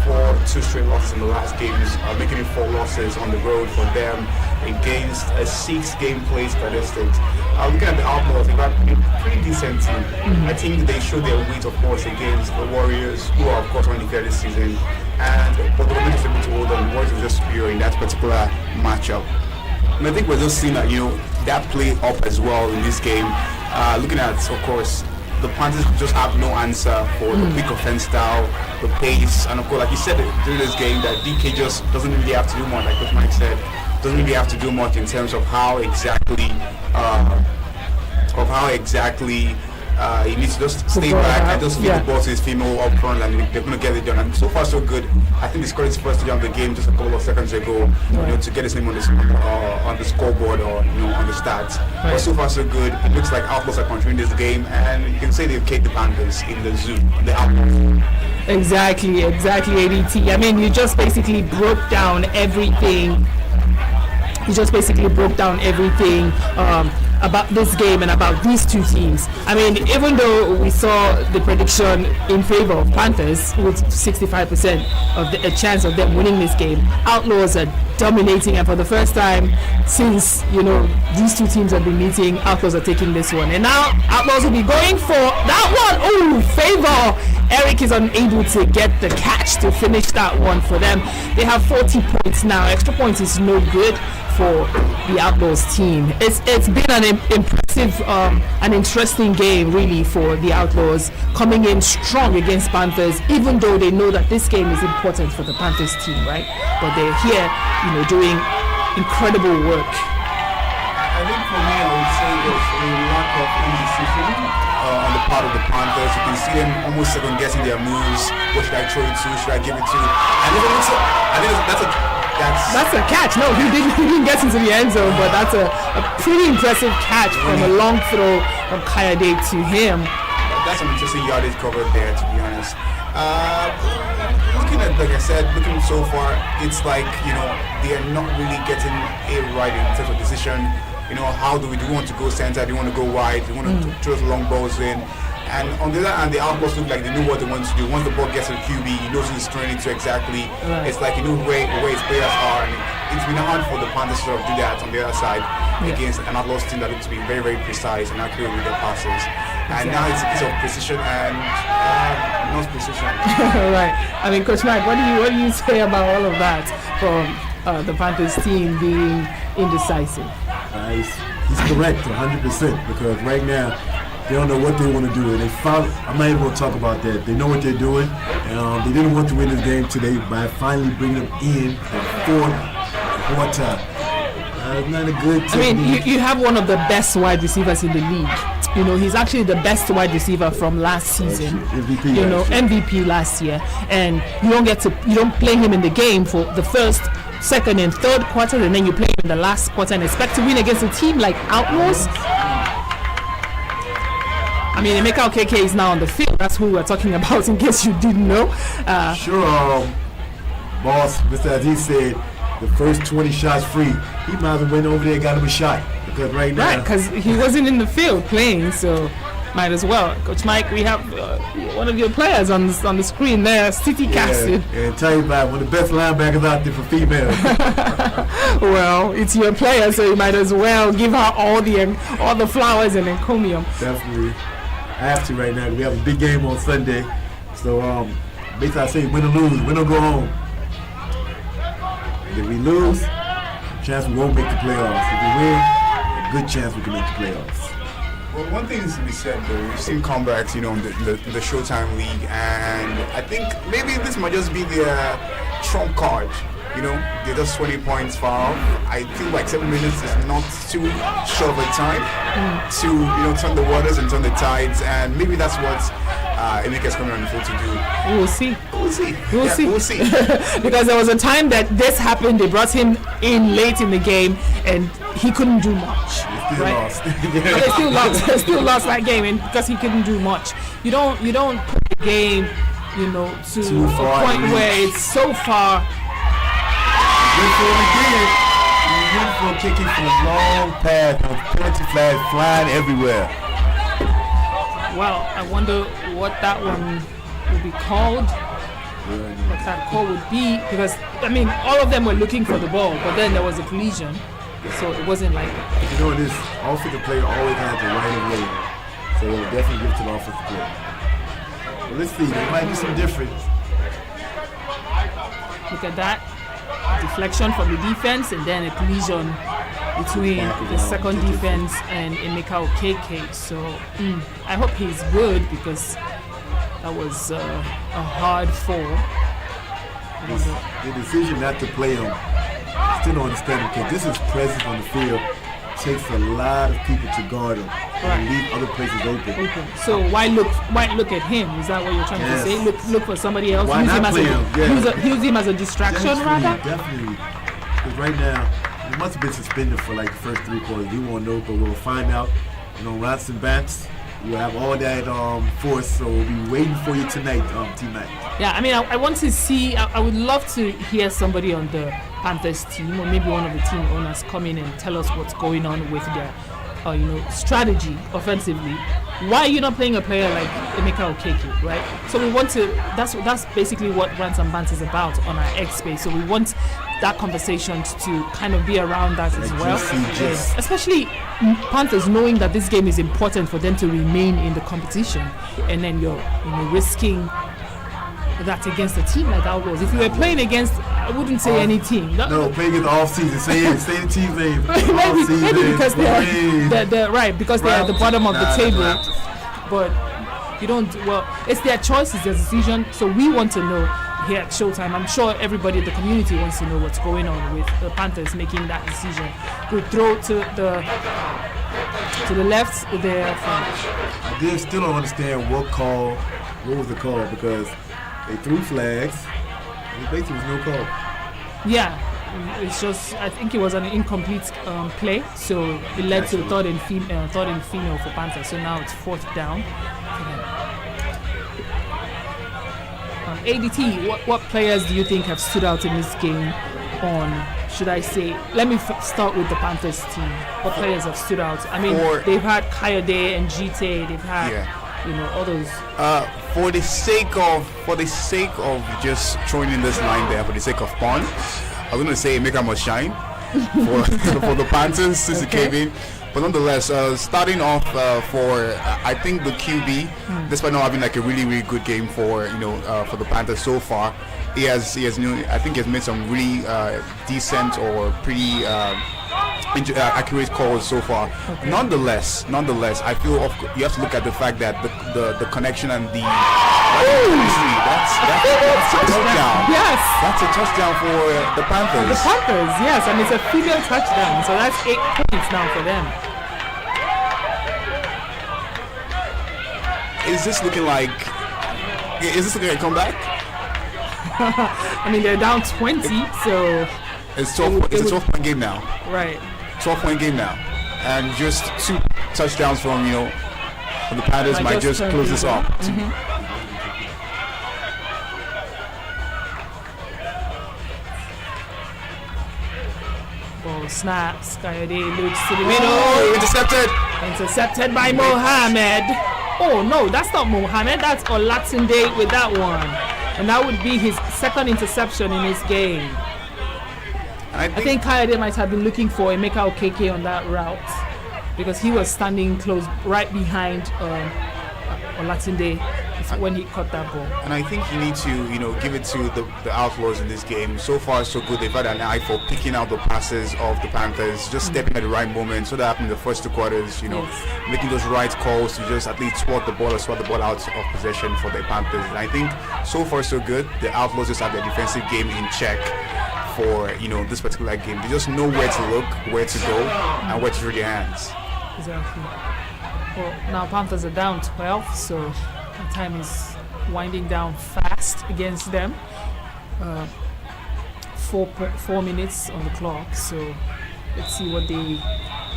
2 straight losses in the last games, making it 4 losses on the road for them against a 6-game play statistics. Looking at the Outlaws, they've got a pretty decent team. I think they showed their weight, of course, against the Warriors, who are, of course, only fair this season. But the Warriors are able to hold on. The Warriors are just superior in that particular matchup. And I think we're just seeing that, that play up as well in this game. Looking at, of course, the Panthers just have no answer for the quick offense style, the pace, and of course, like you said during this game, that DK just doesn't really have to do much, like Coach Mike said, doesn't really have to do much in terms of how exactly he needs to just stay back and just feed the ball to his female up front, and they're going to get it done. And so far, so good. I think he scored his first touchdown of the game just a couple of seconds ago, to get his name on the scoreboard or on the stats. Right. But so far, so good. It looks like Outlaws are controlling this game, and you can say they've kicked the Panthers in the zoo, the Outlaws. Exactly, ADT. I mean, you just basically broke down everything. about this game and about these two teams. I mean, even though we saw the prediction in favor of Panthers with 65% of a chance of them winning this game, Outlaws are dominating, and for the first time since these two teams have been meeting, Outlaws are taking this one, and now Outlaws will be going for that one. Oh, favor! Eric is unable to get the catch to finish that one for them. They have 40 points now. Extra points is no good for the Outlaws team. It's been an impressive, an interesting game really for the Outlaws, coming in strong against Panthers, even though they know that this game is important for the Panthers team, right? But they're here, doing incredible work. I think for me, I would say there's a lack of indecision on the part of the Panthers. You can see them almost second guessing their moves. What should I throw it to? Should I give it to? And I think that's a catch. No, he didn't get into the end zone, but that's a pretty impressive catch from a long throw from Coed to him. That's some interesting yardage covered there, to be honest. Looking at, like I said, looking so far, it's like, they are not really getting it right in terms of decision. How do we want to go center? Do you want to go wide? Do you want to throw the long balls in? And on the other hand, the Outlaws look like they know what they want to do. Once the ball gets to the QB, he knows who he's throwing it to exactly. Right. It's like where his players are. And it's been hard for the Panthers to sort of do that on the other side against an Outlaws team that looks to be very, very precise and accurate with their passes. And now it's a piece of precision and not precision. Right. I mean, Coach Mike, what do you say about all of that from the Panthers team being indecisive? He's correct 100% because right now they don't know what they want to do, and I'm not even going to talk about that. They know what they're doing, and they didn't want to win this game today by finally bringing them in the fourth quarter. Not a good technique. I mean, you have one of the best wide receivers in the league. He's actually the best wide receiver from last season. MVP last year, and you don't play him in the game for the first, second, and third quarter, and then you play him in the last quarter and expect to win against a team like Outlaws. I mean, Emeka Okeke is now on the field. That's who we're talking about, in case you didn't know. Boss, Mr. Aziz said the first 20 shots free. He might as well went over there and got him a shot. Because right now... Right, because he wasn't in the field playing, so might as well. Coach Mike, we have one of your players on the screen there, City Castle. And tell you about one of the best linebackers out there for females. Well, it's your player, so you might as well give her all the flowers and encomium. Definitely. I have to right now. We have a big game on Sunday. So basically I say win or lose, win or go home. And if we lose, chance we won't make the playoffs. If we win, a good chance we can make the playoffs. Well, one thing is to be said though, we've seen comebacks, in the Showtime League, and I think maybe this might just be their trump card. They're just 20 points far off. I feel like 7 minutes is not too short of a time to turn the waters and turn the tides, and maybe that's what Emeka's coming on the field to do. We'll see. We'll see. Because there was a time that this happened. They brought him in late in the game, and he couldn't do much. Lost. They still lost. They still lost that game, and because he couldn't do much. You don't put the game, to a point where it's so far. Beautiful kicking from a long path of penalty flags flying everywhere. Well, I wonder what that one will be called. What that call would be, because all of them were looking for the ball, but then there was a collision, so it wasn't like. This offensive player always has the right of way, so we'll definitely give it to the offensive player. Well, let's see. There might be some difference. Look at that. Deflection from the defense, and then a collision between the second defense and Emeka Okeke. So I hope he's good, because that was a hard fall. The decision not to play him, I still don't understand, because this is presence on the field. Takes a lot of people to guard him and leave other places open. So why look at him? Is that what you're trying to say? Look for somebody else. Why not play him? Use him as a distraction, rather. Definitely. Because right now, he must have been suspended for like the first 3 quarters. We won't know, but we'll find out. Rats and bats. We'll have all that force, so we'll be waiting for you tonight, T-Mac. Yeah, I want to see. I would love to hear somebody on the Panthers team, or maybe one of the team owners, come in and tell us what's going on with their strategy offensively, why are you not playing a player like Emeka Okeke, right? So we want to. That's basically what Rants and Bants is about on our X space. So we want that conversation to kind of be around that as well, especially Panthers knowing that this game is important for them to remain in the competition, and then you're risking that against a team like Outlaws. If you were playing against, I wouldn't say any team. No, playing against off season. Say the team's name. Maybe because they're right, because they're at the bottom of the table. But you don't. Well, it's their choice, it's their decision. So we want to know here at Showtime. I'm sure everybody in the community wants to know what's going on with the Panthers making that decision. We throw to the left there. I still don't understand what was the call, because they threw flags. There basically was no call. Yeah, it's just, I think it was an incomplete play, so it led to third and female for Panthers. So now it's 4th down. ADT, what players do you think have stood out in this game? Should I say, let me start with the Panthers team. What players have stood out? I mean, they've had Coed and Gite, they've had others. For the sake of just throwing in this line there, for the sake of fun, I was going to say Emeka must shine for the Panthers since he came in. But nonetheless, starting off for I think the QB, despite not having like a really, really good game for the Panthers so far, he has I think he has made some really decent or pretty accurate calls so far. Okay. Nonetheless, I feel you have to look at the fact that the connection and the chemistry. That's a touchdown. Yes, that's a touchdown for the Panthers. The Panthers, yes, and it's a female touchdown, so that's 8 points now for them. Is this looking like a comeback? I mean, they're down 20, so it's 12-point game now. Right. 12-point game now, and just 2 touchdowns from the Panthers might just close this off. Ball snaps. Coed looks to the middle. Intercepted by Mohamed. Oh no, that's not Mohamed. That's Olatunde with that one, and that would be his 2nd interception in his game. I think Coed might have been looking for Emeka Okeke on that route, because he was standing close right behind Olatunde when he caught that ball. And I think you need to give it to the Outlaws in this game. So far so good. They've had an eye for picking out the passes of the Panthers, just stepping at the right moment. So that happened in the first 2 quarters, making those right calls to just at least swat the ball out of possession for the Panthers. And I think so far so good. The Outlaws just have their defensive game in check for this particular game. They just know where to look, where to go, and where to throw their hands. Exactly. Well, now Panthers are down 12, so the time is winding down fast against them. 4 minutes on the clock, so let's see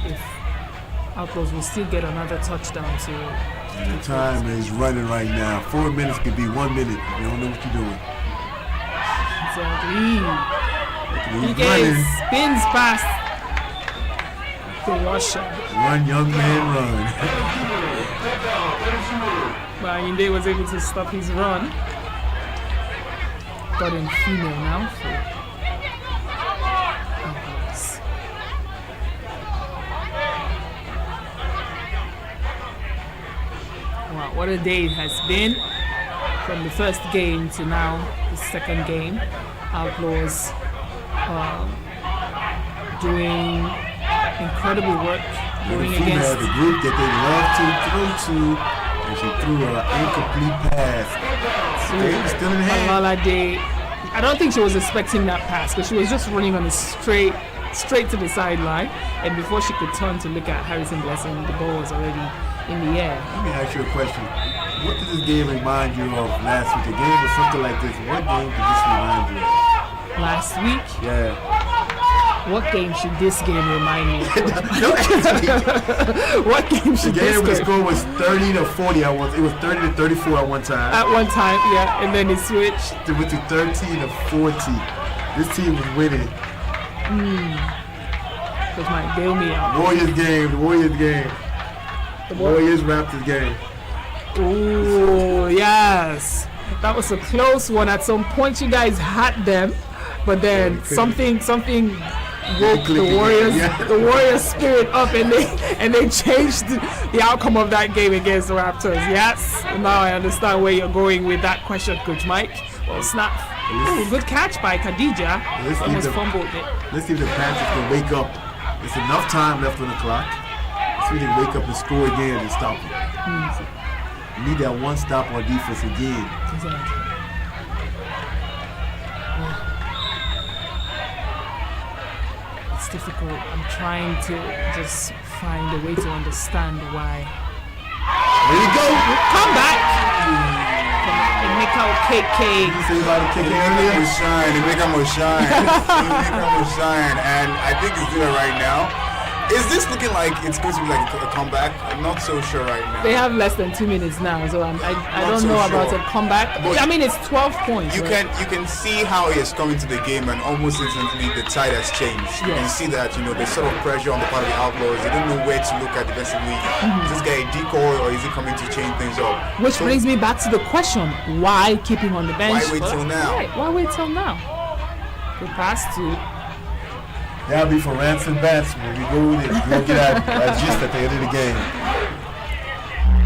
if Outlaws will still get another touchdown. So the time is running right now. 4 minutes could be 1 minute. You don't know what you're doing. Exactly. He spins past the Russia. Run, young man, run. Bayinde was able to stop his run. Got in female now. Wow, what a day it has been. From the first game to now the second game. Outlaws doing incredible work going against the group that they love to throw to, and she threw an incomplete pass. Still in hand. Holiday. I don't think she was expecting that pass, because she was just running on a straight to the sideline, and before she could turn to look at Harrison Blessing, the ball was already in the air. Let me ask you a question. What did this game remind you of last week? A game was something like this. What game did this remind you of? Last week? Yeah. What game should this game remind me of? What game should this game? The score was 30-40. It was 30-34 at one time. At one time, yeah, and then it switched. It went to 13-40. This team was winning. Coach Mike, bail me out. Warriors game. The Warriors game. The Warriors Raptors game. Oh, yes. That was a close one. At some point, you guys had them, but then something woke the Warriors spirit up, and they changed the outcome of that game against the Raptors. Yes. Now I understand where you're going with that question, Coach Mike. Well, snap. Ooh, good catch by Khadija. Almost fumbled it. Let's see if the Panthers can wake up. There's enough time left on the clock. Let's see if they can wake up and score again and stop it. You need that one stop on defense again. Exactly. It's difficult. I'm trying to just find a way to understand why. There you go. Come back. Emeka KK. You say about the KK earlier? Emeka must shine. And I think he's doing it right now. Is this looking like it's going to be like a comeback? I'm not so sure right now. They have less than 2 minutes now, so I don't know about a comeback. But I mean, it's 12 points. You can see how he is coming to the game, and almost instantly the tide has changed. You can see that there's sort of pressure on the part of the Outlaws. They don't know where to look at defensively. Is this guy a decoy, or is he coming to change things up? Which brings me back to the question: why keep him on the bench? Why wait till now? Right, why wait till now? Good pass to. That'll be for Ransom Bats when we go with it. We'll get our gist at the end of the game.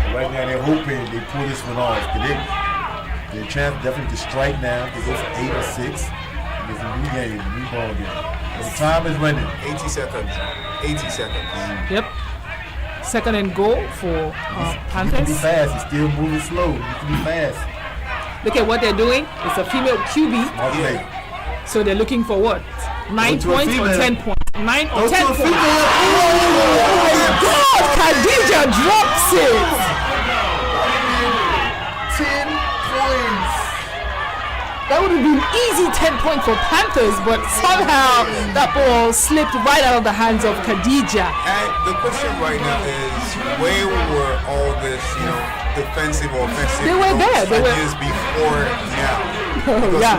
But right now they're hoping they pull this one off. They're chance definitely to strike now. They go for 8 or 6. It's a new game, a new ball game. The time is running. 80 seconds. 80 seconds. Yep. Second and goal for Panthers. You can be fast. He's still moving slow. You can be fast. Look at what they're doing. It's a female QB. So they're looking for what? 9 points or 10 points? 9 or 10 points? Oh my God! Khadija drops it! 10 points! That would have been easy 10 points for Panthers, but somehow that ball slipped right out of the hands of Khadija. And the question right now is, where were all this, defensive or offensive? They were there. They were years before now.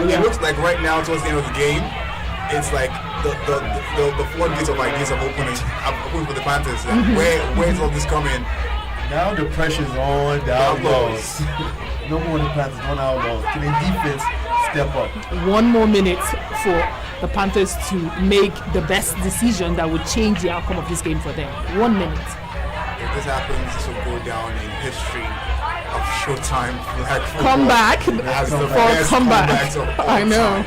It looks like right now, towards the end of the game, it's like the floodgates of ideas have opened for the Panthers. Where's all this coming? Now the pressure's on the Outlaws. No more the Panthers, on Outlaws. Can their defense step up? 1 more minute for the Panthers to make the best decision that would change the outcome of this game for them. 1 minute. If this happens, this will go down in history of Showtime flag football. Comeback as the for comeback. I know.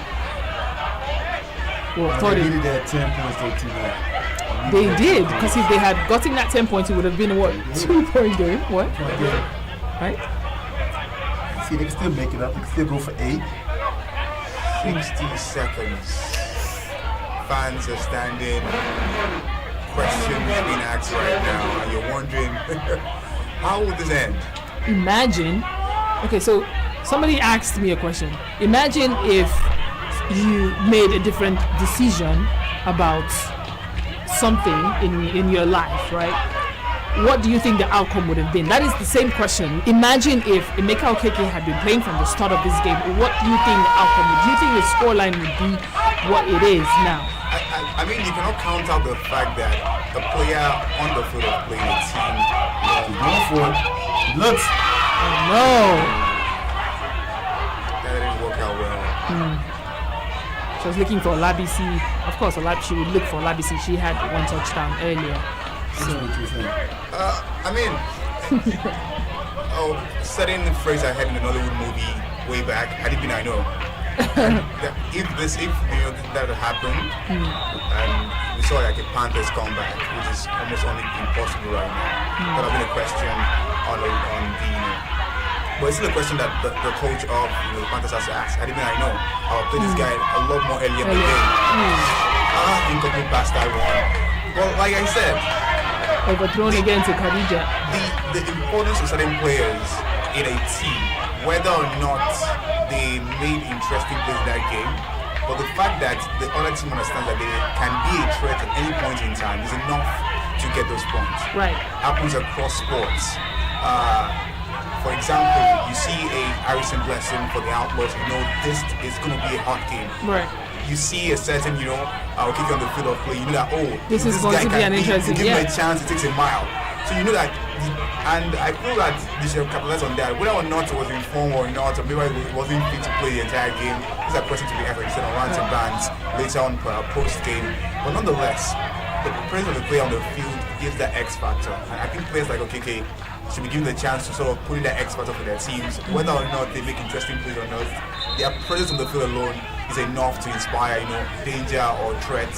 Well, they needed that 10 points though tonight. They did, because if they had gotten that 10 points, it would have been what? 2-point game. What? Right? See, they can still make it up. They can still go for 8. 60 seconds. Fans are standing. Questions being asked right now, and you're wondering how will this end? Imagine. Okay, so somebody asked me a question. Imagine if you made a different decision about something in your life, right? What do you think the outcome would have been? That is the same question. Imagine if Emeka Okeke had been playing from the start of this game. What do you think the outcome would be? Do you think the scoreline would be what it is now? I mean, you cannot count out the fact that a player on the field of playing a team going for it. Looks. No. That didn't work out well. She was looking for Olabisi. Of course, she would look for Olabisi. She had 1 touchdown earlier. So. I mean, certain phrase I had in an Hollywood movie way back. I know. if that had happened, and we saw like a Panthers comeback, which is almost only impossible right now. That would have been a question on the. But it's still a question that the coach of the Panthers has to ask. I know. I'll play this guy a lot more earlier in the game. Incomplete pass that one. Well, like I said, overthrown again to Khadija. The importance of certain players in a team, whether or not they made interesting plays in that game, but the fact that the other team understands that they can be a threat at any point in time is enough to get those points. Right. Happens across sports. For example, you see a Harrison Blessing for the Outlaws, this is going to be a hard game. Right. you see a certain, kick on the field of play, you know that, this is going to be an interesting. Give him a chance, it takes a mile. So you know that, and I feel that they should capitalize on that. Whether or not it was informed or not, or maybe it wasn't fit to play the entire game, these are questions to be answered instead of rants and bans later on post-game. But nonetheless, the presence of the player on the field gives that X factor. And I think players like OKK should be given the chance to sort of put in that X factor for their teams. Whether or not they make interesting plays or not, their presence on the field alone is enough to inspire, danger or threat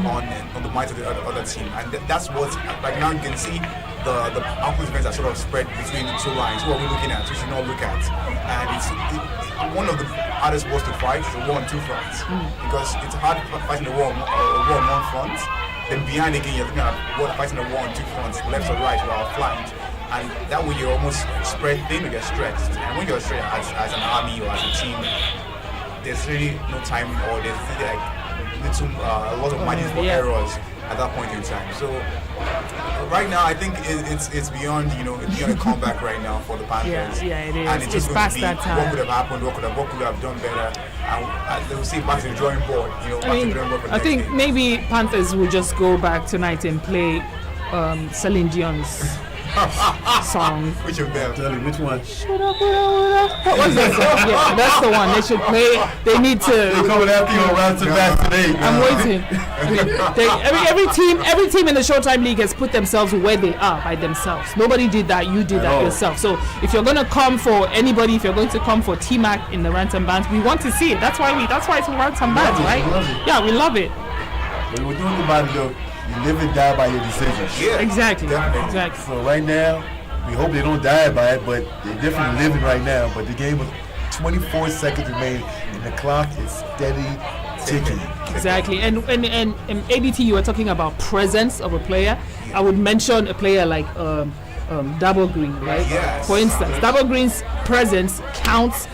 on the minds of the other team. And that's what, like now you can see, the Outlaws defense are sort of spread between the two lines. Who are we looking at? We should not look at. And it's one of the hardest wars to fight is the war on two fronts. Because it's hard fighting a war on one front. Then behind again, you're looking at fighting a war on two fronts, left or right, or flanked. And that way you're almost spread thin or you're stretched. And when you're stretched as an army or as a team, there's really no time, or there's really a lot of margins for errors at that point in time. So right now, I think it's beyond beyond a comeback right now for the Panthers. Yeah, it is. And it's just past going to be that time. what could have happened, what could have done better, and they'll see back to the drawing board. I think maybe Panthers will just go back tonight and play Celine Dion's song. Which of them? Tell me, which one? What was that song? Yeah, that's the one. They should play. They need to. They're coming after you around to back today. I'm waiting. Every team in the Showtime League has put themselves where they are by themselves. Nobody did that. You did that yourself. So if you're going to come for anybody, if you're going to come for T-Mac in the Ransom Bands, we want to see it. That's why it's a Ransom Bands, right? Yeah, we love it. But we're doing about it though. You live and die by your decisions. Yeah, exactly. So right now, we hope they don't die by it, but they're definitely living right now. But the game was 24 seconds remain, and the clock is steady ticking. Exactly. And ADT, you were talking about presence of a player. I would mention a player like Double Green, right? Yes. For instance, Double Green's presence counts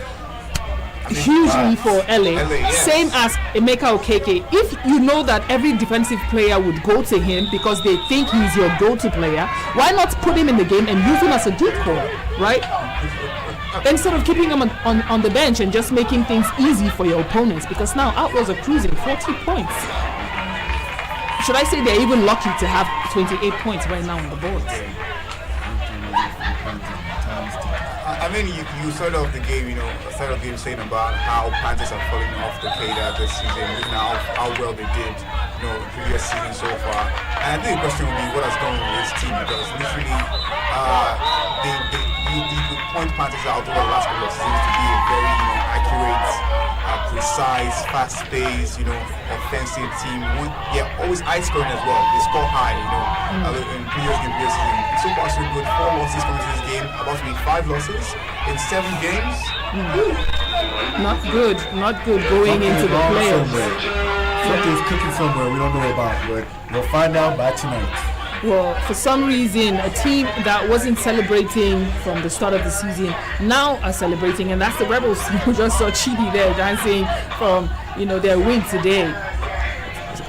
hugely for LA. Yes. Same as Emeka Okeke. If you know that every defensive player would go to him because they think he's your go-to player, why not put him in the game and use him as a decoy, right? Instead of keeping him on the bench and just making things easy for your opponents, because now Outlaws are cruising 40 points. Should I say they're even lucky to have 28 points right now on the board? I mean, you started off the game, saying about how Panthers are falling off the radar this season, looking at how well they did, previous season so far. And I think the question will be what has gone with this team, because literally, you could point Panthers out over the last couple of seasons to be a very, accurate, precise, fast-paced, offensive team. Always high-scoring as well. They score high, in previous season. So far, so good. 4 losses coming to this game. About to be 5 losses in 7 games. Not good going into the playoffs. Something's cooking somewhere we don't know about, but we'll find out by tonight. Well, for some reason, a team that wasn't celebrating from the start of the season now are celebrating, and that's the Rebels. You just saw Chidi there dancing from their win today.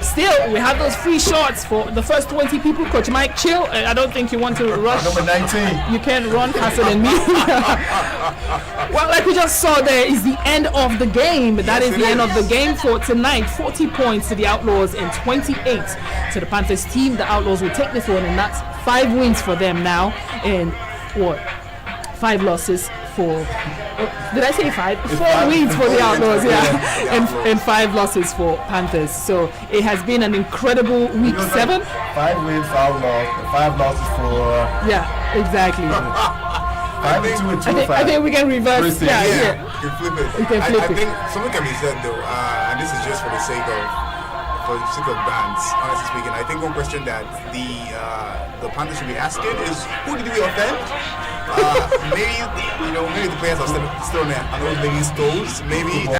Still, we have those free shots for the first 20 people. Coach Mike, chill. I don't think you want to rush. Number 19. You can't run faster than me. Well, like we just saw, there is the end of the game. That is the end of the game for tonight. 40 points to the Outlaws and 28 to the Panthers team. The Outlaws will take this one, and that's 5 wins for them now. And 5 losses for... did I say 5? 4 wins for the Outlaws, and 5 losses for Panthers. So it has been an incredible week 7. 5 wins for Outlaws and 5 losses for... yeah, exactly. 5 and 2 and 2 and 5. I think we can reverse. You can flip it. You can flip I think something can be said though, and this is just for the sake of bands, honestly speaking. I think one question that the Panthers should be asking is, who did we offend? Maybe the players are still on those ladies' toes. Maybe